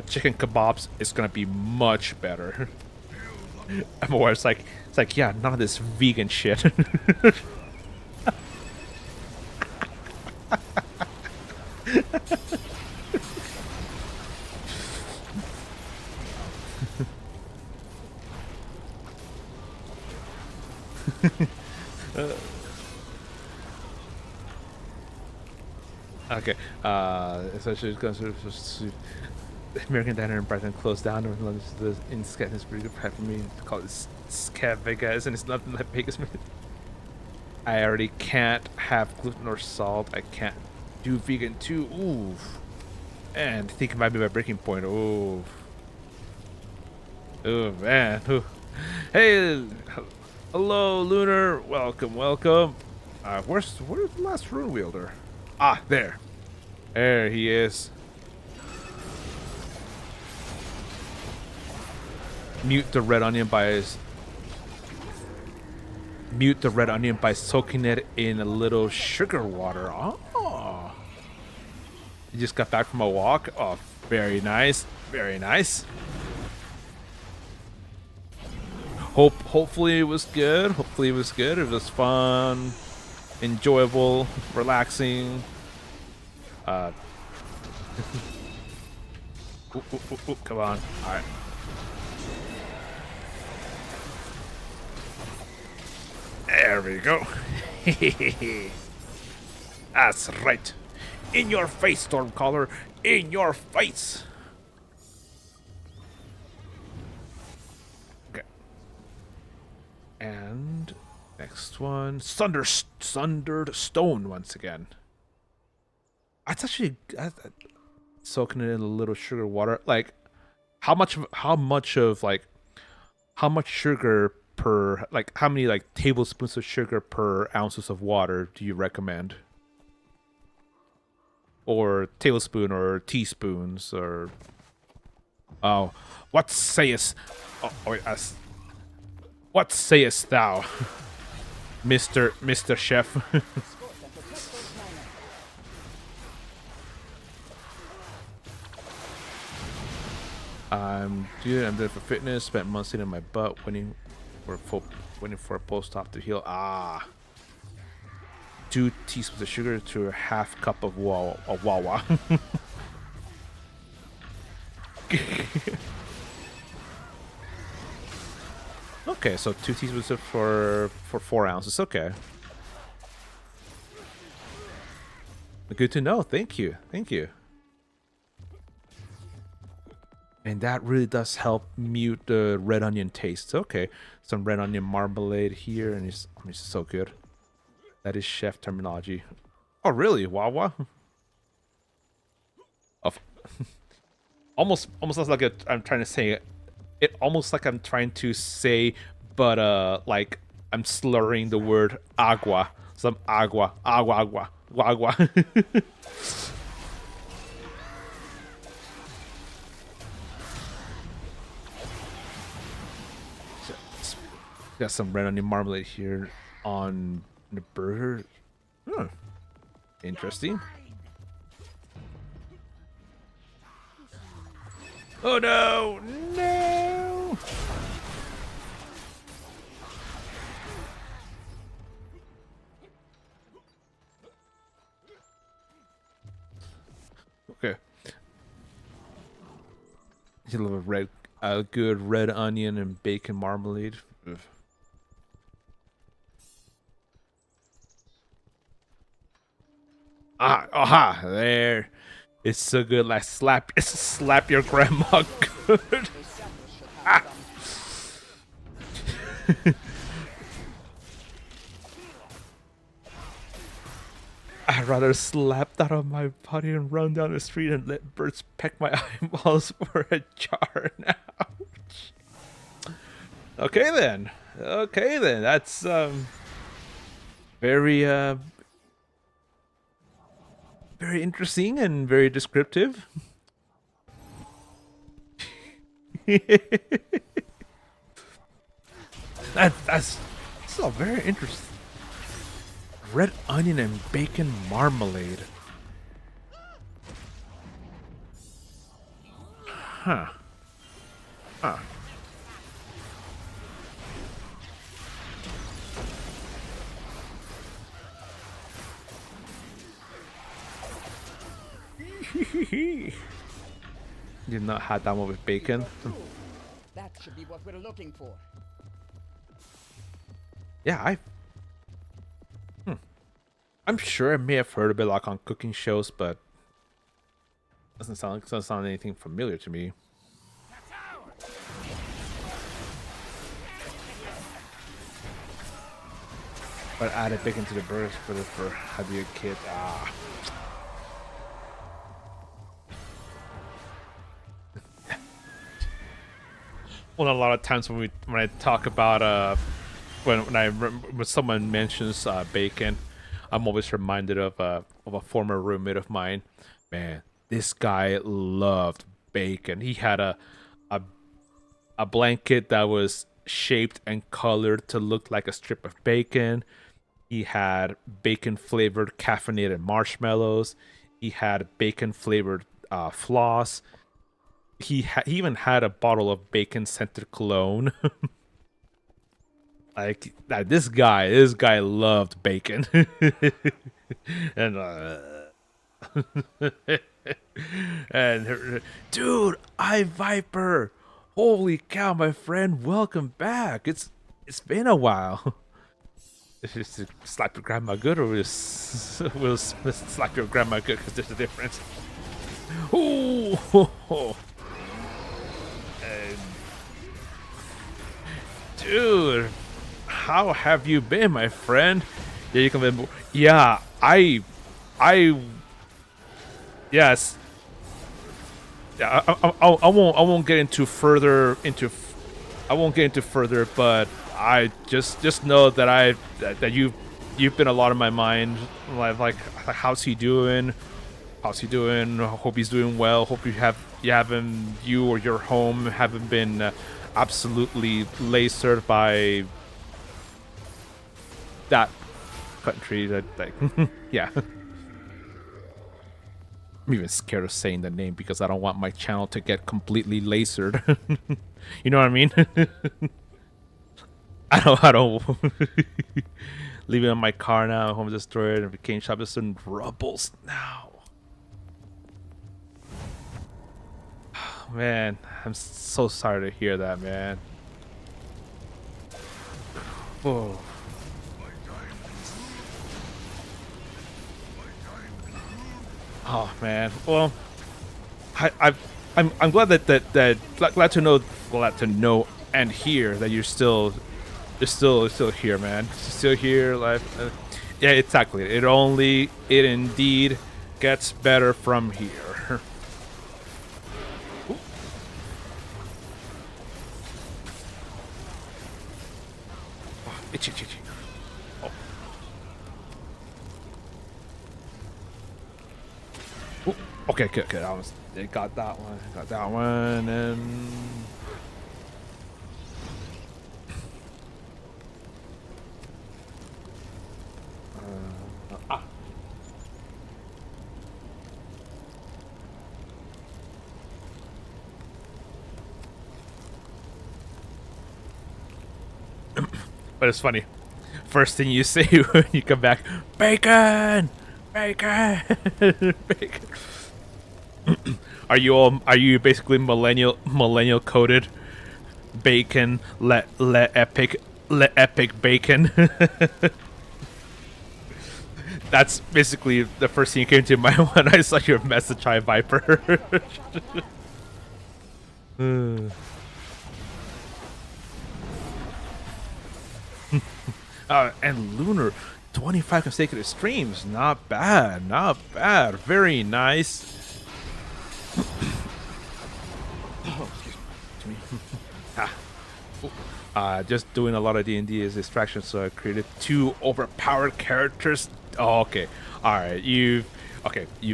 chicken kebabs is gonna be much better. And my wife's like, it's like, yeah, none of this vegan shit. Okay. Essentially, it's going to American Diner in Brighton closed down. In Scotland, it's pretty good prep for me to call it Scat Vegas, and it's nothing like Vegas. I already can't have gluten or salt. I can't do vegan too. Ooh. And I think it might be my breaking point. Ooh. Oh man. Ooh. Hey, hello, Lunar. Welcome. Where's the last rune wielder? Ah, there he is. Mute the red onion by soaking it in a little sugar water. Oh, you just got back from a walk. Oh, very nice. Hopefully it was good. It was fun, enjoyable, relaxing. Ooh, come on. All right. There we go. That's right. In your face, Stormcaller. In your face. Okay. And next one, Sundered Stone once again. That's actually soaking it in a little sugar water. Like, how much sugar per, like, how many like tablespoons of sugar per ounces of water do you recommend? Or tablespoon or teaspoons or what sayest thou, Mr. Chef? I'm doing it for fitness. Spent months sitting in my butt waiting for a post-op to heal. 2 teaspoons of sugar to a half cup of wawa. Okay, so 2 teaspoons for 4 ounces. Okay. Good to know. Thank you. And that really does help mute the red onion taste. Okay, some red onion marmalade here, and it's so good. That is chef terminology. Oh, really? Wawa? Almost sounds like I'm trying to say it. Almost like I'm trying to say, but like I'm slurring the word agua. Some agua. Got some red onion marmalade here on the burger. Interesting. Oh no! Okay. A little good red onion and bacon marmalade. Ugh. Aha! There, it's so good. Like slap your grandma good. I'd rather slap that on my body and run down the street and let birds peck my eyeballs for a jar now. Okay then. Okay then. That's very very interesting and very descriptive. That's so very interesting. Red onion and bacon marmalade. Huh. Huh. Did not have that one with bacon. That should be what we're looking for. Yeah, I'm sure I may have heard of it like on cooking shows, but doesn't sound anything familiar to me. But added bacon to the burgers for having a kid. Ah. Well, a lot of times when I talk about when someone mentions bacon, I'm always reminded of a former roommate of mine. Man, this guy loved bacon. He had a blanket that was shaped and colored to look like a strip of bacon. He had bacon flavored caffeinated marshmallows. He had bacon flavored floss. He even had a bottle of bacon scented cologne. Like this guy loved bacon. And dude, Viper, holy cow, my friend, welcome back. It's been a while. It's just to slap your grandma good, or we'll slap your grandma good, because there's a difference. Ooh. And, dude, how have you been, my friend? Yeah, you can. Yeah, yes. Yeah, I won't get into further. But I just know that that you've been a lot in my mind. Like how's he doing? Hope he's doing well. Hope you or your home haven't been absolutely lasered by that country. That like yeah. I'm even scared of saying the name because I don't want my channel to get completely lasered. You know what I mean? I don't leave it in my car now, home destroyed, and became shoppers and rubbles now. Man, I'm so sorry to hear that, man. Oh. Oh man. Well, I'm glad glad to know and hear that you're still here, man. Still here, life. Yeah, exactly. It indeed gets better from here. Ooh. Oh, itchy. Oh. Ooh. Okay, good. They got that one, and but it's funny. First thing you say when you come back, bacon. Are you basically millennial coded? Bacon, let epic bacon. That's basically the first thing that came to mind when I saw your message, Hi Viper. And Lunar, 25 consecutive streams. Not bad. Not bad. Very nice. Oh, excuse me. Just doing a lot of D&D as distraction, so I created 2 overpowered characters. Oh, okay. All right. You've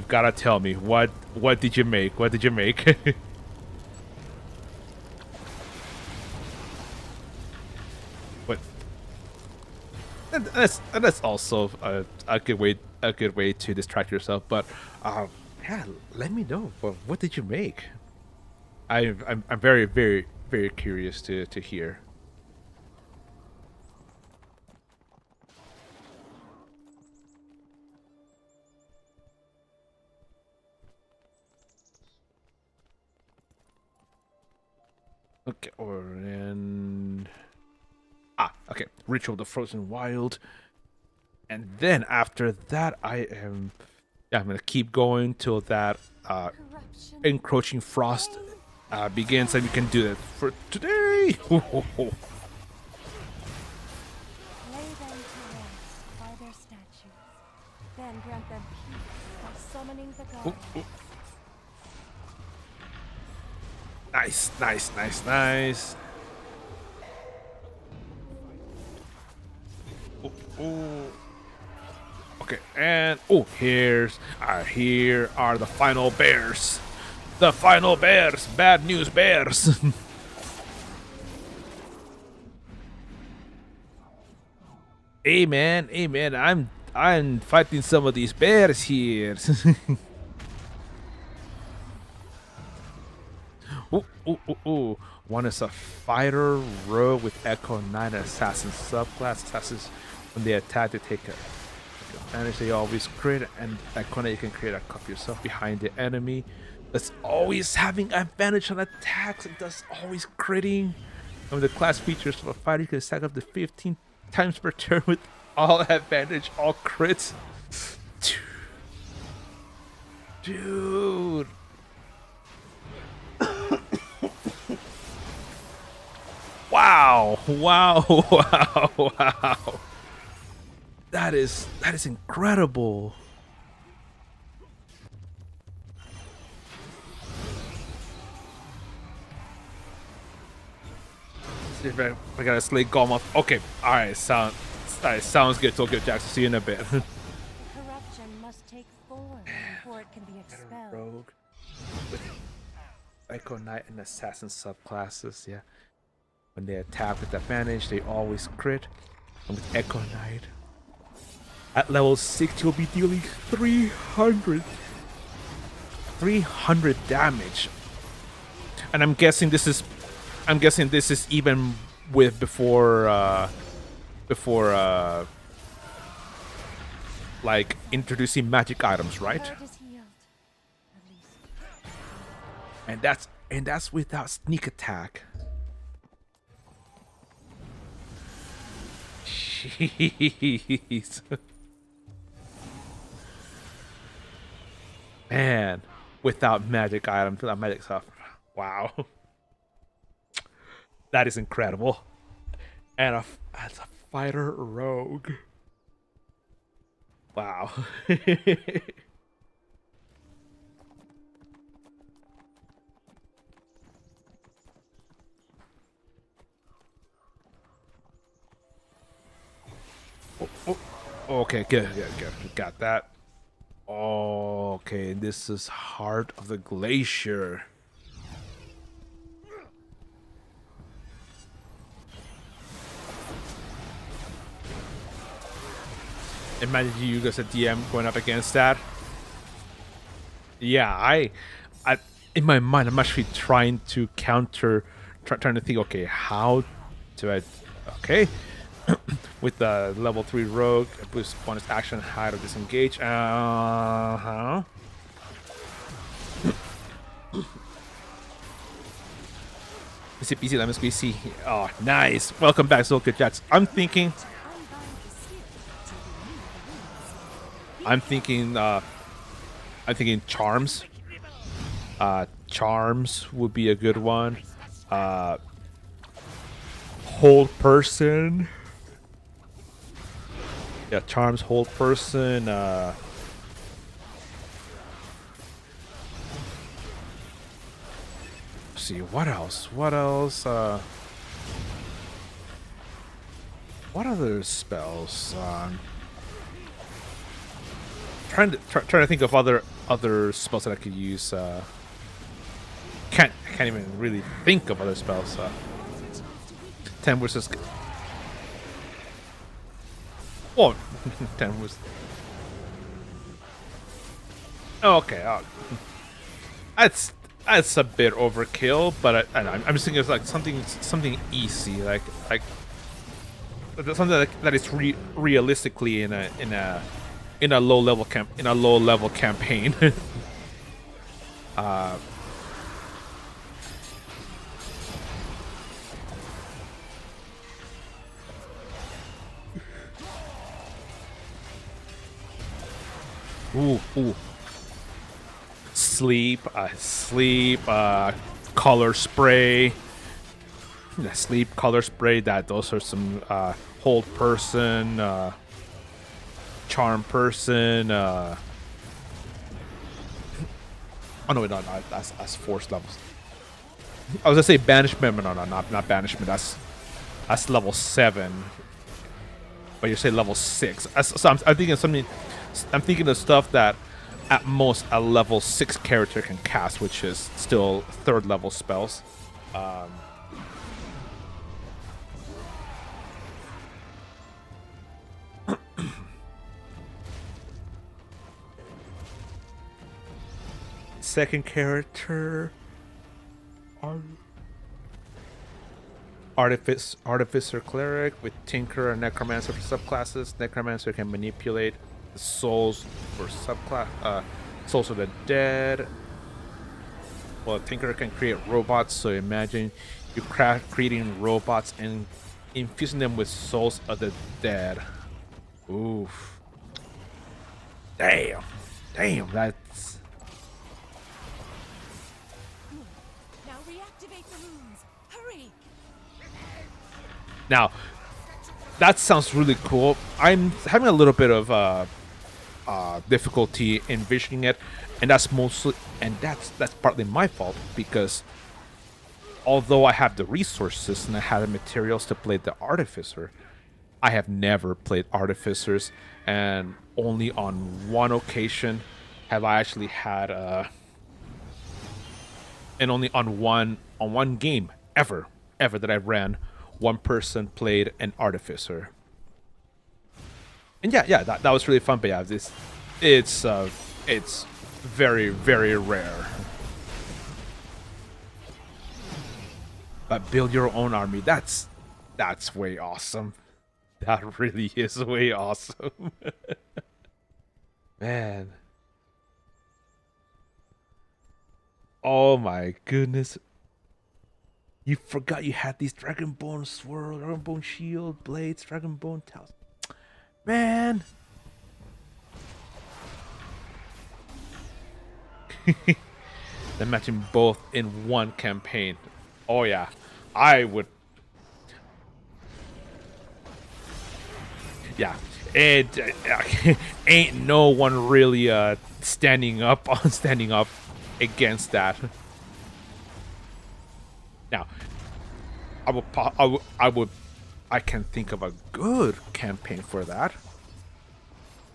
gotta tell me what did you make? What did you make? What? And that's also a good way to distract yourself. But yeah, let me know. What did you make? I'm very very very curious to hear. Okay, okay. Ritual of the Frozen Wild. And then after that, I'm gonna keep going till that Corruption. encroaching frost begins, and we can do it for today. Lay them to rest by their statues. Then grant them peace by summoning the gods. Nice, nice, nice, nice. Ooh. Okay, and here are the final bears. The final bears. Bad news bears. Hey man, I'm fighting some of these bears here. Ooh. One is a fighter rogue with Echo Knight and Assassin subclass. Assassins, when they attack, they take advantage. They always crit, and Echo Knight, you can create a copy yourself behind the enemy. That's always having advantage on attacks. It does always critting. And the class features of a fighter, you can stack up to 15 times per turn with all advantage, all crits. Dude. Wow. That is incredible. See if I gotta slay Golmoth. Okay, alright, sounds good. Tokyo Jackson, see you in a bit. Corruption must take form before it can be expelled. Rogue with Echo Knight and Assassin subclasses, yeah. When they attack with advantage, they always crit. And with Echo Knight, at level 6, you'll be dealing 300 damage. And I'm guessing this is even with before like introducing magic items, right? Hurt is healed, at least. And that's without sneak attack. Jeez. Man, without magic items, without magic stuff. Wow. That is incredible. And as a fighter rogue. Wow. Okay, good. Got that. Okay, this is Heart of the Glacier. Imagine you as a DM going up against that. Yeah, I in my mind, I'm actually trying to counter, trying to think. Okay, how do I? Okay, with the level 3 rogue, boost bonus action, hide or disengage. Easy lemon squeezy. Oh, nice. Welcome back, Zolka Jets. I'm thinking charms. Charms would be a good one. Hold person. Yeah, charms hold person. Let's see what else. What else? What other spells? Trying to think of other spells that I could use. Can't even really think of other spells. 10 versus. Oh, 10 was. Oh, okay. That's a bit overkill, but I'm just thinking of like something easy, like something that is realistically in a low level campaign. Ooh. Sleep, color spray. Yeah, sleep, color spray. Those are some hold person, charm person. Oh no, wait, no, that's force levels. I was gonna say banishment, but no, not banishment. That's level 7. But you say level 6. So I'm thinking something. I'm thinking of stuff that at most a level 6 character can cast, which is still 3rd level spells. Second character, Artificer Cleric with Tinker and Necromancer for subclasses. Necromancer can manipulate the souls for subclass. Souls of the dead. Well, Tinker can create robots. So imagine you creating robots and infusing them with souls of the dead. Oof. Damn, that's. Now reactivate the runes. Hurry! Now, that sounds really cool. I'm having a little bit of difficulty envisioning it, and that's partly my fault because although I have the resources and I have the materials to play the Artificer, I have never played Artificers, and only on one occasion have I actually had and only on one game ever that I ran, one person played an Artificer. And yeah, that was really fun. But yeah, it's very, very rare. But build your own army. That's way awesome. That really is way awesome. Man. Oh my goodness. You forgot you had these Dragonbone Swirl, Dragonbone Shield, Blades, Dragonbone Talisman. Man. Imagine both in one campaign. Oh yeah. I would. Yeah. It ain't no one really standing up against that. Now, I can think of a good campaign for that.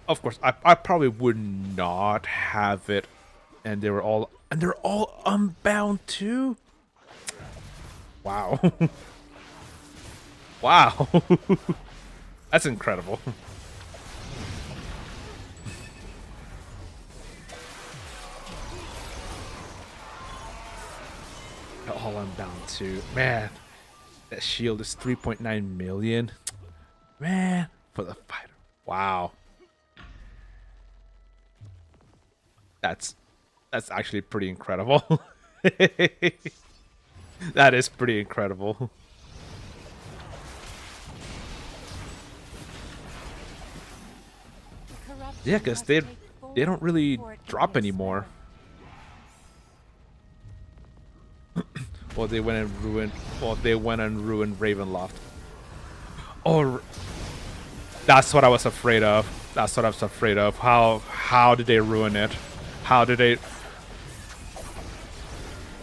Of course, I probably would not have it, and they're all unbound too. Wow, wow, that's incredible. All unbound too. Man, that shield is 3.9 million. Man, for the fighter. Wow. That's actually pretty incredible. That is pretty incredible. Yeah, because they don't really drop anymore. Well, they went and ruined Ravenloft. Oh, That's what I was afraid of. That's what I was afraid of. How did they ruin it? How did they?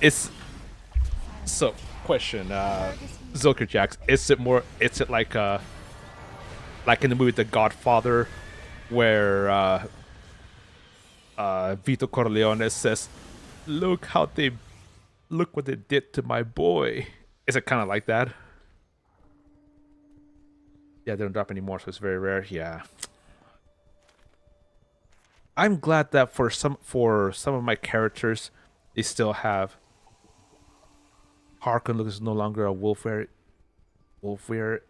It's so question. Zilker Jax. Is it more? Is it like in the movie The Godfather, where Vito Corleone says, look what they did to my boy." Is it kind of like that? Yeah, they don't drop anymore, so it's very rare. Yeah, I'm glad that for some of my characters, they still have Harkon is no longer a wolf-wearer,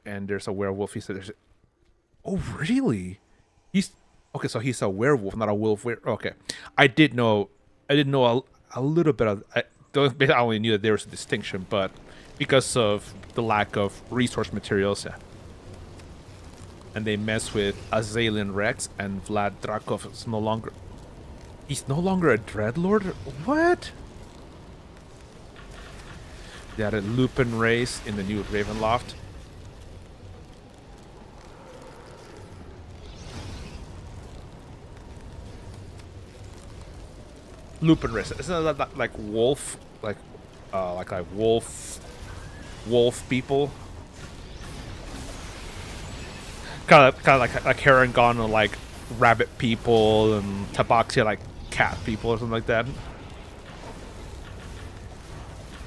and there's a werewolf. He said, "There's." Oh, really? He's okay. So he's a werewolf, not a wolf-wearer. Okay, I did know. I did know a little bit of. I only knew that there was a distinction, but because of the lack of resource materials, and they mess with Azalian Rex, and Vlad Drakov is no longer. He's no longer a Dreadlord? What? They had a Lupin race in the new Ravenloft. Lupin race. Isn't that like wolf? Like wolf people? Kind of like Harangon and like rabbit people, and Tabaxia like cat people or something like that.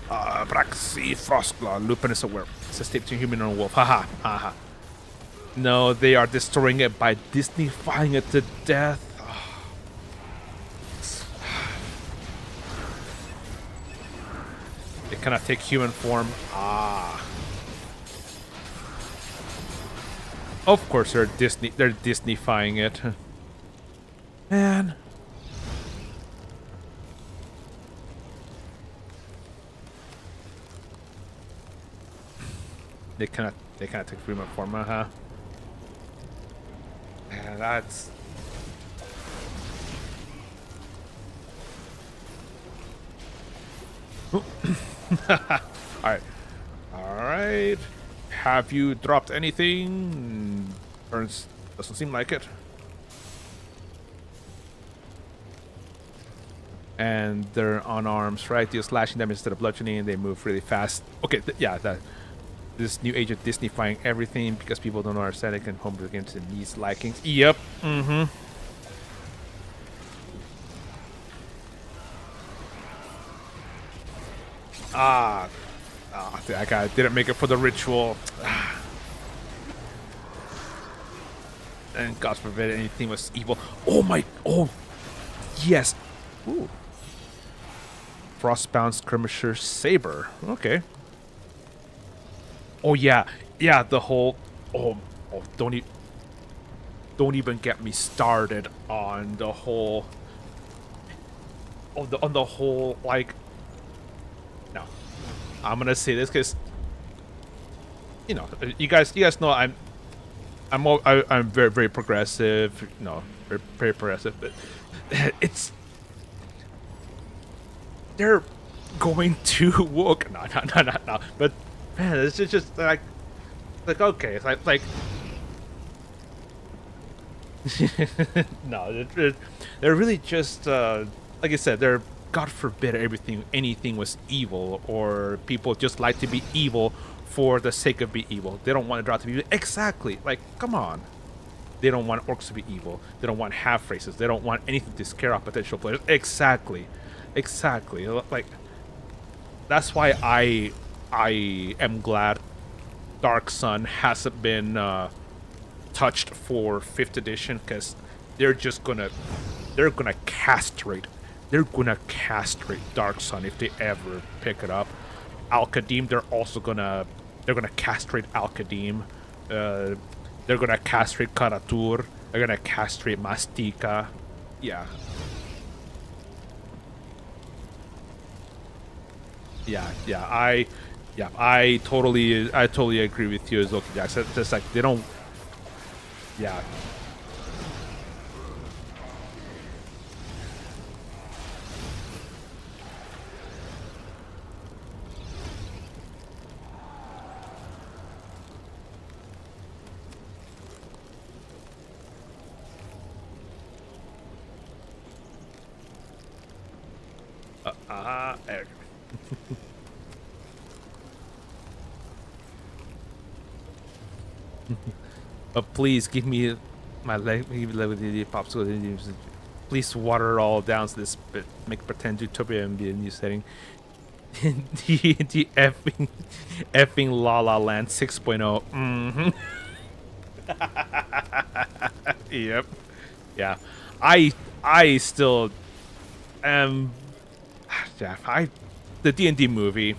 Braxi Frostclaw. Lupin is a werewolf. It's a state between human and wolf. Haha. Haha. No, they are destroying it by Disney-fying it to death. They cannot take human form. Of course they're Disney-fying it. Man. They cannot take human form, huh? Man, that's Alright. Have you dropped anything? Turns doesn't seem like it. And they're on arms, right? Deal slashing damage instead of bludgeoning, and they move really fast. Okay, yeah, this new age of Disney-fying everything because people don't understand it and homebrew against the niche likings. Yep. Mm-hmm. That guy didn't make it for the ritual. And God forbid anything was evil. Oh, yes. Ooh. Frostbound Skirmisher Saber. Okay. Oh yeah, the whole. Don't even get me started on the whole. On the whole, like. No, I'm gonna say this because you guys know I'm very, very progressive. Very, very progressive. But it's they're going to woke. No. But man, it's just like okay, it's like no, they're really just like I said, they're God forbid anything was evil, or people just like to be evil for the sake of being evil. They don't want to draw to be evil. Exactly. Like, come on. They don't want orcs to be evil. They don't want half races. They don't want anything to scare off potential players. Exactly. Like, that's why I am glad Dark Sun hasn't been touched for 5th edition, because they're gonna castrate Dark Sun if they ever pick it up. Al-Qadim, they're gonna castrate Al-Qadim. They're gonna castrate Karatur. They're gonna castrate Mastika. Yeah. I totally agree with you, Zoki Jackson. It's just like they don't. Yeah. There. But please give me my leg popsicle. Please water it all down so this make pretend utopia and be a new setting. the effing La La Land 6.0. Yep. Yeah. I still am. Yeah. The D&D movie.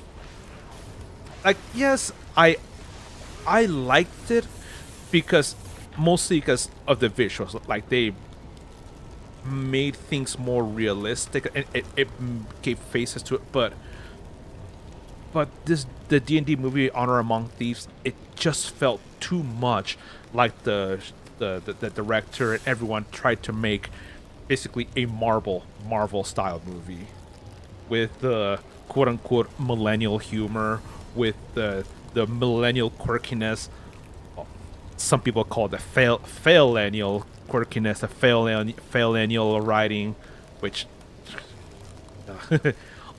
Like, yes, I liked it because mostly because of the visuals. Like, they made things more realistic and it gave faces to it. But the D&D movie Honor Among Thieves, it just felt too much like the director and everyone tried to make basically a Marvel style movie with the quote unquote millennial humor, with the millennial quirkiness. Well, some people call it the fail-ennial quirkiness, the fail-ennial writing, which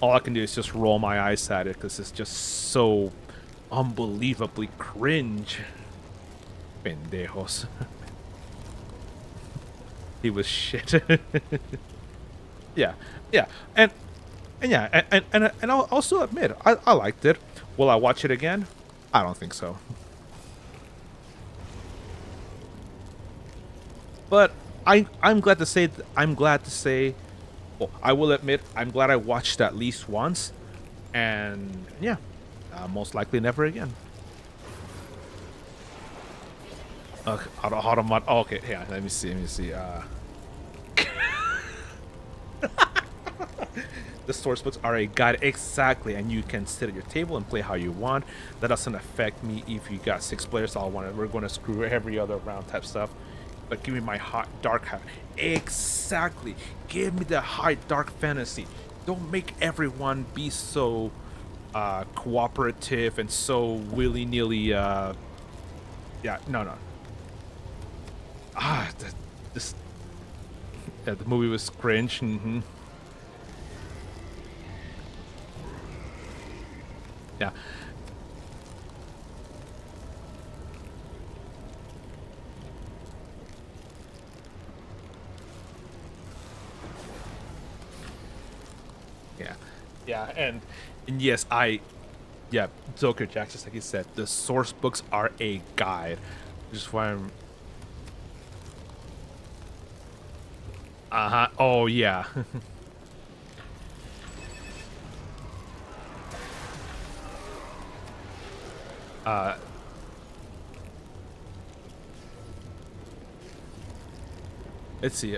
all I can do is just roll my eyes at it because it's just so unbelievably cringe. Pendejos. He was shit. Yeah, yeah, and yeah, and I'll also admit I liked it. Will I watch it again? I don't think so. But I'm glad to say well, I will admit I'm glad I watched at least once, and yeah, most likely never again. Automat. Oh, okay, yeah. Let me see. The source books are a guide, exactly, and you can sit at your table and play how you want. That doesn't affect me if you got 6 players. We're going to screw every other round type stuff. But give me my hot dark hat. Exactly. Give me the high dark fantasy. Don't make everyone be so cooperative and so willy-nilly. Yeah, no. The movie was cringe. Yeah. Yeah, and yes, Joker Jackson, like you said, the source books are a guide. Which is why I'm. Oh yeah. Let's see,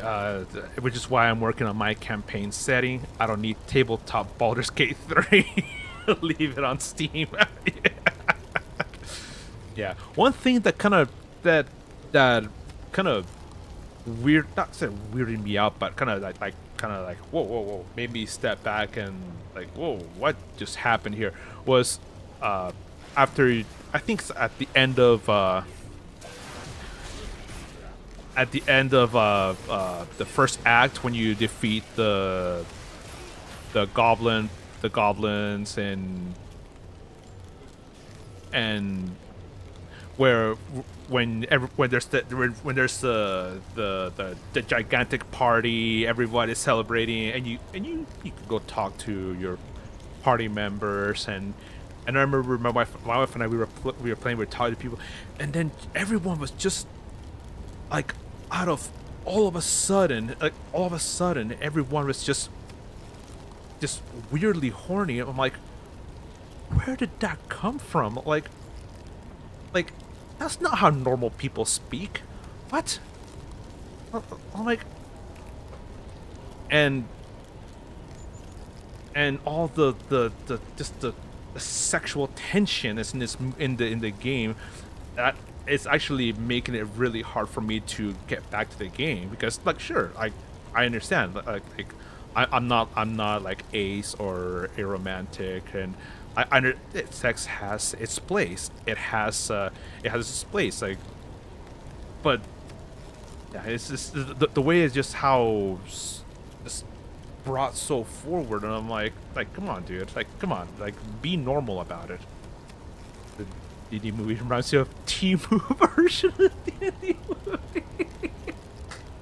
which is why I'm working on my campaign setting. I don't need tabletop Baldur's Gate 3. Leave it on Steam. Yeah. One thing that kind of weird, not said weirded me out, but kind of like whoa, made me step back and like, whoa, what just happened here? Was after, I think at the end of the first act, when you defeat the goblins and where when there's the gigantic party, everyone is celebrating, and you can go talk to your party members, and I remember my wife and I, we were playing, we were talking to people, and then everyone was just like, out of all of a sudden, everyone was just weirdly horny. I'm like, where did that come from? Like that's not how normal people speak. What? I'm like, and all the sexual tension is in the game, that it's actually making it really hard for me to get back to the game, because like, sure, I understand, like I'm not like Ace or aromantic, and sex has its place. It has its place, like, but yeah, it's just the way is just how just brought so forward, and I'm like, come on, dude, like, come on, like, be normal about it. The D&D movie reminds me of T-Move version of the D&D movie.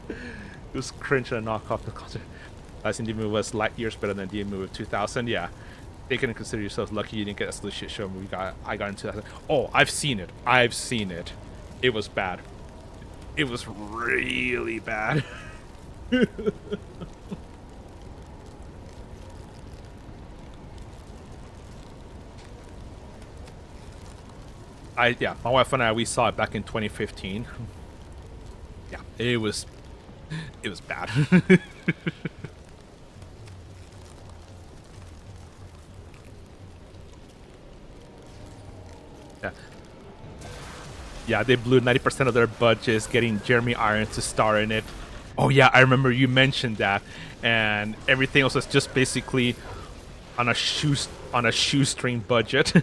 It was cringe and knock off the concert. Last D&D movie was light years better than D&D movie of 2000. Yeah, they can consider yourselves lucky you didn't get a shit show movie. I got into that. Oh, I've seen it. I've seen it. It was bad. It was really bad. Yeah, my wife and I, we saw it back in 2015. Yeah, it was bad. Yeah. Yeah, they blew 90% of their budgets getting Jeremy Irons to star in it. Oh yeah, I remember you mentioned that, and everything else was just basically on a shoestring budget.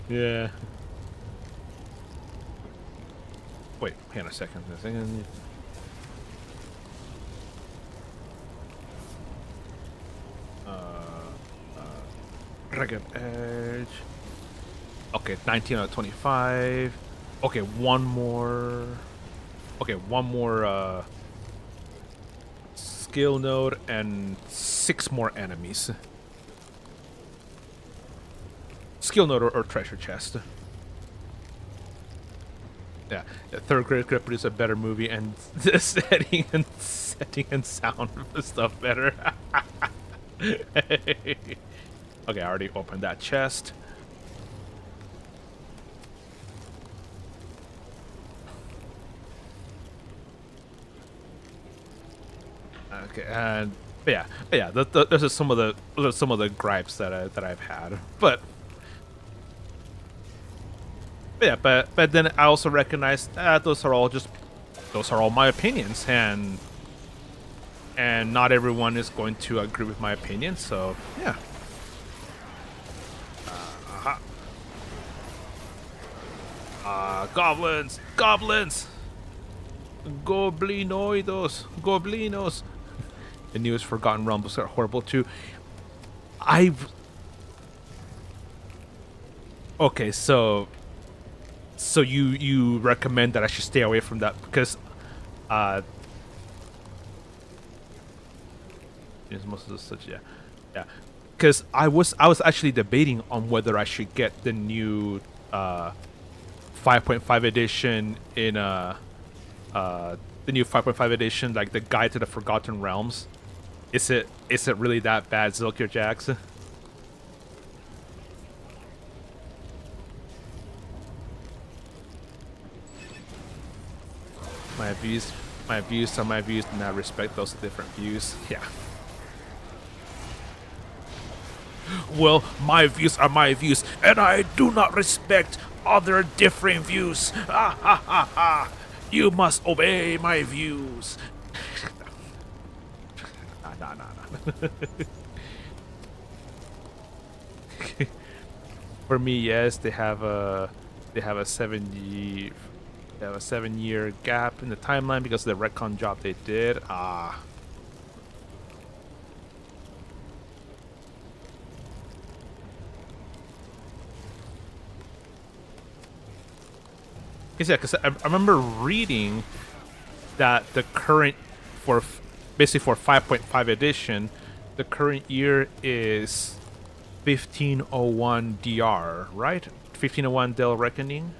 Yeah. Wait, hang on a second. Rugged Edge. Okay, 19 out of 25. Okay, one more. Okay, one more skill node and 6 more enemies. Skill node or treasure chest. Yeah, third grade could produce a better movie, and the setting and sound stuff better. Okay, I already opened that chest. Okay, and yeah, those are some of the gripes that I've had, but yeah, but then I also recognize that those are all my opinions, and not everyone is going to agree with my opinion. So yeah. Goblins, goblinos. The newest Forgotten Realms are horrible too. Okay, so you recommend that I should stay away from that because most of the such yeah because I was actually debating on whether I should get the new 5.5 edition in the new 5.5 edition, like the Guide to the Forgotten Realms. Is it really that bad, Zilkir Jax? My views are my views, and I respect those different views. Yeah. Well, my views are my views, and I do not respect other different views. Ha ha ha ha! You must obey my views. Nah. For me, yes, they have a 7-year gap in the timeline because of the retcon job they did. Yeah, because I remember reading that the current basically for 5.5 edition, the current year is 1501 DR, right? 1501 Del Reckoning.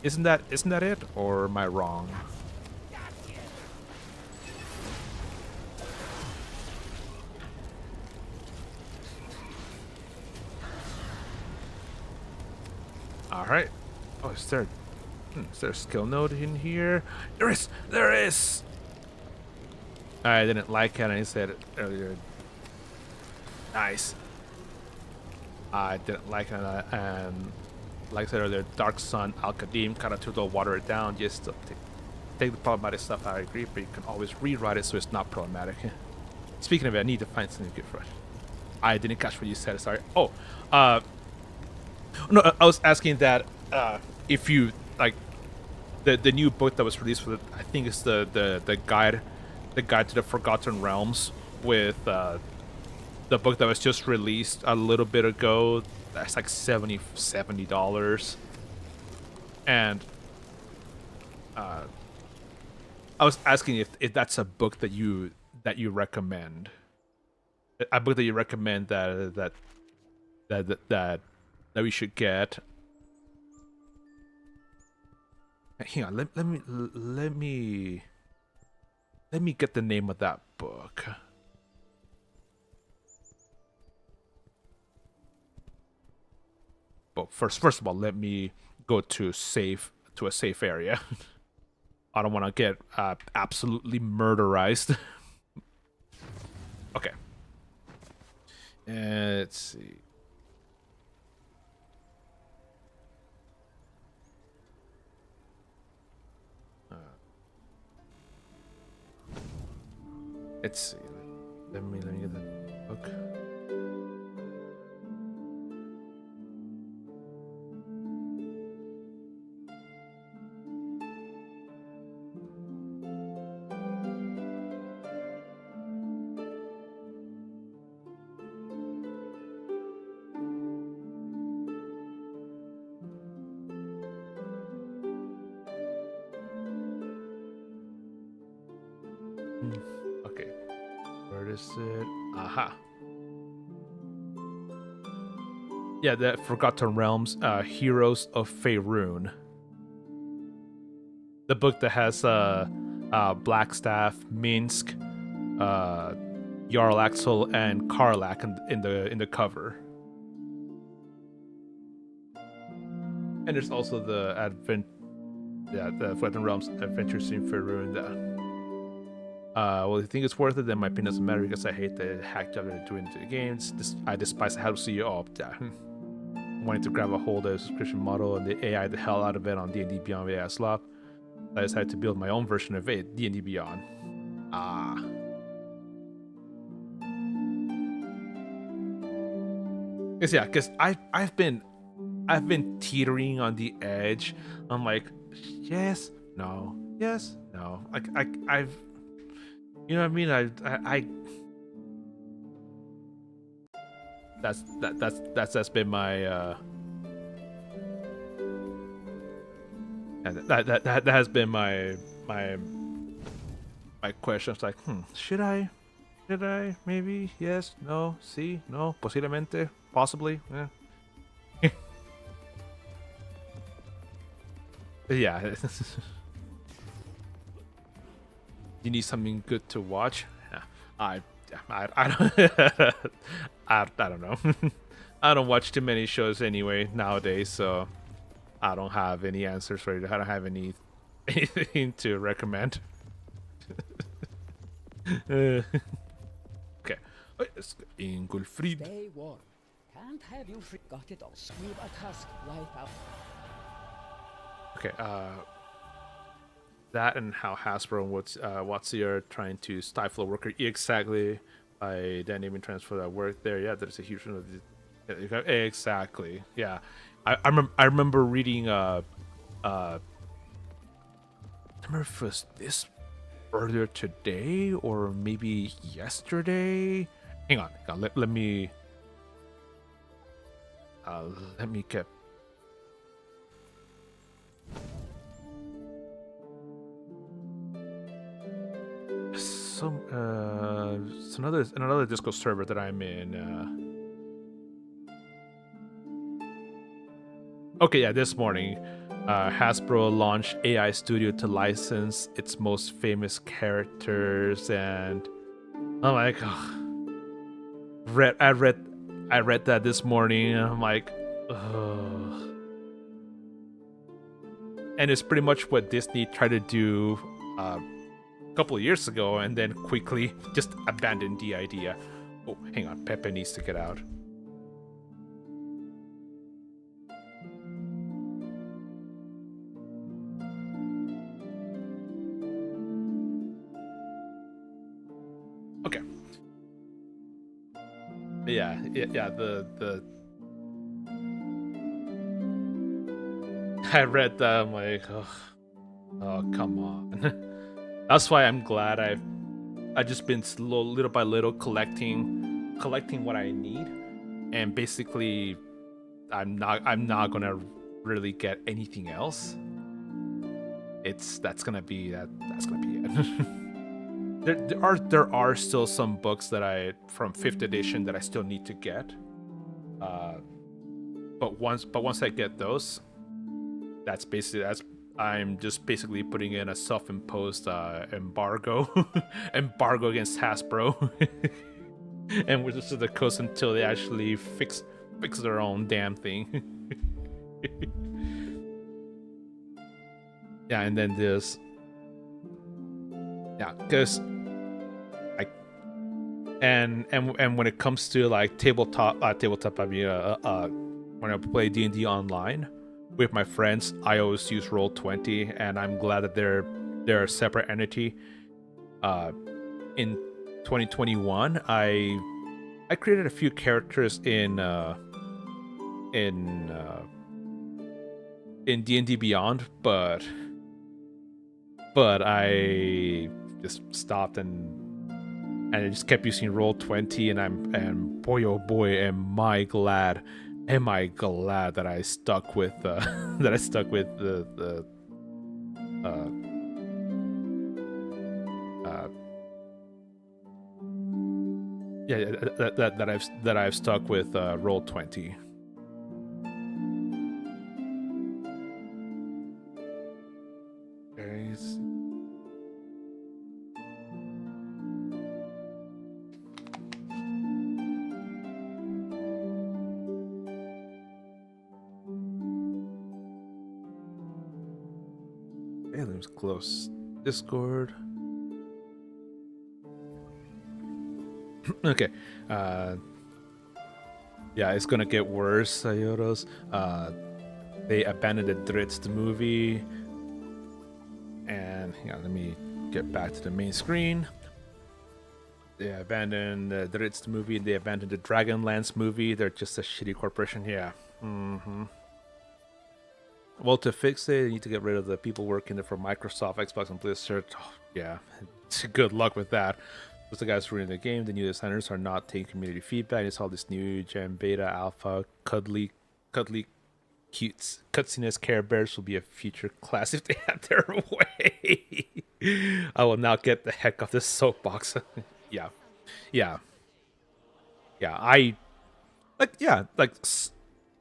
Isn't that it, or am I wrong? All right. Oh, is there a skill node in here? There is. I didn't like it, and I said it earlier. Nice. I didn't like it, and like I said earlier, Dark Sun, Al-Qadim kind of took the water it down just to take the problematic stuff. I agree, but you can always rewrite it so it's not problematic. Speaking of it, I need to find something good for it. I didn't catch what you said. Sorry. Oh, no, I was asking that if you like the new book that was released for I think it's the guide to the Forgotten Realms with the book that was just released a little bit ago. That's like $70. And I was asking if that's a book that you recommend. A book that you recommend that we should get. Hang on, let me get the name of that book. But first of all, let me go to a safe area. I don't want to get absolutely murderized. Okay. Let's see. Let's see. Let me get the book. Okay. Where is it? Aha. Yeah, the Forgotten Realms, Heroes of Faerun. The book that has Blackstaff, Minsk, Jarl Axel, and Karlach in the cover. And there's also the the Forgotten Realms Adventures in Faerun. Well, if you think it's worth it, then my opinion doesn't matter because I hate the hack job they're doing to the games. I despise how to see you up. Wanting to grab a hold of the subscription model and the AI the hell out of it on D&D Beyond via slop. I decided to build my own version of it, D&D Beyond. Because I've been teetering on the edge. I'm like, yes, no, yes, no. Like I've, you know what I mean? I that's been my that has been my question. It's like, should I maybe, yes, no, sí, no, posiblemente, possibly, yeah. You need something good to watch? I don't I don't know. I don't watch too many shows anyway nowadays, so I don't have any answers for you. I don't have anything to recommend. Okay. Ingolfrid. Stay warm. Can't have you forgot it all. We've a task right out. Okay, that and how Hasbro and Watsi are trying to stifle a worker exactly by then even transfer that work there. Yeah, there's a huge exactly. Yeah, I remember reading I remember if it was this earlier today or maybe yesterday. Hang on. Let me get it's another Discord server that I'm in. Okay, yeah, this morning, Hasbro launched AI Studio to license its most famous characters, and I'm like, I read that this morning, and I'm like, ugh. And it's pretty much what Disney tried to do a couple of years ago, and then quickly just abandoned the idea. Oh, hang on, Pepe needs to get out. Okay. Yeah. The I read that. I'm like, ugh. Oh, come on. That's why I'm glad I just been slow, little by little collecting what I need, and basically I'm not gonna really get anything else. That's gonna be it. There are still some books that I from 5th edition that I still need to get. But once I get those, that's I'm just basically putting in a self-imposed embargo embargo against Hasbro, and we're just to the coast until they actually fix their own damn thing. Yeah, and then this, yeah, because I and when it comes to like tabletop, I mean, when I play D&D online with my friends, I always use Roll20, and I'm glad that they're a separate entity. In 2021, I created a few characters in D&D Beyond, but I just stopped and I just kept using Roll20, and boy oh boy am I glad that I stuck with the that I've stuck with Roll20. Guys. Aliens close Discord. Okay. Yeah, it's gonna get worse, Sayoros. They abandoned the Dritz movie. And hang on, let me get back to the main screen. They abandoned the Dritz movie. They abandoned the Dragonlance movie. They're just a shitty corporation. Yeah. Well, to fix it, you need to get rid of the people working there for Microsoft, Xbox, and Blizzard. Oh, yeah. Good luck with that. Those the guys running the game. The new designers are not taking community feedback. It's all this new gen beta alpha cuddly cutsiness Care Bears will be a future class if they have their way. I will now get the heck off this soapbox. Yeah. I like. Yeah, like.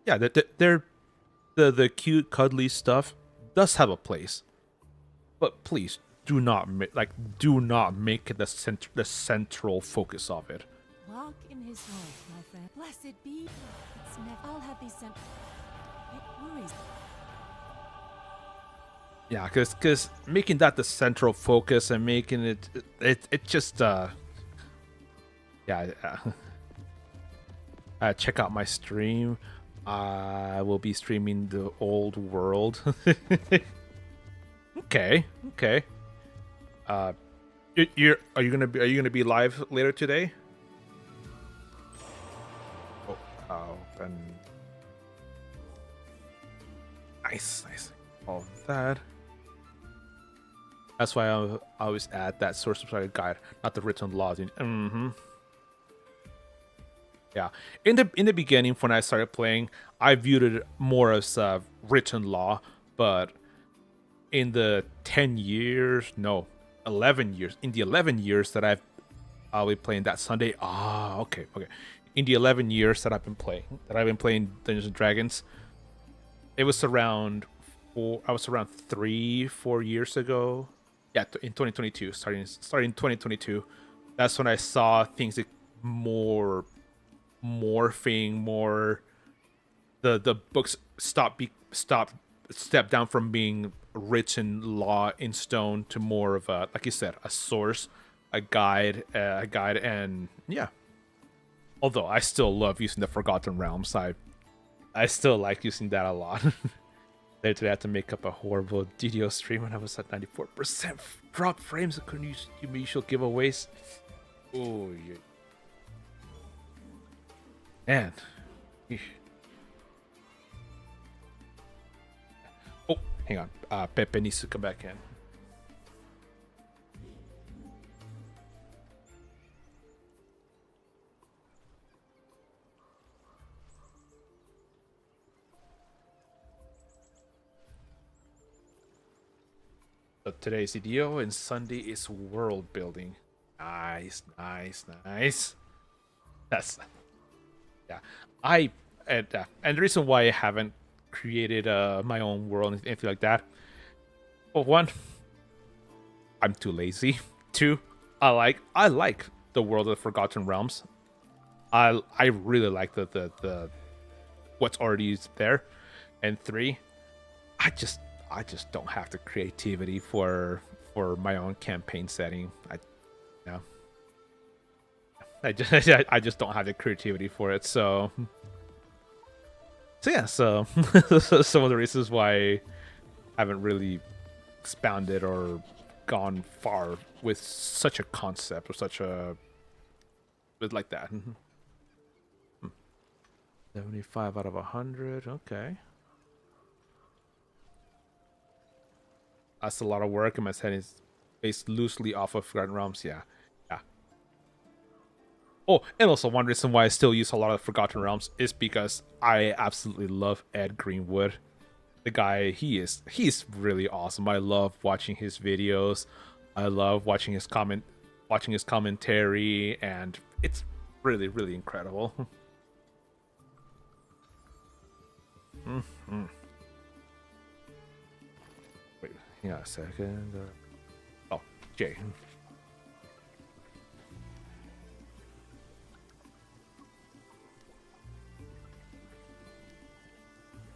Yeah, they're the cute cuddly stuff does have a place, but please do not make it the central focus of it. Walk in his ways, my friend. Blessed be. It's never. I'll have these sent. It worries. Yeah, because making that the central focus and making it just check out my stream. I will be streaming the old world. Okay. Are you gonna be live later today? Oh, then nice. All that. That's why I always add that source subscriber guide, not the written laws. Yeah, in the beginning when I started playing, I viewed it more as written law, but in the 11 years, in the 11 years that I'll be playing that Sunday. Okay. In the 11 years that I've been playing Dungeons and Dragons, it was around 3-4 years ago. Yeah, in 2022, starting in 2022, that's when I saw things like more morphing, more the books step down from being written law in stone to more of a, like you said, a source, a guide, and yeah. Although I still love using the Forgotten Realms, I still like using that a lot. Later, I had to make up a horrible DDO stream when I was at 94% drop frames. I couldn't use usual giveaways. Oh, yeah. Man. Oh, hang on. Pepe needs to come back in. But today's CDO and Sunday is world building. Nice, nice, nice. That's yeah. And the reason why I haven't created my own world and anything like that. Well, one, I'm too lazy. Two, I like the world of the Forgotten Realms. I really like the what's already there. And three, I just don't have the creativity for my own campaign setting. I just don't have the creativity for it. So yeah, so some of the reasons why I haven't really expounded or gone far with such a concept or such a with like that. 75 out of 100. Okay. That's a lot of work, and my setting is based loosely off of Forgotten Realms. Yeah. Oh, and also one reason why I still use a lot of Forgotten Realms is because I absolutely love Ed Greenwood. The guy, he's really awesome. I love watching his videos. I love watching his commentary, and it's really, really incredible. Wait, hang on a second. Oh, Jay.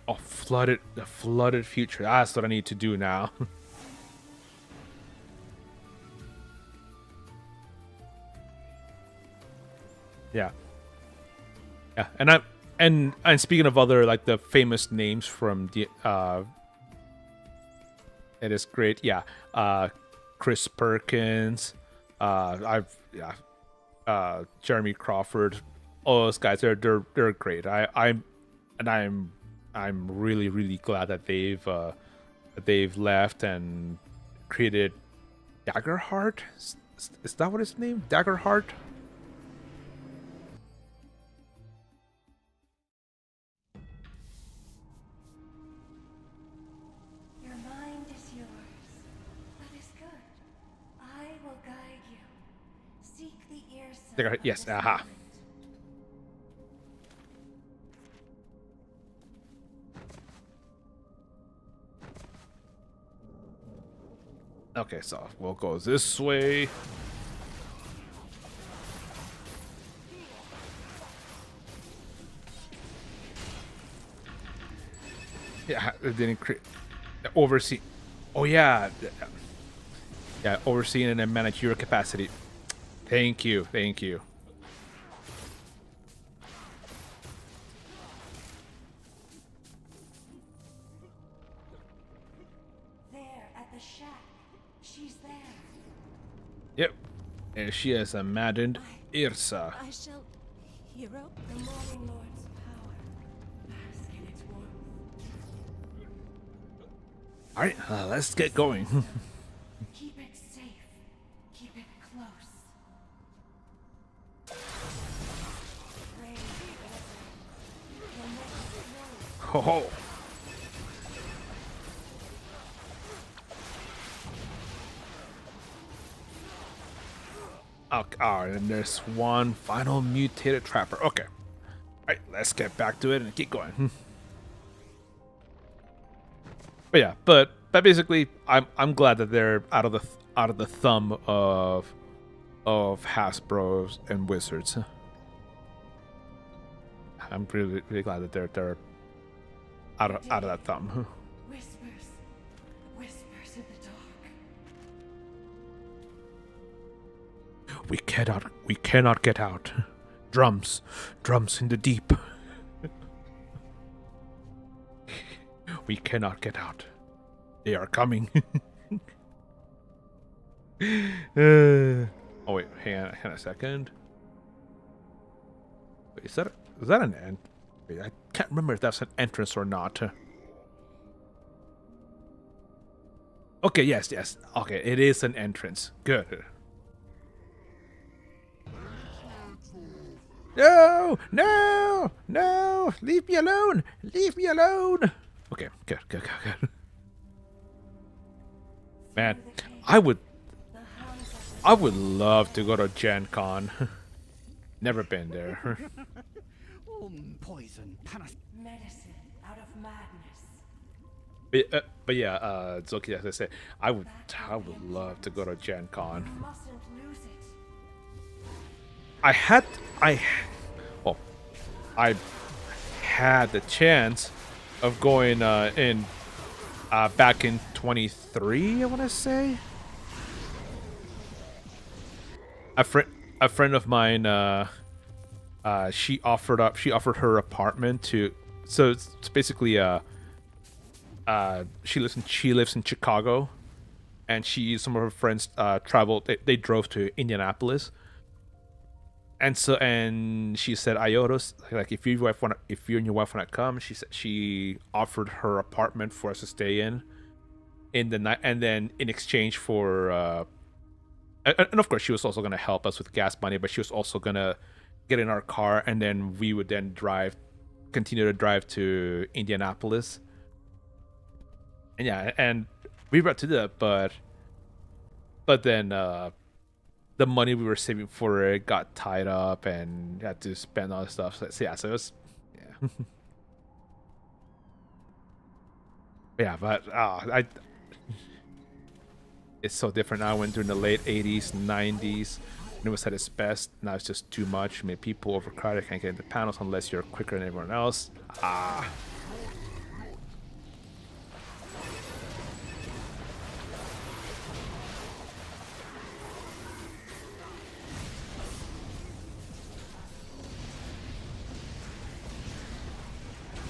Oh, the flooded future. That's what I need to do now. Yeah. Yeah, and speaking of other like the famous names from the it is great. Yeah. Chris Perkins, Jeremy Crawford, all those guys, they're great. I'm really, really glad that they've left and created Daggerheart. Is that what his name? Daggerheart? Your mind is yours. That is good. I will guide you. Seek the ear sound. Daggerheart. Yes. Aha. Okay, so we'll go this way. Yeah, it didn't create oversee. Oh yeah, yeah, overseeing in a managerial capacity. Thank you, thank you. There at the shack. She's there. Yep, and she is a maddened Irsa. I shall, hero. The Morning Lord's power. Bask in its warmth. All right, let's get going. Keep it safe. Keep it close. Brave wizard. Your next Ho ho. Oh, and there's one final mutated trapper. Okay. Alright, let's get back to it and keep going. But yeah, but basically I'm glad that they're out of the thumb of Hasbro's and Wizards. I'm really, really glad that they're out of that thumb. whispers. Whispers in the dark. We cannot get out. Drums in the deep. We cannot get out. They are coming. Oh wait, hang on a second. Wait, is that an end? Wait, I can't remember if that's an entrance or not. Okay, yes. Okay, it is an entrance. Good. No! Leave me alone! Man, through the cave, I would the hounds of I would love to go to Gen Con. Never been there. Poison, panas. the medicine out of madness. But yeah, Zoki, as I said, I would love to go to Gen Con. You mustn't lose it. I had I well, I had the chance of going in back in 23, I want to say. A friend of mine she offered her apartment to, so it's basically she lives in Chicago, and some of her friends traveled, they drove to Indianapolis. And she said, Iotos, like if you and your wife wanna come, she said she offered her apartment for us to stay in the night, and then in exchange for and of course she was also gonna help us with gas money, but she was also gonna get in our car, and then we would then continue to drive to Indianapolis. And yeah, and we were about to do that, but then the money we were saving for it got tied up and had to spend all this stuff. So yeah, so it was, yeah. Yeah, but it's so different now. I went during the late 80s, 90s, and it was at its best. Now it's just too much. I mean, people overcrowded, can't get into panels unless you're quicker than everyone else.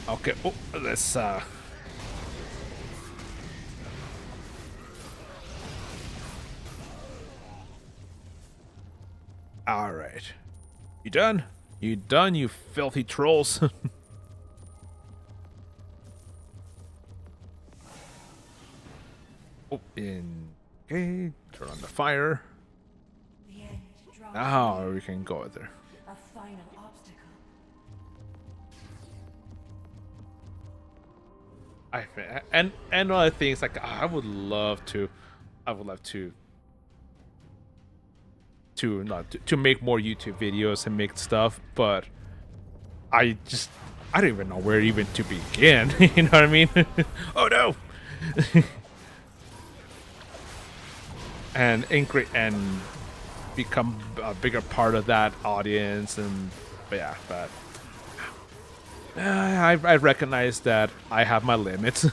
Okay, oh, let's all right. You done? You done, you filthy trolls? Oh, okay, turn on the fire. The end draws Now near. we can go there. A final obstacle. And other things like I would love to to make more YouTube videos and make stuff, but I don't even know where even to begin. You know what I mean? Oh no! and become a bigger part of that audience, but I recognize that I have my limits.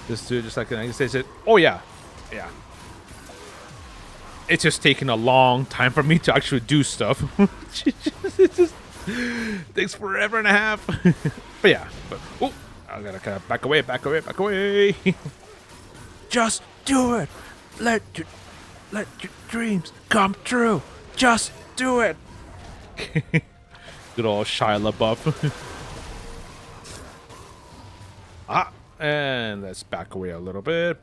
This dude just like he says it. Oh yeah, yeah. It's just taking a long time for me to actually do stuff. It just takes forever and a half. But yeah, oh, I gotta kind of back away. Just do it. Let your dreams come true. Just do it. Good old Shia LaBeouf. And let's back away a little bit,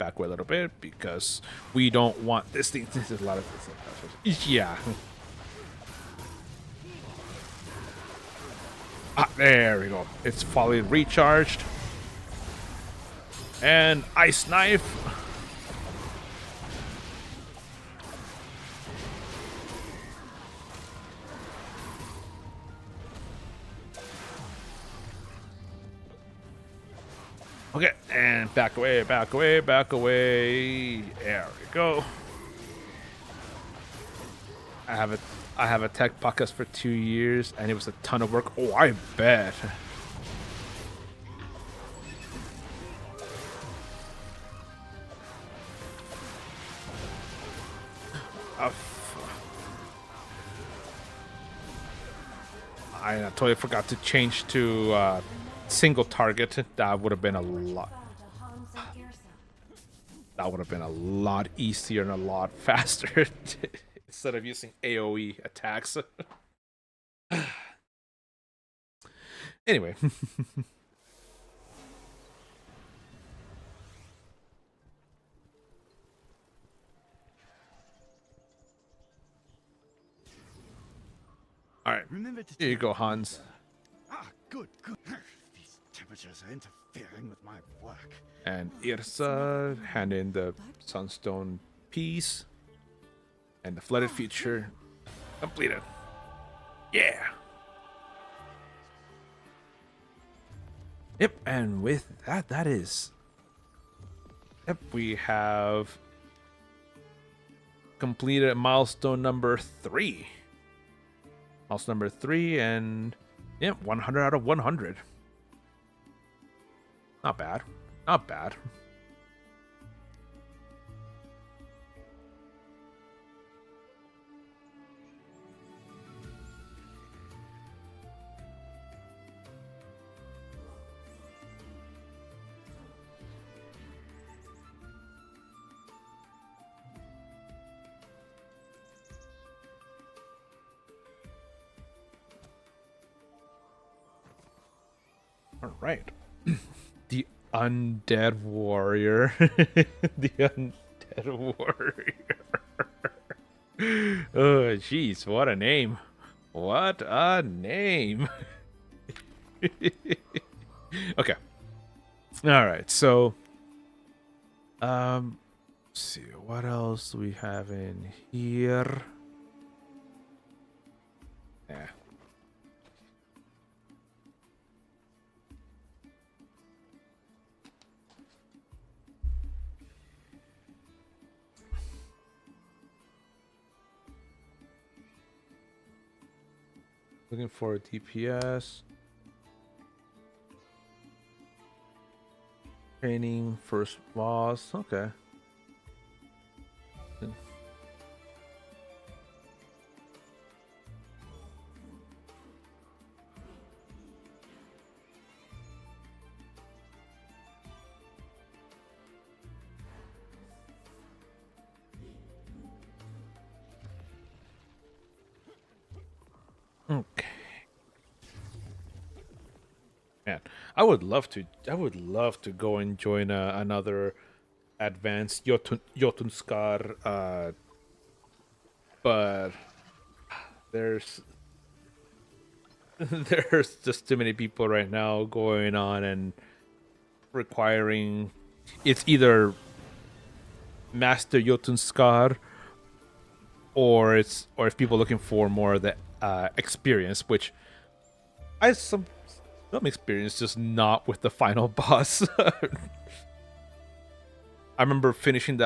because we don't want this thing. This is a lot of this. Yeah. There we go. It's fully recharged. And ice knife. Okay, and back away. There we go. I have a tech podcast for 2 years, and it was a ton of work. Oh, I bet. I totally forgot to change to single target. That would have been a lot. That would have been a lot easier and a lot faster instead of using AoE attacks. Anyway. All right. Remember to Here you take go, Hans. Ah, Good, good. These temperatures are interfering with my work. And Irsa hand in the Sunstone piece. And the flooded future completed. Yeah. Yep, and with that, that is. Yep, we have completed milestone number 3. Milestone number 3, and yep, 100 out of 100. Not bad. Not bad. All right. The undead warrior. The undead warrior. Oh, jeez, what a name. What a name. Okay. All right. So, let's see what else we have in here. Yeah. Looking for DPS. Training, first boss. Okay. Okay. Man, I would love to. I would love to go and join another advanced Jotunskar, but there's there's just too many people right now going on and requiring. It's either Master Jotunskar or if people looking for more of the experience, which I have some experience, just not with the final boss. I remember finishing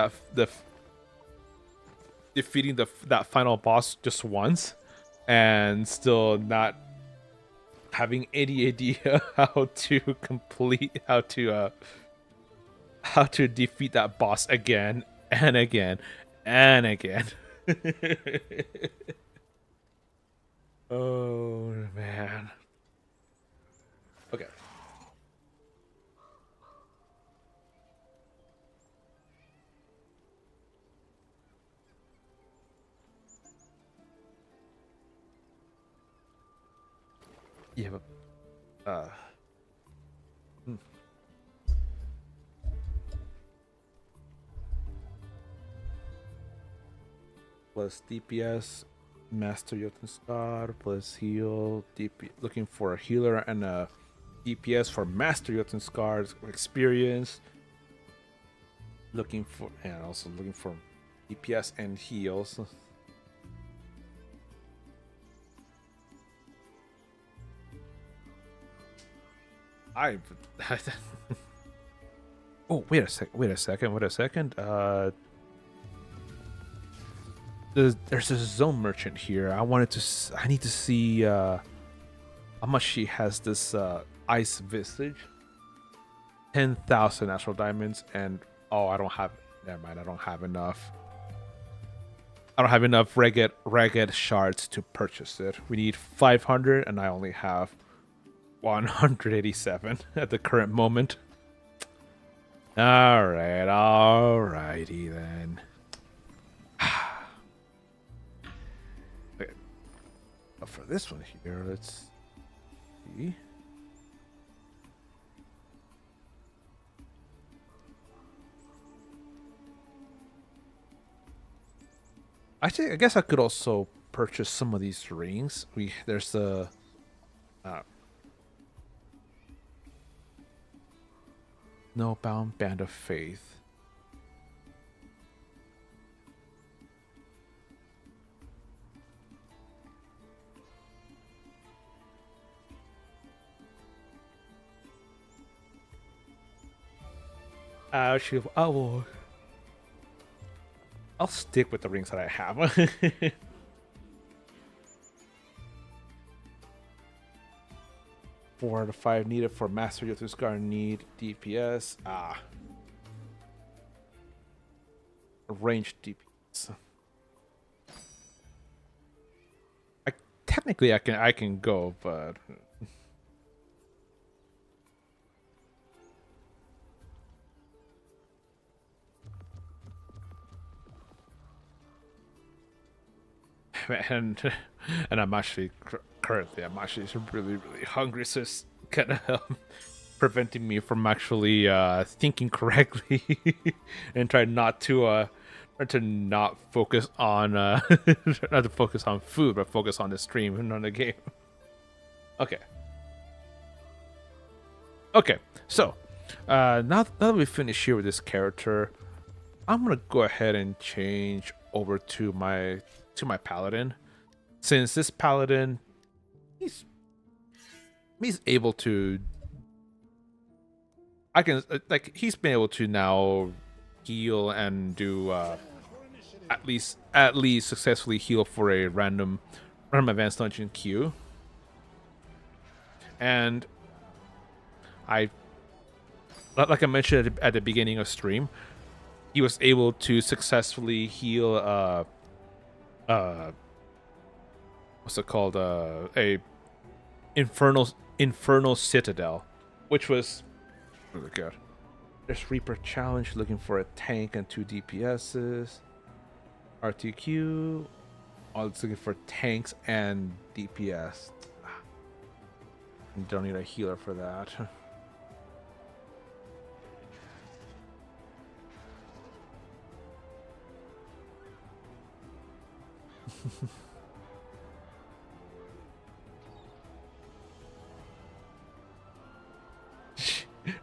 defeating that final boss just once, and still not having any idea how to defeat that boss again and again and again. Oh man. Okay. Yeah, but plus DPS, Master Jotunskar, plus heal, DP, looking for a healer and a DPS for Master Jotunskar's experience. Looking for, and also looking for DPS and heals. Oh, wait a second. There's a zone merchant here. I need to see how much she has this ice visage. 10,000 natural diamonds, and oh, I don't have. Never mind. I don't have enough. I don't have enough ragged shards to purchase it. We need 500, and I only have 187 at the current moment. Alrighty then. Okay. For this one here, let's see. I guess I could also purchase some of these rings. There's the Snowbound Band of Faith. Actually, I'll stick with the rings that I have. 4 out of 5 needed for Master Youthu Scar. Need DPS. Ranged DPS. Technically I can go, but and I'm actually currently I'm actually really hungry, so it's kind of preventing me from actually thinking correctly and try to not focus on not to focus on food, but focus on the stream and on the game. Okay. So now that we finish here with this character, I'm gonna go ahead and change over to my paladin, since this paladin he's able to he's been able to now heal and do at least successfully heal for a random advanced dungeon queue. And like I mentioned at the beginning of stream, he was able to successfully heal what's it called, a infernal citadel, which was really good. There's Reaper challenge, looking for a tank and 2 DPSs. RTQ, oh, it's looking for tanks and DPS. Don't need a healer for that.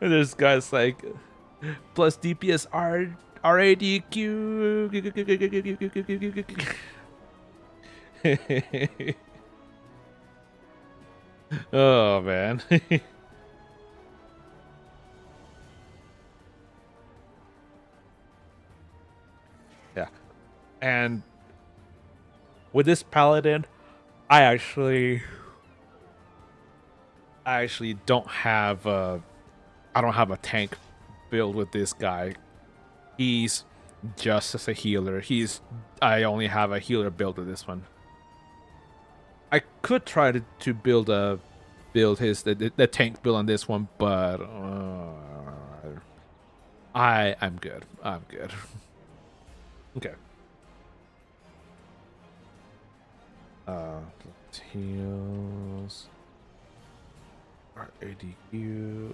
And there's guys like plus DPS RADQ. Oh man. Yeah. And with this paladin, I actually don't have a tank build with this guy. He's just as a healer. I only have a healer build with this one. I could try to build the tank build on this one, but I'm good. Okay. Heals. RADQ.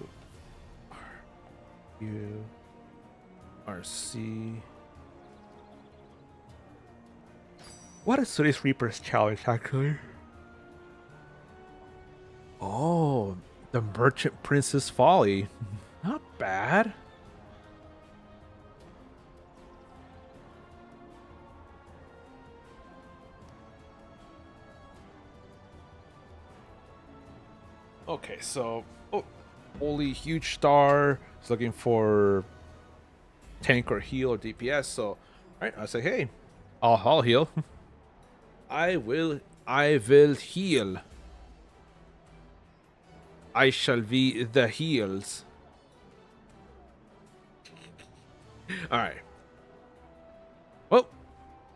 RC. What is today's Reaper's challenge actually? Oh, the Merchant Prince's Folly. Not bad. Okay, so holy huge star is looking for tank or heal or DPS. So, all right, I say, hey, I'll heal. I will heal. I shall be the heals. All right. Well, all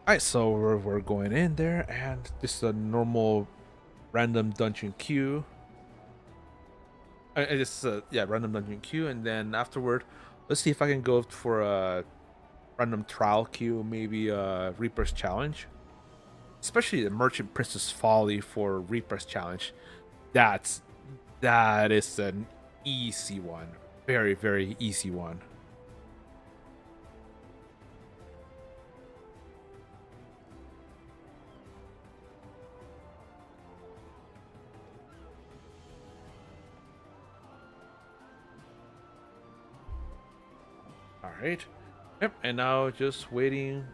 right. So we're going in there, and this is a normal random dungeon queue. It's random dungeon queue, and then afterward, let's see if I can go for a random trial queue, maybe Reaper's challenge, especially the Merchant Princess Folly for Reaper's challenge. That is an easy one, very easy one. right. Yep. And now just waiting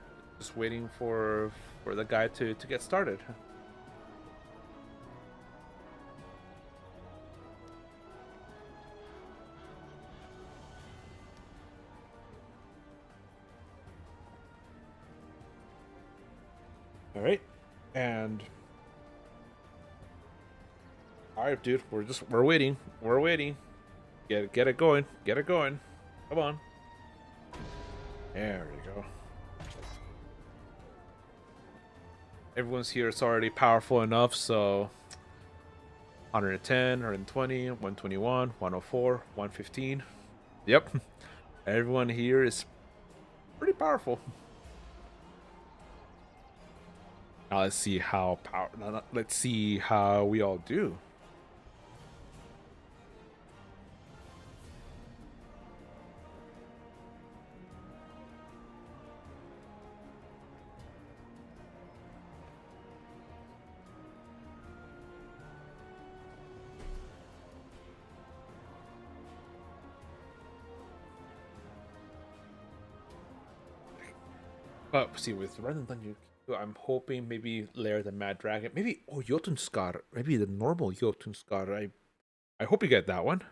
for the guy to get started. All right, and all right, dude, we're waiting. We're waiting. Get it going. Get it going. Come on. There we go. Everyone's here is already powerful enough, so 110, 120, 121, 104, 115. Yep. Everyone here is pretty powerful. Now let's see how let's see how we all do. But see, with Random Dungeon, I'm hoping maybe Lair the Mad Dragon, maybe Jotunskar, maybe the normal Jotunskar. I hope you get that one.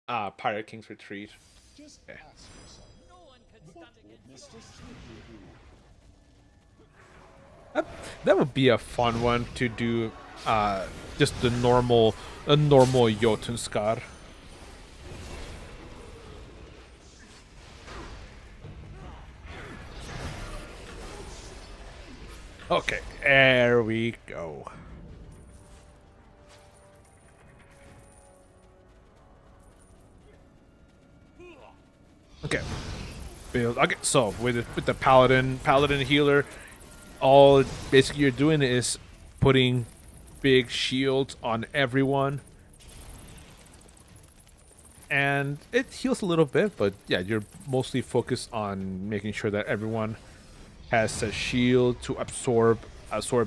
Pirate King's Retreat. Just Okay. ask yourself, No one can what stand would against Mr. Snoopy do? That would be a fun one to do. Just a normal Jotunskar. Okay, there we go. Okay. Okay, so with the paladin healer, all basically you're doing is putting big shields on everyone, and it heals a little bit, but yeah, you're mostly focused on making sure that everyone has a shield to absorb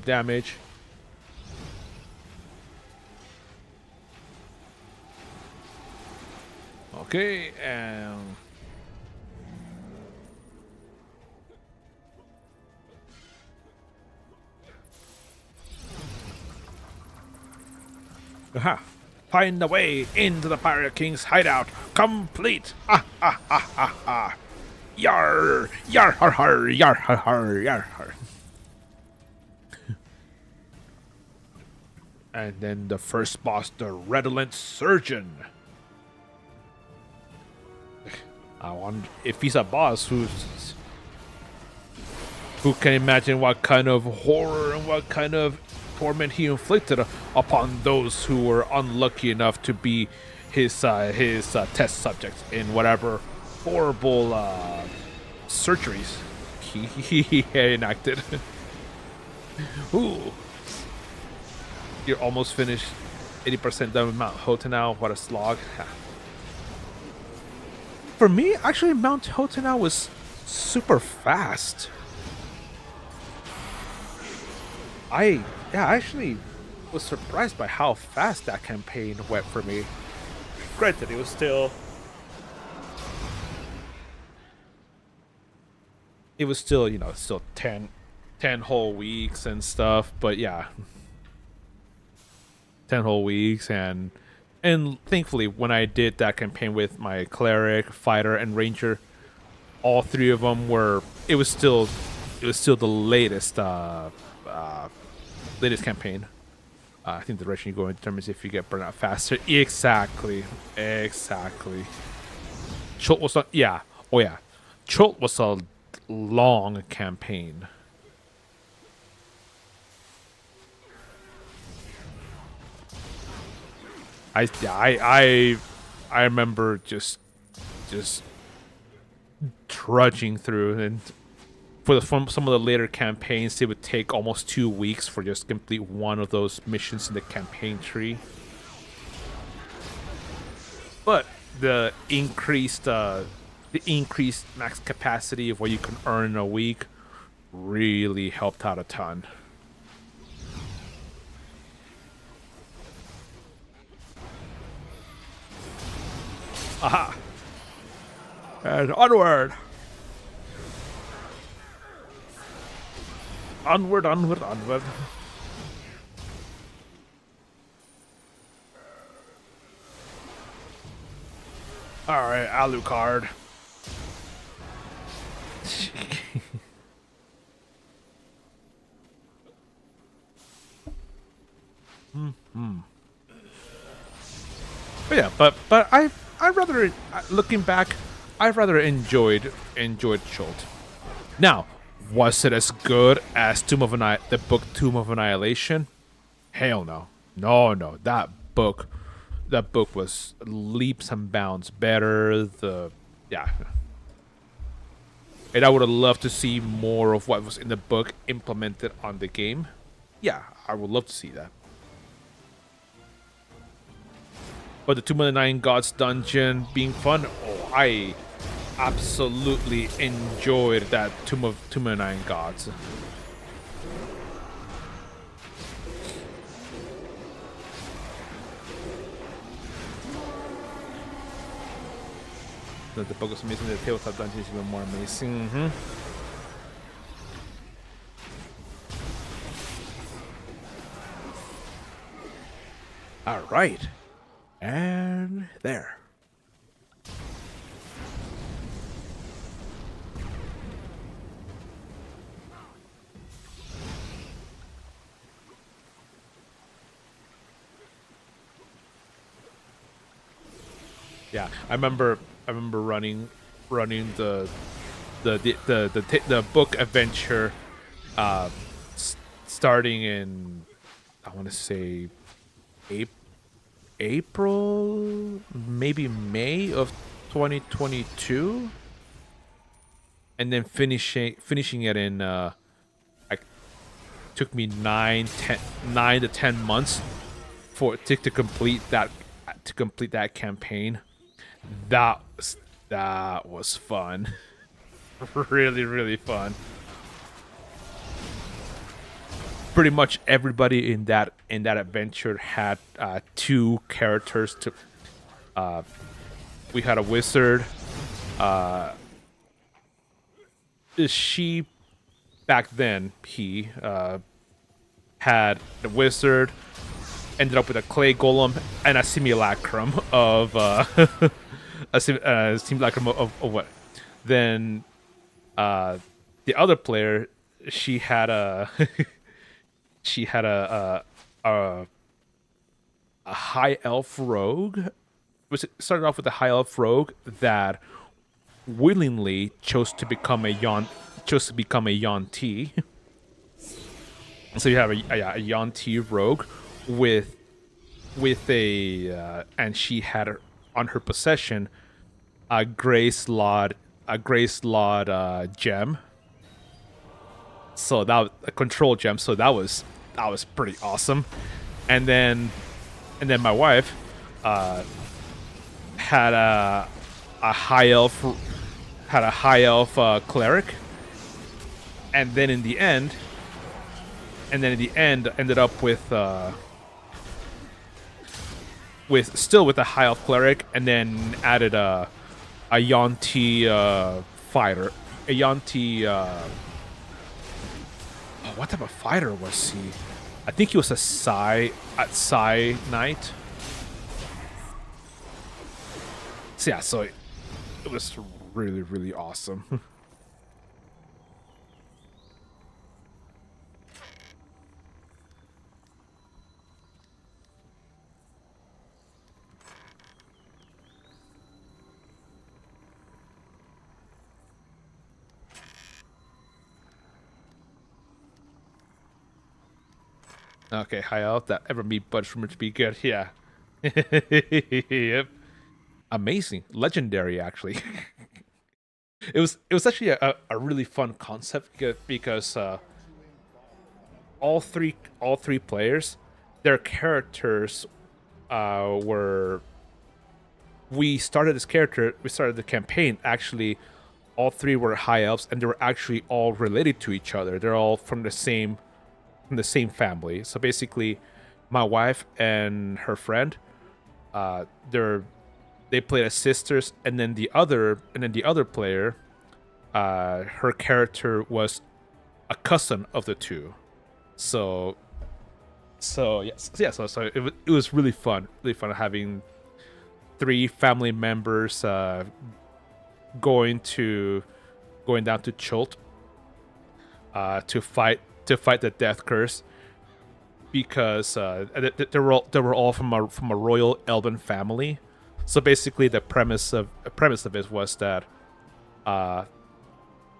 damage. Okay, and aha. Find the way into the Pirate King's hideout. Complete. Ah ah ah ah ah. Yar yar har har yar har har yar har. And then the first boss, the Redolent Surgeon. I wonder if he's a boss who can imagine what kind of horror and what kind of torment he inflicted upon those who were unlucky enough to be his test subjects in whatever horrible surgeries he enacted. Ooh. You're almost finished. 80% done with Mount Hotenau. What a slog. For me, actually, Mount Hotenau was super fast. I actually was surprised by how fast that campaign went for me. Granted, it was still you know, still 10 whole weeks and stuff, but yeah. 10 whole weeks, and thankfully when I did that campaign with my cleric, fighter, and ranger, all three of them were it was still the latest campaign. I think the direction you go in determines if you get burned out faster. Exactly. Chult was Chult was a long campaign. I remember just trudging through, and for some of the later campaigns, it would take almost 2 weeks for just complete one of those missions in the campaign tree. But the increased max capacity of what you can earn in a week really helped out a ton. Aha! And onward! Onward, onward, onward. Alright, Alucard. But yeah, but I rather, looking back, I rather enjoyed Chult. Now, was it as good as the book Tomb of Annihilation? Hell no, no. That book was leaps and bounds better. Yeah, and I would have loved to see more of what was in the book implemented on the game. Yeah, I would love to see that. But the Tomb of the Nine Gods dungeon being fun, oh, I absolutely enjoyed that Tomb of the Nine Gods. The book is amazing. The tabletop dungeon is even more amazing. All right, and there. Yeah, I remember running the book adventure, starting in, I want to say, April, maybe May of 2022, and then finishing it in like, took me 9 to 10 months to complete that campaign. That was fun. Really fun. Pretty much everybody in that adventure had 2 characters to. We had a wizard. She, back then, he had the wizard. Ended up with a clay golem and a simulacrum of simulacrum of what? Then the other player, she had a a high elf rogue. It started off with a high elf rogue that willingly chose to become a Yuan-ti. So you have a Yuan-ti rogue with a and she had on her possession a Grace Lord gem. So that a control gem. So that was pretty awesome. And then my wife had a high elf cleric. And then in the end ended up with a high elf cleric, and then added a Yuan-ti fighter. A Yuan-ti what type of fighter was he? I think he was a Psi Knight. So yeah, so it was really awesome. Okay, high elf, that ever be budged from it to be good. Yeah. Yep. Amazing. Legendary, actually. It was actually a really fun concept because all three players, their characters were. We started the campaign, actually, all 3 were high elves, and they were actually all related to each other. They're all from the same family. So basically, my wife and her friend, they're they played as sisters, and then the other player, her character was a cousin of the two. So yes, yeah. So it was really fun having three family members going down to Chult to fight the Death Curse, because they were all from a royal elven family. So basically, the premise of it was that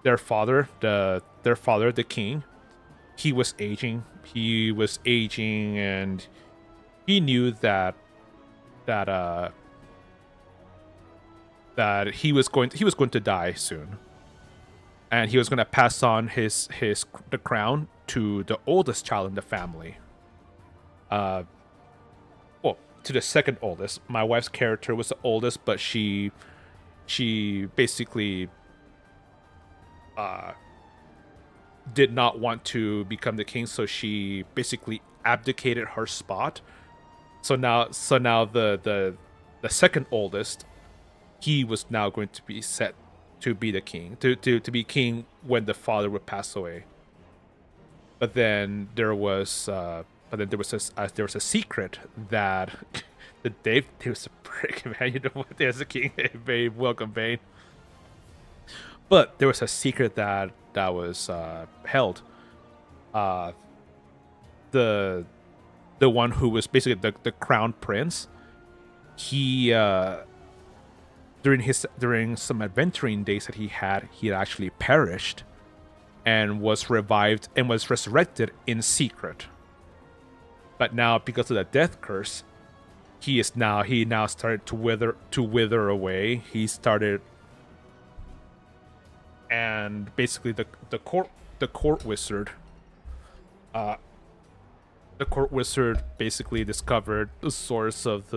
their father, the king, he was aging, and he knew that he was going to die soon, and he was going to pass on the crown to the oldest child in the family. Well, to the second oldest. My wife's character was the oldest, but she basically did not want to become the king, so she basically abdicated her spot. So now the second oldest, he was now going to be set to be the king, to be king when the father would pass away. But then there was a secret that Dave was a prick, man. You know what? There's a king. Hey, welcome, Bane. But there was a secret that was held. The one who was basically the crown prince, he during some adventuring days that he had actually perished and was revived and was resurrected in secret. But now, because of the death curse, he now started to wither away. He started, and basically the court wizard basically discovered the source of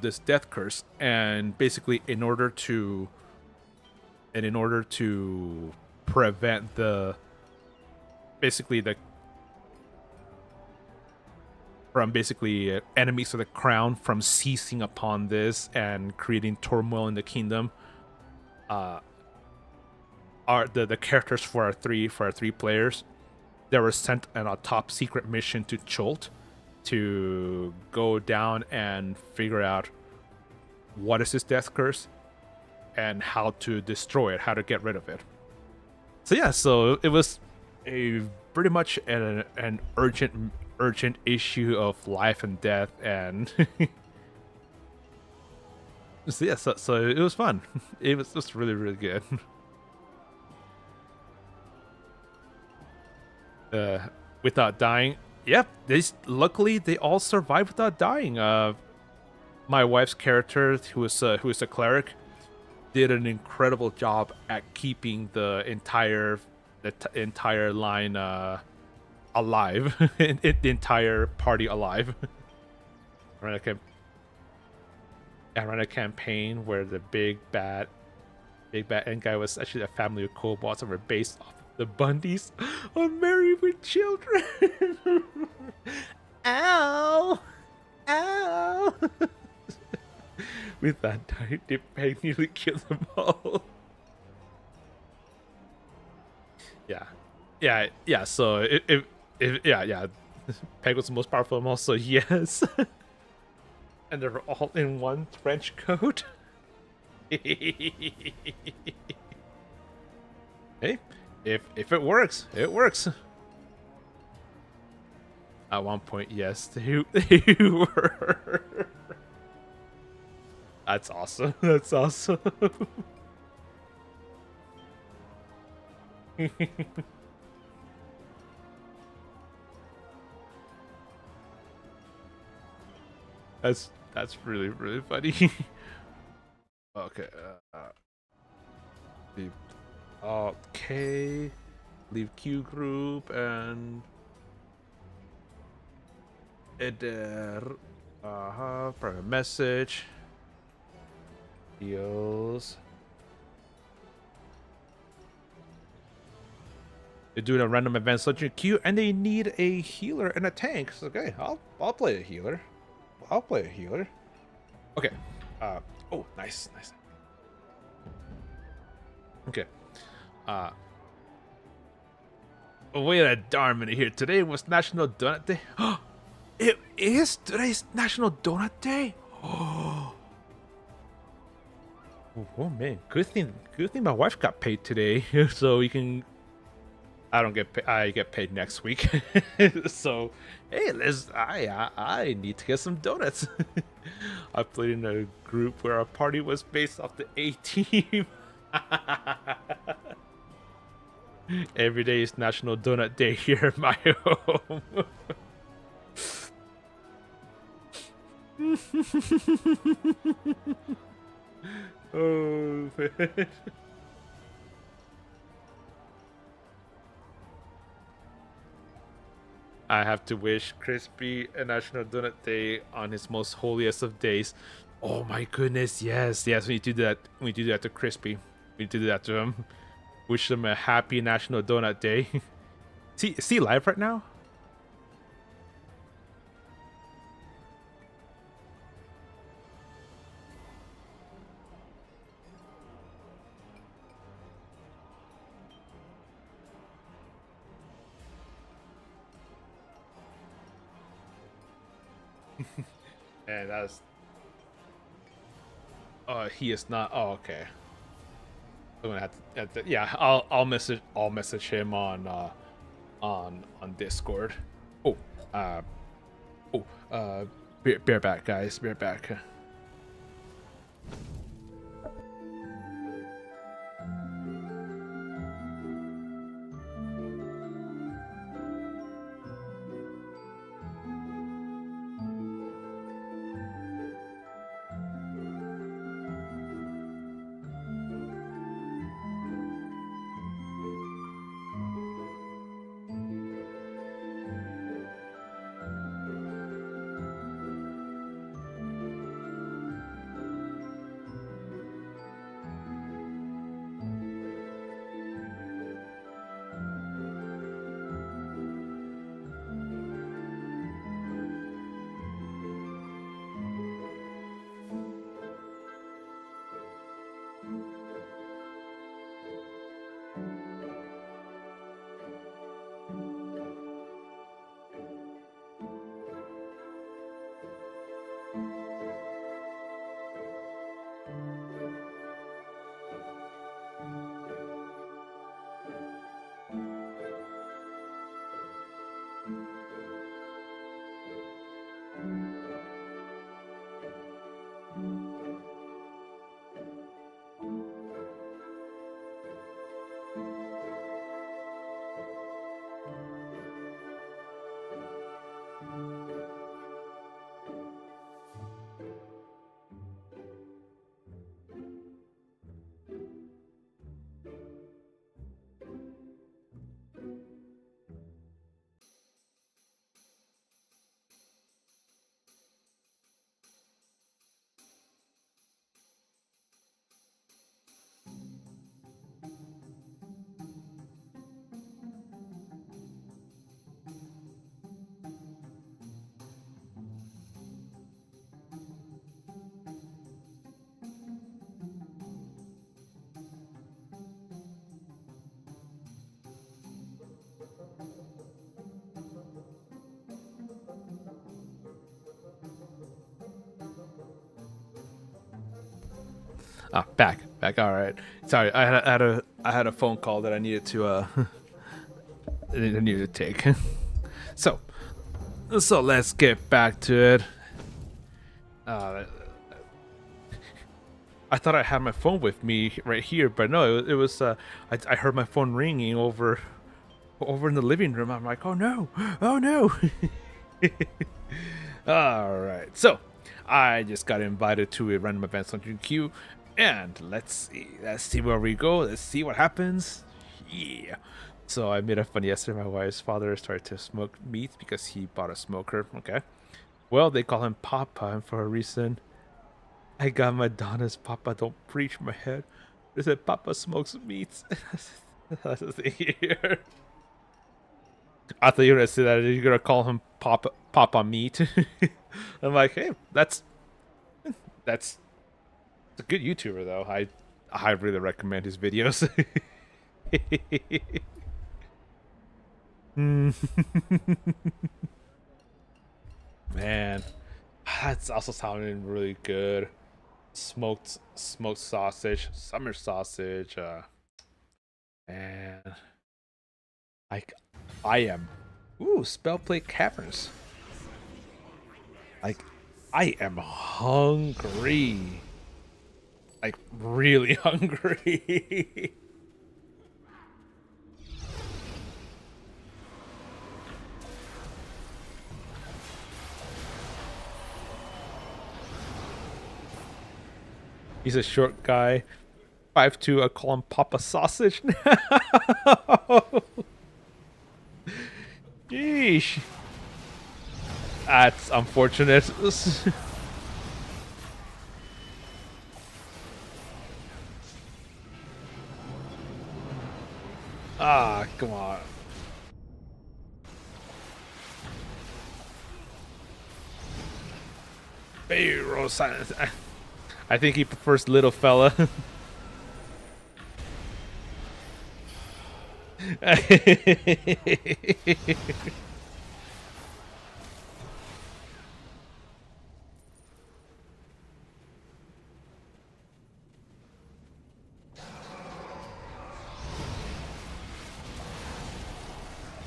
this death curse, and basically in order to prevent enemies of the crown from seizing upon this and creating turmoil in the kingdom, are the characters for our three players. They were sent on a top secret mission to Chult to go down and figure out what is this death curse and how to destroy it, how to get rid of it. So yeah, so it was pretty much an urgent issue of life and death, and so yeah, so it was fun. It was just really, really good. Without dying. Yep, luckily they all survived without dying. My wife's character, who is a cleric, did an incredible job at keeping the entire line alive, the entire party alive. I ran a campaign where the big bad end guy was actually a family of kobolds that were based off the Bundys on Married with Children. Ow! Ow! With that time, Peg nearly killed them all. Yeah. So yeah. Peg was the most powerful of them all. So yes. And they were all in one trench coat. Hey, if it works, it works. At one point, yes, they were. That's awesome. That's awesome. That's really, really funny. Okay. Okay. Leave Q group and private message. Deals. They're doing a random event searching queue, and they need a healer and a tank. So, okay, I'll play a healer. Okay. Oh, nice, nice. Okay. Uh. Wait a darn minute here. Today was National Donut Day. It is today's National Donut Day. Oh man, good thing my wife got paid today, so we can. I don't get paid. I get paid next week. So, hey, I need to get some donuts. I played in a group where our party was based off the A team. Every day is National Donut Day here at my home. Oh man. I have to wish Crispy a National Donut Day on his most holiest of days. Oh my goodness, yes, yes, we do that. We do that to Crispy. We do that to him. Wish him a happy National Donut Day. Is he live right now? And that's. He is not. Oh, okay. I'm gonna have to. Yeah, I'll message him on Discord. Oh, uh, bear back, guys. Bear back. Ah, back. All right. Sorry, I had a phone call that I needed to I needed to take. So, let's get back to it. I thought I had my phone with me right here, but no, it was. I heard my phone ringing over in the living room. I'm like, oh no, oh no. All right, so I just got invited to a random events on queue, and let's see where we go. Let's see what happens. Yeah. So I made a fun yesterday. My wife's father started to smoke meat because he bought a smoker. Okay. Well, they call him Papa, and for a reason. I got Madonna's Papa Don't Preach my head. They said Papa smokes meats. That's the thing here. I thought you were gonna say that you're gonna call him Papa Meat. I'm like, hey, that's That's a good YouTuber though. I really recommend his videos. Man, that's also sounding really good. Smoked sausage, summer sausage. Man, like I am. Ooh, Spellplate Caverns. Like I am hungry. Like really hungry. He's a short guy. 5'2", I call him Papa Sausage now. Yeesh. That's unfortunate. Ah, come on. Pharaoh silence. I think he prefers little fella.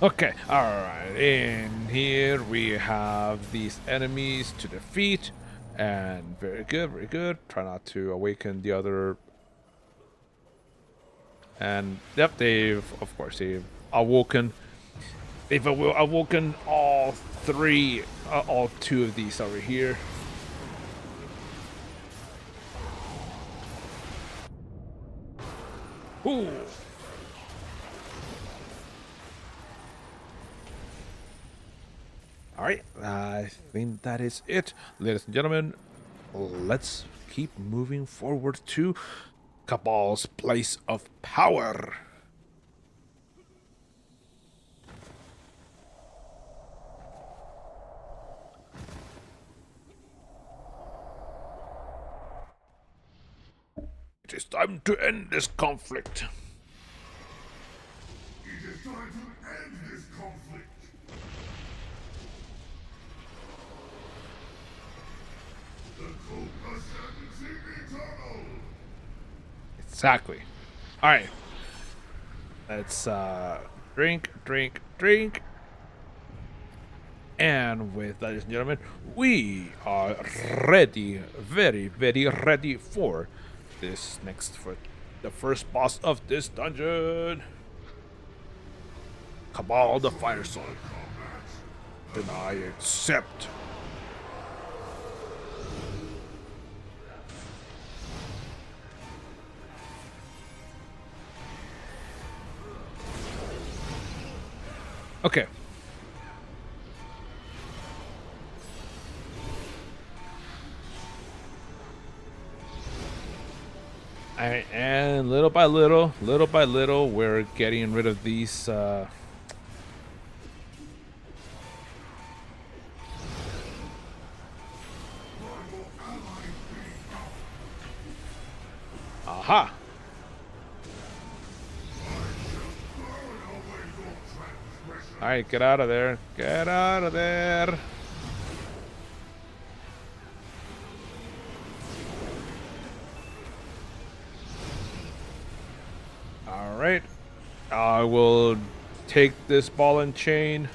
Okay, alright. In here we have these enemies to defeat. And very good, very good. Try not to awaken the other. And yep, they've awoken. They've awoken all three, all two of these over here. Ooh. Alright, I think that is it. Ladies and gentlemen, let's keep moving forward to Cabal's place of power. It is time to end this conflict. It is time to end this conflict. The code ascendancy eternal. Exactly. All right. Let's drink. And with ladies and gentlemen, we are ready, very, very ready for the first boss of this dungeon. Cabal the Fire Sword. Then I accept. Okay. And little by little, we're getting rid of these. Aha! Alright, get out of there. Get out of there. Alright. I will take this ball and chain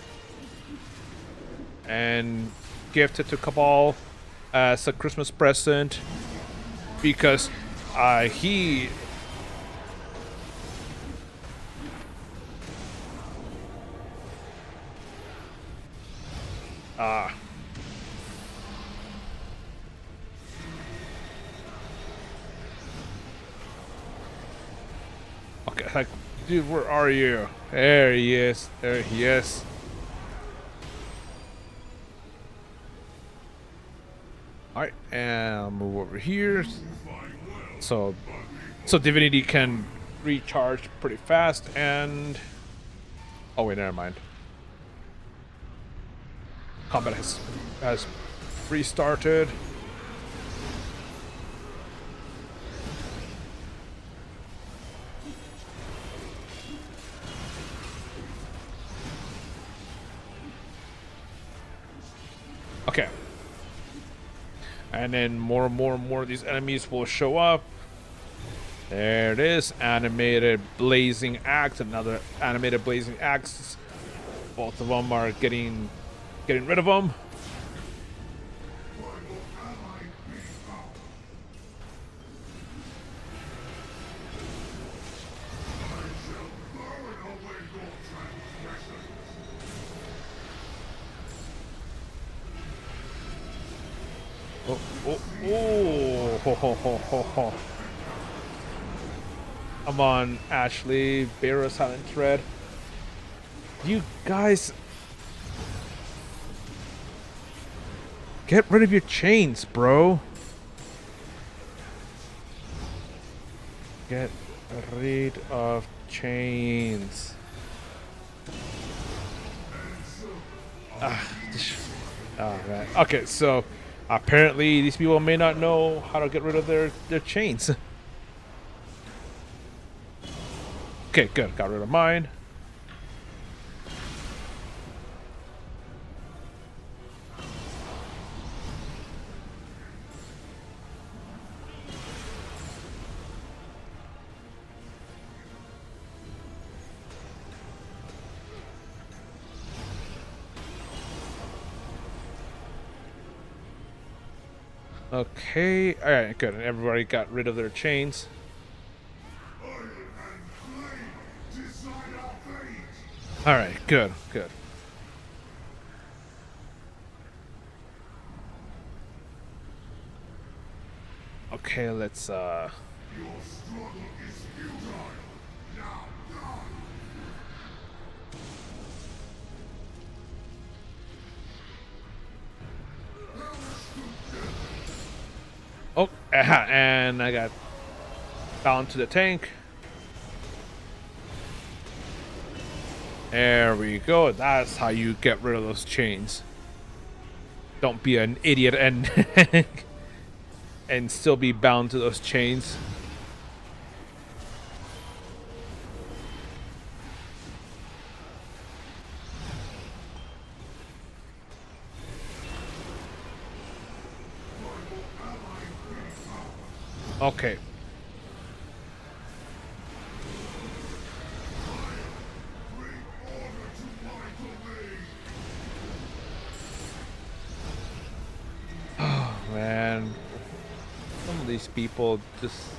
and gift it to Cabal as a Christmas present because he okay, like, dude, where are you? There he is. There he is. Alright, and I'll move over here. So Divinity can recharge pretty fast and... Oh wait, never mind. Combat has restarted. Okay. And then more and more of these enemies will show up. There it is. Animated blazing axe. Another animated blazing axe. Both of them are getting rid of them. Oh, ho, ho, ho, ho, ho. Come on, Ashley, bear a silent thread. You guys, get rid of your chains, bro. Get rid of chains. Oh man. Okay, so apparently these people may not know how to get rid of their chains. Okay, good. Got rid of mine. Okay, all right, good. And everybody got rid of their chains. All right, good, good. Okay, let's Your struggle is futile. Now die. Oh, and I got bound to the tank. There we go. That's how you get rid of those chains. Don't be an idiot and and still be bound to those chains. Okay. Oh man, some of these people just.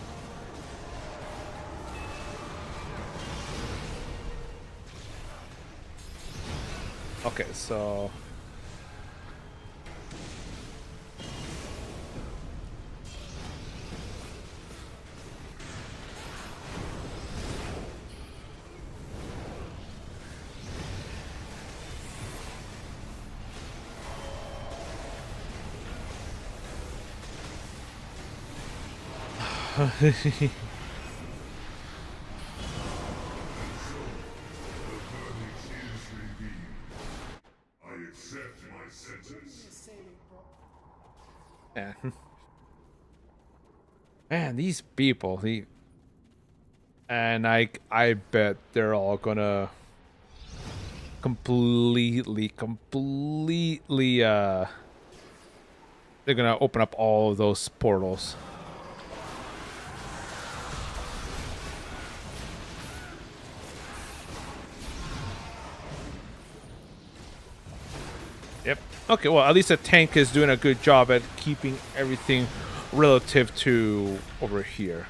Okay, so. I accept my sentence. Man. Man, these people, and I bet they're all gonna completely they're gonna open up all of those portals. Yep. Okay, well, at least the tank is doing a good job at keeping everything relative to over here.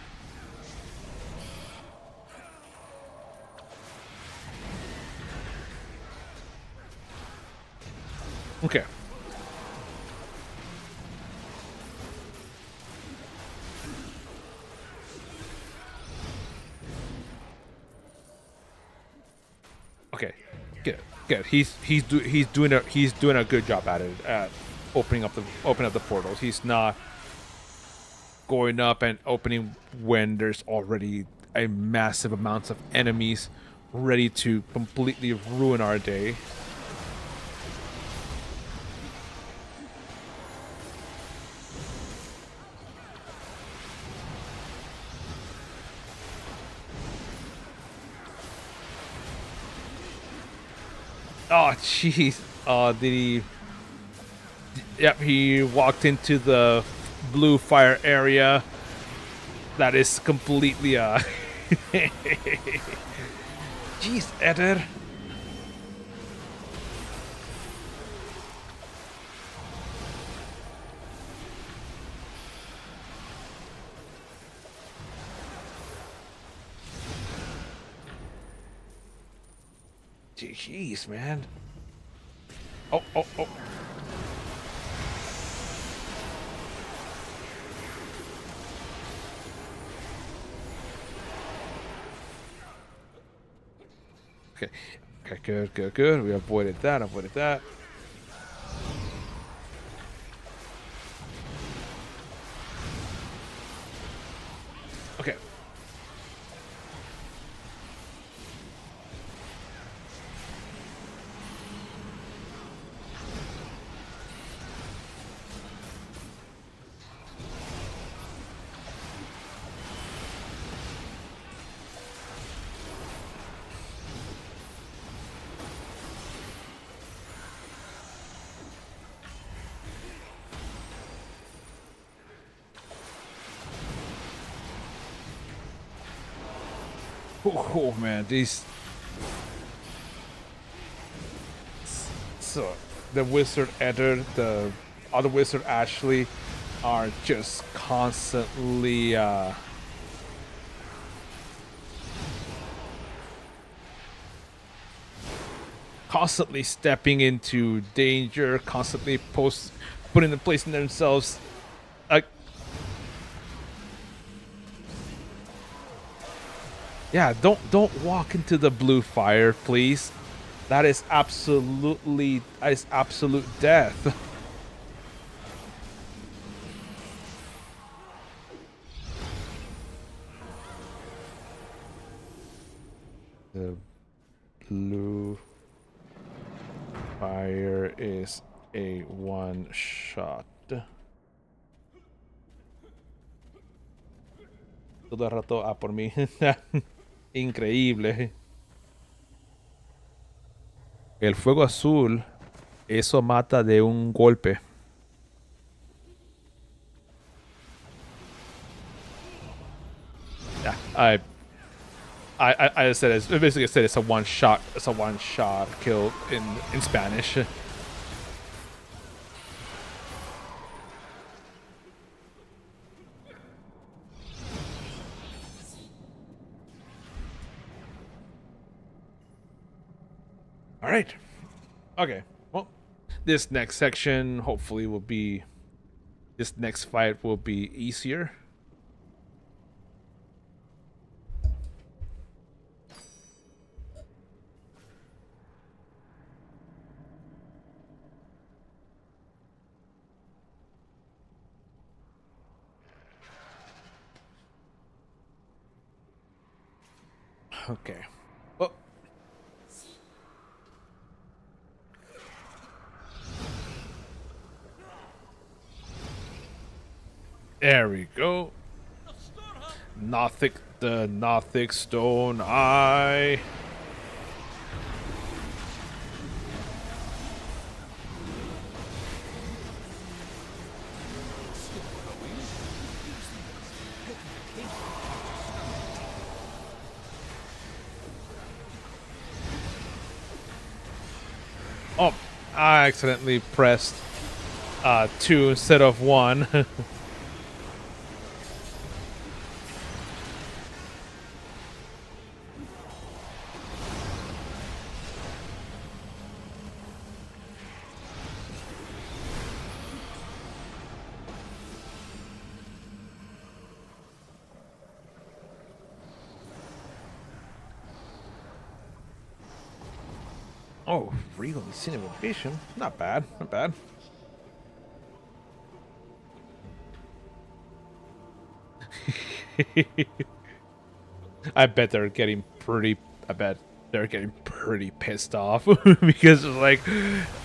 Okay. Okay. Good. Good. He's doing a good job at it, at opening up the portals. He's not going up and opening when there's already a massive amounts of enemies ready to completely ruin our day. Oh, jeez. Oh, did he? Yep, he walked into the blue fire area. That is completely Jeez, Eder. Jeez, man. Oh, oh, oh. Okay. Okay, good, good, good. We avoided that, avoided that. Okay. Oh man, these. So the wizard Eder, the other wizard Ashley, are just constantly constantly stepping into danger, constantly putting in place in themselves. Yeah, don't walk into the blue fire, please. That is absolute death. The blue fire is a one shot. Todo el rato por mí. Increíble. El fuego azul, eso mata de un golpe. Yeah, I said it's basically said it's a one shot. It's a one shot kill in Spanish. All right. Okay. Well, this next section hopefully will be. This next fight will be easier. Okay. Oh. There we go. The Nothic Stone Eye. Oh, I accidentally pressed 2 instead of 1. Oh, real incineration. Not bad, not bad. I bet they're getting pretty pissed off because it's like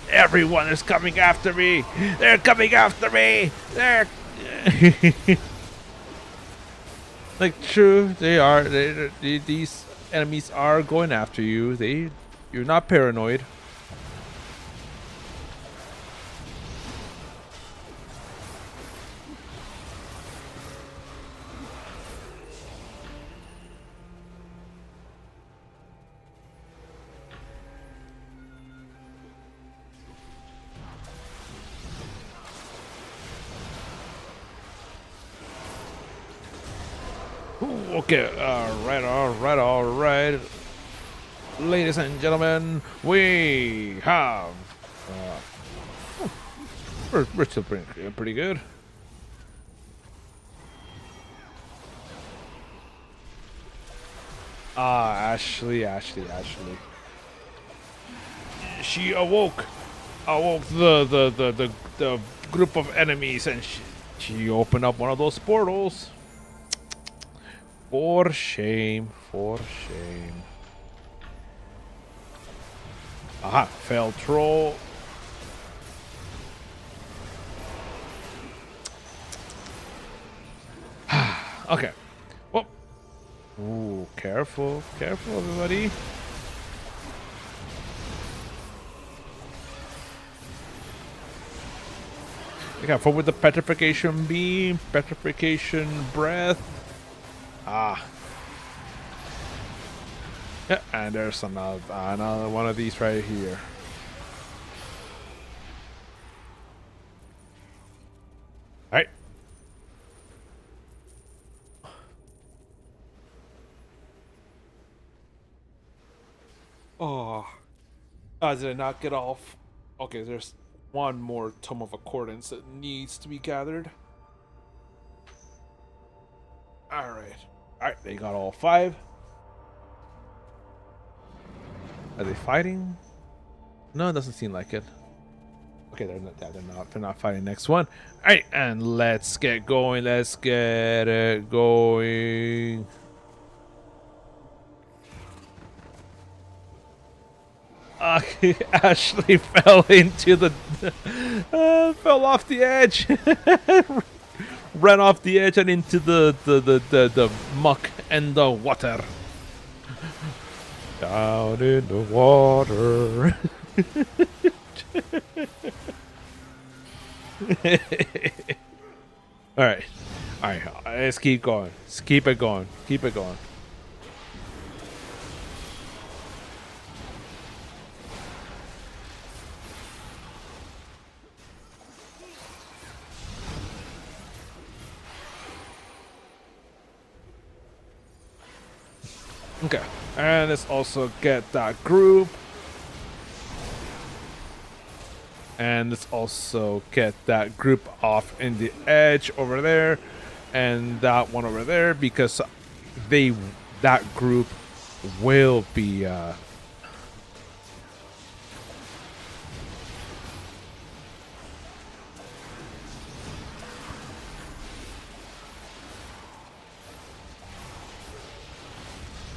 everyone is coming after me. They're coming after me. They're like true. They are. These enemies are going after you. You're not paranoid. Okay, all right. Ladies and gentlemen, we have. We're still pretty good. Ashley. She awoke the group of enemies, and she opened up one of those portals. For shame. Aha, failed troll. Okay. Well. Ooh, careful, everybody. Be careful with the petrification beam, petrification breath. Yeah, and there's another one of these right here. All right. Oh, did I not get off? Okay, there's one more Tome of Accordance that needs to be gathered. All right, they got all 5. Are they fighting? No, it doesn't seem like it. Okay, they're not. They're not fighting next one. All right, and let's get going. Let's get it going. Ashley fell into the fell off the edge. Ran off the edge and into the muck and the water. Down in the water. All right. Let's keep going. Let's keep it going. Okay, and let's also get that group. And let's also get that group off in the edge over there. And that one over there, because that group will be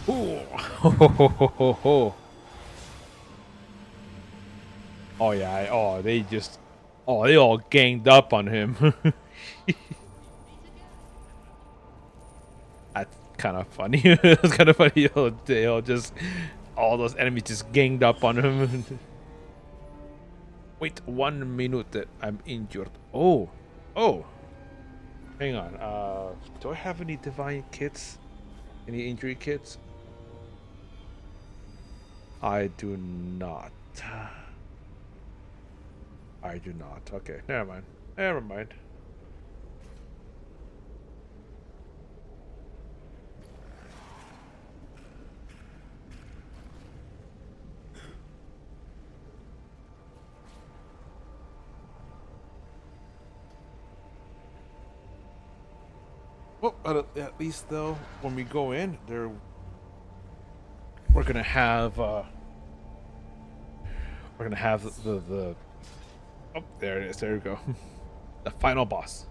ooh. Oh yeah, they all ganged up on him. That's kind of funny. It's kind of funny. They all just, all those enemies just ganged up on him. Wait 1 minute, I'm injured. Oh, hang on. Do I have any divine kits? Any injury kits? I do not. Okay, never mind. Well, at least though, when we go in, we're gonna have the oh, there it is. There we go. The final boss.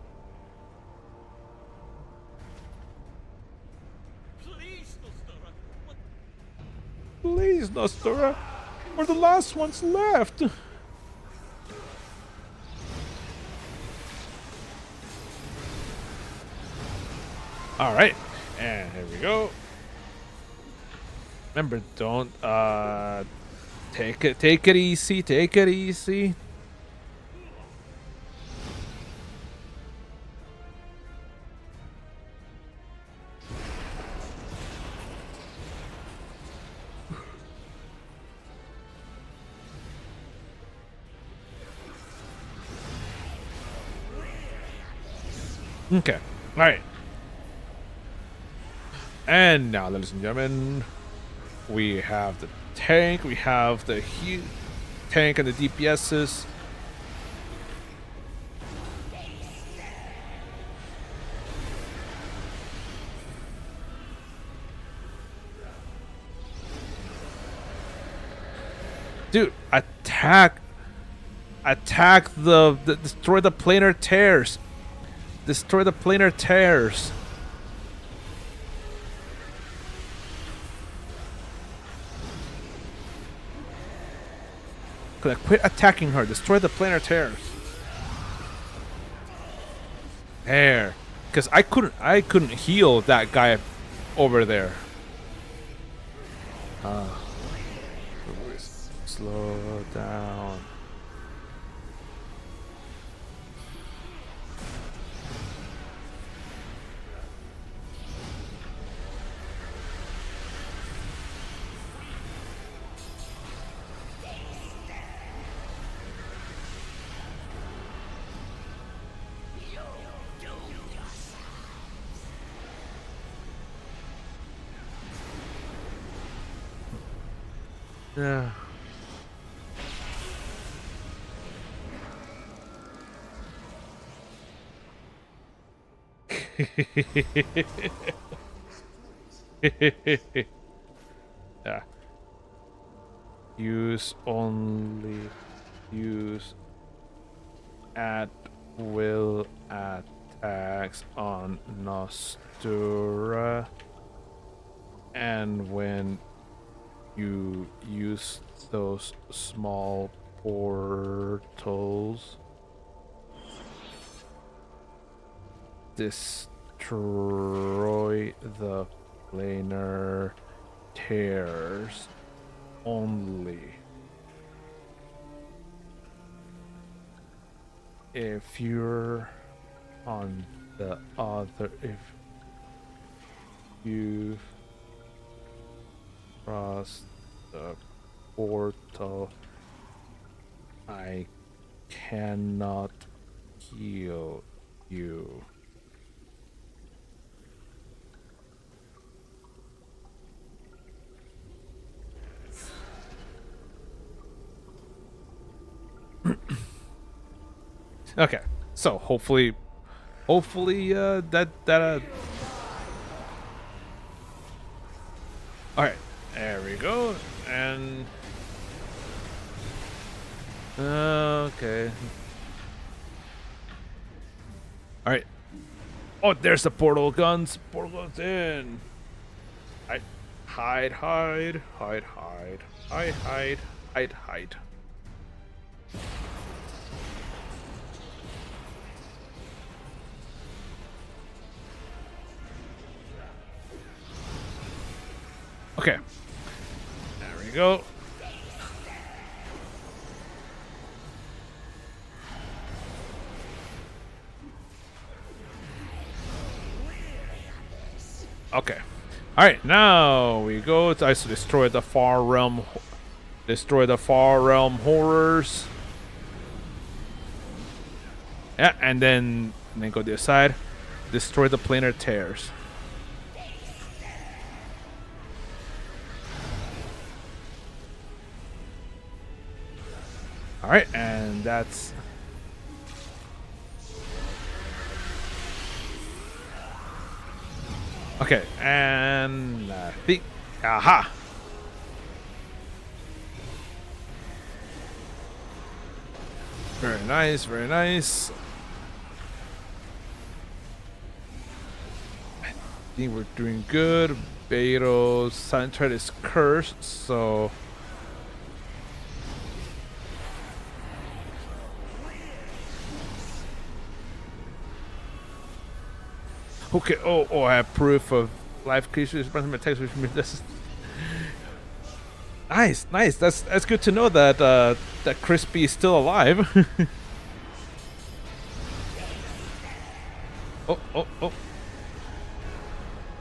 Please, Nostora. We're the last ones left. All right, and here we go. Remember, don't take it easy. Okay, all right. And now, ladies and gentlemen, we have the tank, we have the tank and the DPSs. Dude, attack the destroy the planar tears. Destroy the planar tears. Quit attacking her. Destroy the planar tears. There, because I couldn't heal that guy over there. Slow down. Yeah. Yeah. Use at will attacks on Nostura, and when you use those small portals, destroy the planar tears only. If you're on the other, if you've crossed the portal, I cannot heal you. Okay, so hopefully that all right, there we go. And okay, all right. Oh, there's the portal guns. Portal guns in. Hide. Okay. There we go. Okay. All right. Now we go to destroy the far realm. Destroy the far realm horrors. Yeah, and then go to the side. Destroy the planar tears. All right, and that's okay. And I think, aha. Very nice, very nice. I think we're doing good. Beto's Suntrad is cursed, so. Okay. Oh, I have proof of life creatures. Text, which means this. Nice. That's good to know that that Crispy is still alive. Oh.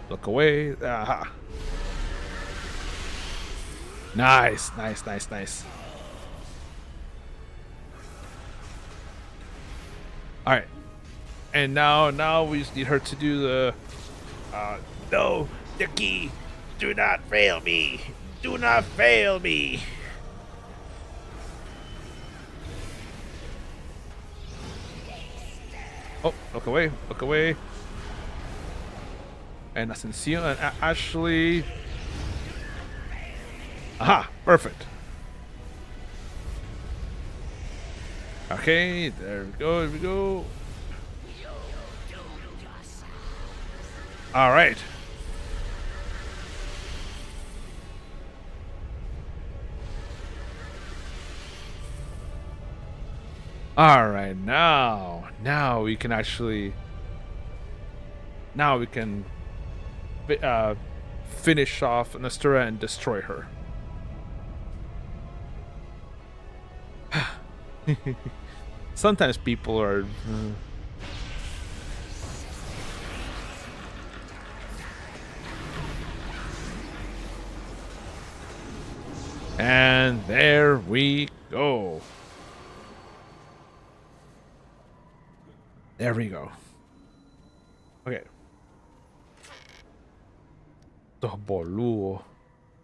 Look away. Aha. Nice. All right. And now we just need her to do the no. The key. Do not fail me. Do not fail me. Oh, look away. Look away. And Ascension and Ashley. Aha, perfect. Okay, there we go, there we go. All right. All right, now we can actually, now we can finish off Nastura and destroy her. Sometimes people are. And there we go. There we go. Okay. The boludo.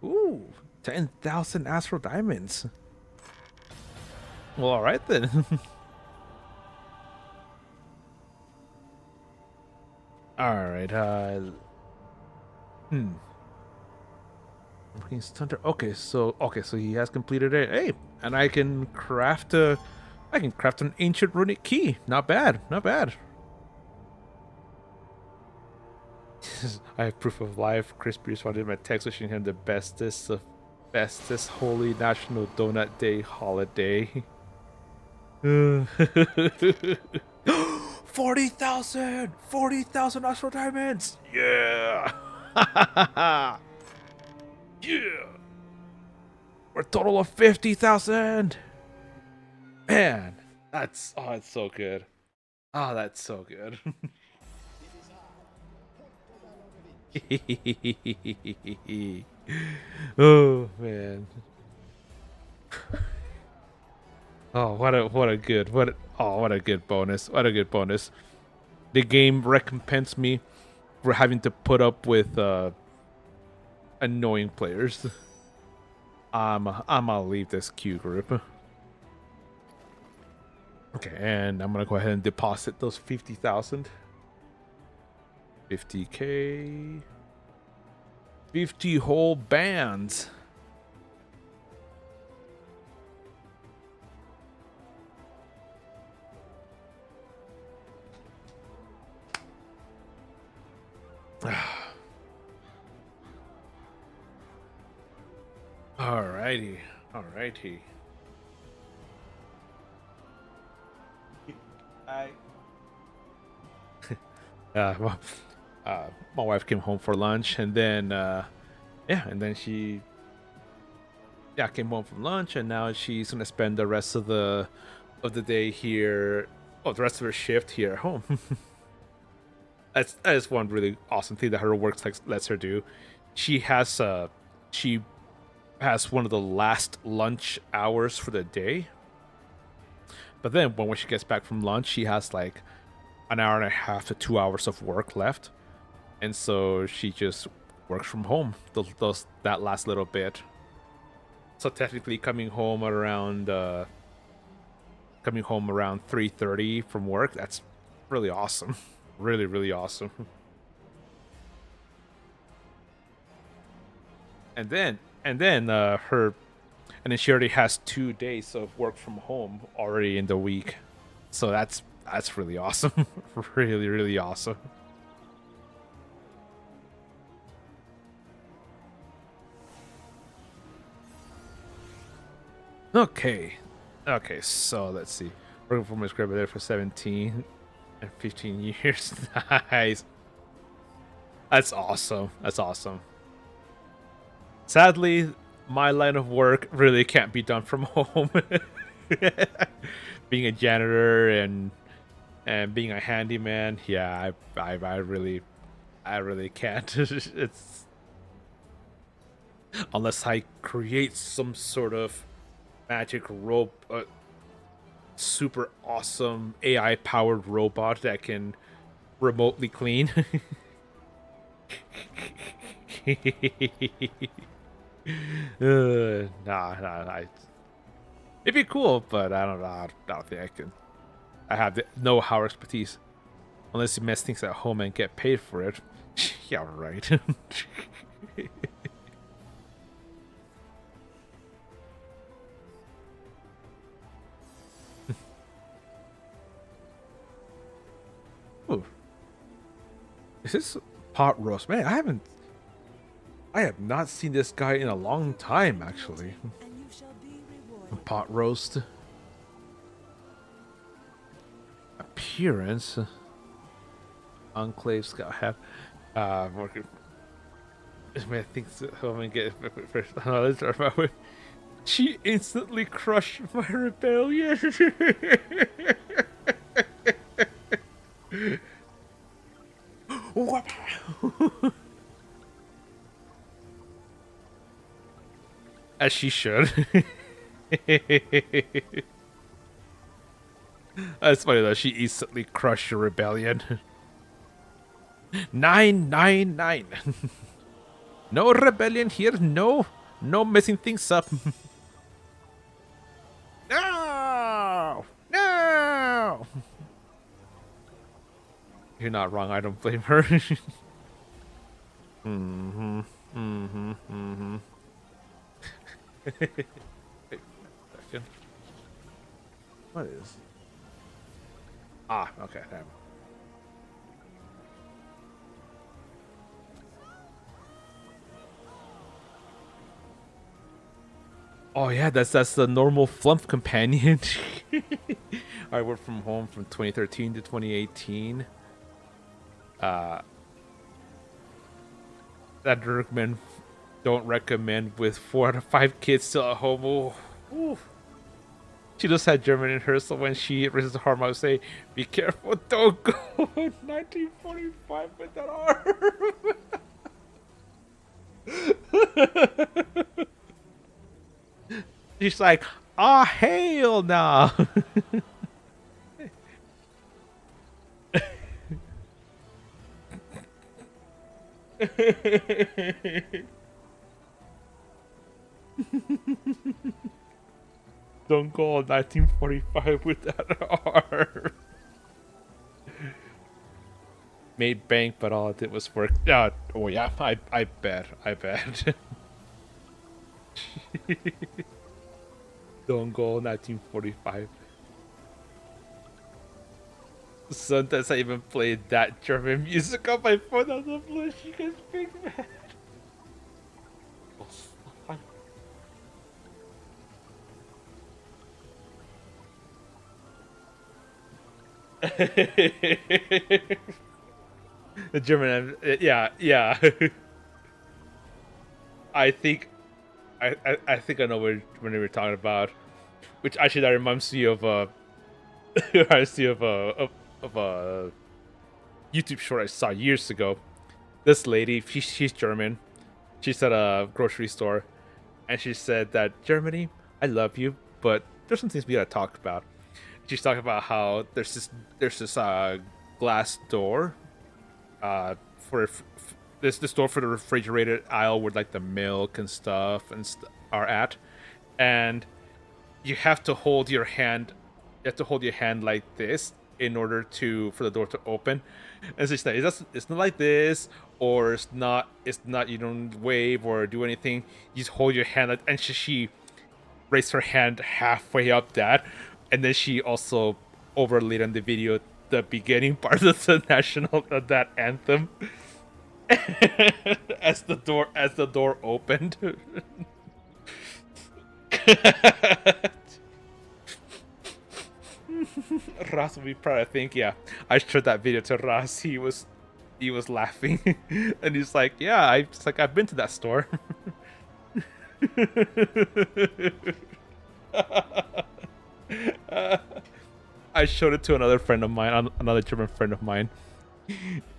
Ooh, 10,000 Astro Diamonds. Well, all right then. All right. Thunder. Okay, so he has completed it. Hey, and I can craft an ancient runic key. Not bad. Not bad. I have proof of life. Crispy responded to my text wishing him the bestest holy National Donut Day holiday. 40,000 Astro Diamonds. Yeah. Yeah. For a total of 50,000. Man, it's so good. Oh, that's so good. Oh man. Oh, what a good bonus. What a good bonus. The game recompensed me for having to put up with annoying players. I'm gonna leave this queue group. Okay, and I'm gonna go ahead and deposit those 50,000. 50K. 50 whole bands. Alrighty. Well, my wife came home for lunch, and then she came home from lunch, and now she's gonna spend the rest of the day here, the rest of her shift here at home. That is one really awesome thing that her work lets her do. She has one of the last lunch hours for the day, but then when she gets back from lunch, she has like an hour and a half to 2 hours of work left, and so she just works from home that last little bit. So technically, coming home around 3:30 from work, that's really awesome. Really, really awesome. And then she already has 2 days of work from home already in the week, so that's really awesome. Really, really awesome. Okay, so let's see. Working for my script there for 17 and 15 years. Nice. That's awesome. Sadly, my line of work really can't be done from home. Being a janitor and being a handyman, yeah, I really can't. It's unless I create some sort of magic rope, super awesome AI powered robot that can remotely clean. Nah. It'd be cool, but I don't know. I don't think I can. I have the know-how expertise. Unless you mess things at home and get paid for it. Yeah, right. Ooh. Is this pot roast? Man, I have not seen this guy in a long time, actually. And you shall be rewarded. Pot roast. Appearance. Enclave Scout hat. Working. I think so. I'm gonna get first. She instantly crushed my rebellion. What? As she should. That's funny though. She instantly crushed your rebellion. 999. No rebellion here. No messing things up. No. You're not wrong. I don't blame her. Wait a second. What is? Okay. Damn. Oh yeah, that's the normal flump companion. I worked from home from 2013 to 2018. That don't recommend with 4 out of 5 kids still at home. Ooh. She just had German in her, so when she raises the arm, I would say, "Be careful, don't go." 1945 with that arm. She's like, "Ah, hell no." Don't go 1945 with that arm. Made bank, but all it did was work. Oh yeah, I bet. Don't go 1945. Sometimes I even played that German music on my phone on the blue. She gets big mad. The German, yeah. I think I know what we were talking about, which actually that reminds me of a YouTube short I saw years ago. This lady, she's German. She's at a grocery store, and she said that Germany, I love you, but there's some things we gotta talk about. She's talking about how there's this glass door, for this door for the refrigerated aisle where like the milk and stuff are at, and you have to hold your hand. You have to hold your hand like this in order for the door to open. And so it's not like this, or it's not. You don't wave or do anything. You just hold your hand, and she raised her hand halfway up that. And then she also overlaid on the video the beginning part of the that anthem as the door opened. Ross will be proud. I think. Yeah, I showed that video to Ross. He was laughing, and he's like, "Yeah, I've been to that store." I showed it to another friend of mine, another German friend of mine.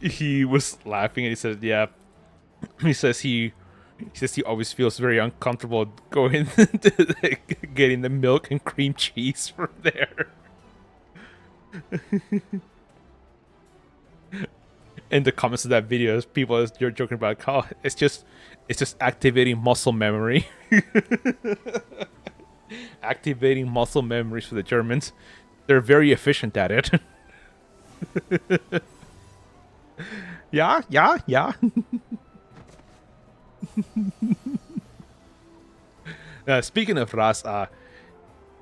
He was laughing and he said, "Yeah." He says he always feels very uncomfortable going to getting the milk and cream cheese from there. in the comments of that video, you're joking about, oh, it's just activating muscle memory. Activating muscle memories for the Germans. They're very efficient at it. Yeah, yeah, yeah. Speaking of Ras,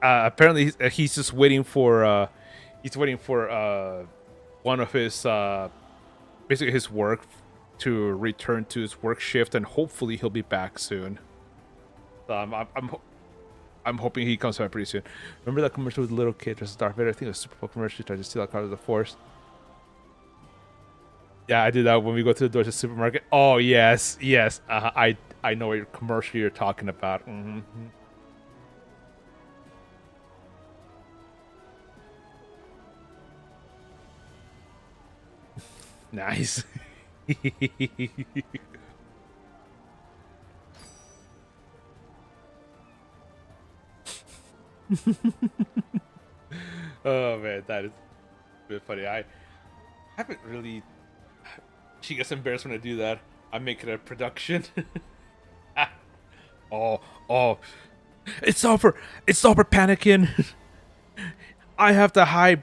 apparently he's just waiting for one of his basically his work to return to his work shift, and hopefully he'll be back soon. So I'm hoping he comes back pretty soon. Remember that commercial with the little kid dressed as Darth Vader? I think it was a Super Bowl commercial. He tried to steal a card of the Force. Yeah, I did that when we go to the door to the supermarket. Oh yes, yes. I know what commercial you're talking about. Mm-hmm. Nice. Oh man, that is a bit funny. I haven't really. She gets embarrassed when I do that. I make it a production. Oh, it's over. It's over, panicking. I have the high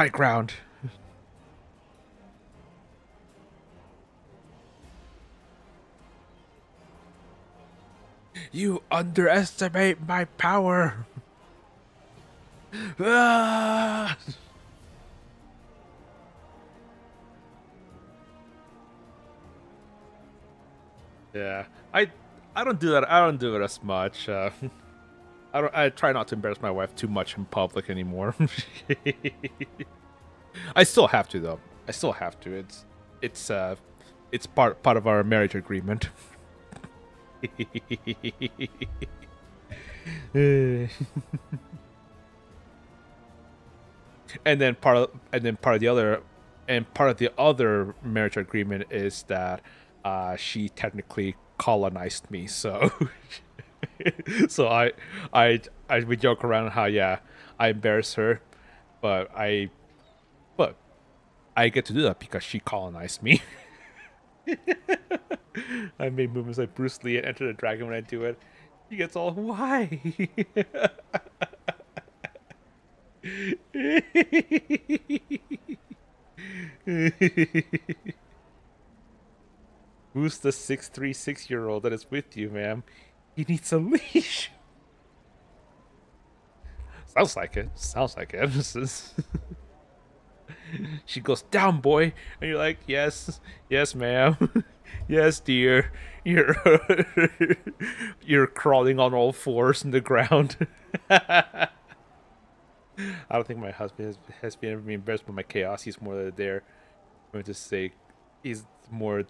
ground. You underestimate my power. Ah! Yeah, I don't do that. I don't do it as much. I try not to embarrass my wife too much in public anymore. I still have to though. I still have to. It's part of our marriage agreement. And then part of the other marriage agreement is that she technically colonized me, so so we joke around how, yeah, I embarrass her, but I get to do that because she colonized me. I made movements like Bruce Lee and Enter the Dragon when I do it. He gets all, why? Who's the 636-year-old that is with you, ma'am? He needs a leash. Sounds like it. Sounds like it. She goes, down, boy. And you're like, yes, yes, ma'am. Yes, dear. You're crawling on all fours in the ground. I don't think my husband has been ever been embarrassed by my chaos. He's more there. I'm going to say he's more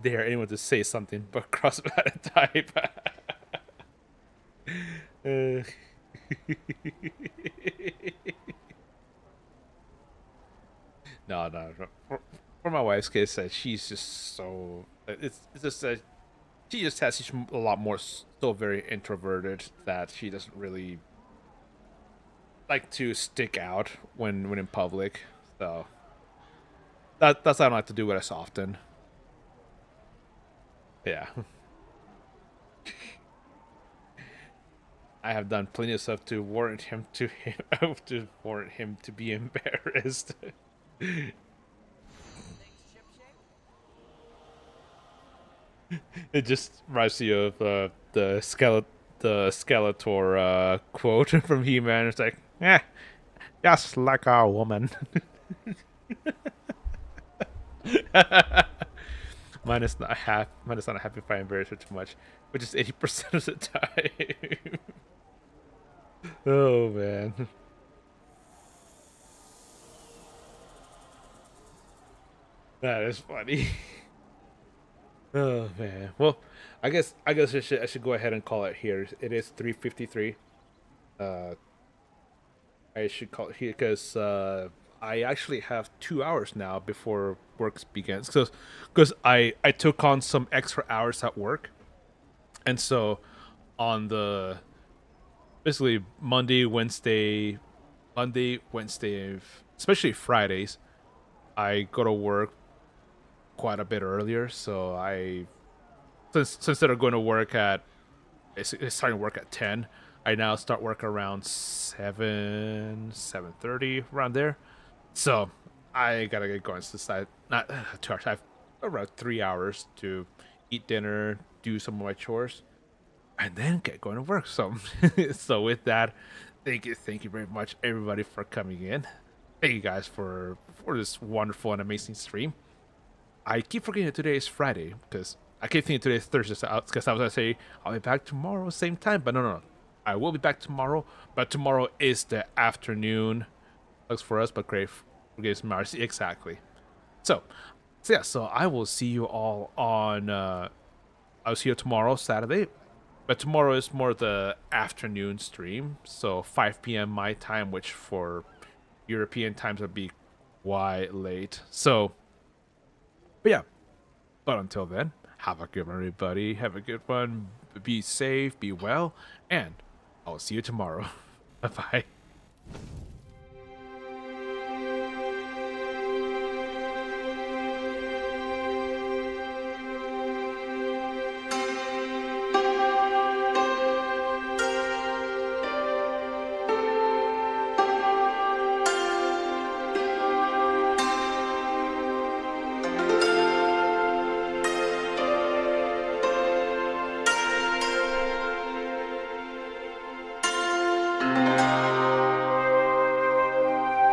there anyone to say something but cross about a type. No. For my wife's case, she's just so it's just that she just has she's a lot more still very introverted, that she doesn't really like to stick out when in public. So that's why I don't like to do it as often. Yeah. I have done plenty of stuff to warrant him to be embarrassed. It just reminds me of the Skeletor quote from He-Man. It's like, just like a woman. Mine is not happy if I embarrass her too much, which is 80% of the time. Oh man. That is funny. Oh man. Well, I guess I should go ahead and call it here. It is 3:53. I should call it here because I actually have 2 hours now before work begins. Because I took on some extra hours at work, and so on the basically Monday, Wednesday, especially Fridays, I go to work quite a bit earlier, so since they're going to work at it's starting work at 10. I now start work around 7:30 around there. So I gotta get going since I not 2 hours. I have around 3 hours to eat dinner, do some of my chores, and then get going to work. So so with that, thank you very much everybody for coming in. Thank you guys for this wonderful and amazing stream. I keep forgetting that today is Friday because I keep thinking today is Thursday because I was gonna say I'll be back tomorrow same time, but no. I will be back tomorrow, but tomorrow is the afternoon. Looks for us, but great for Games Mars. Exactly. So I will see you all on. I'll see you tomorrow, Saturday, but tomorrow is more the afternoon stream, so 5 p.m. my time, which for European times would be quite late. So, but yeah. But until then, have a good one, everybody. Have a good one. Be safe, be well, and I'll see you tomorrow. Bye bye.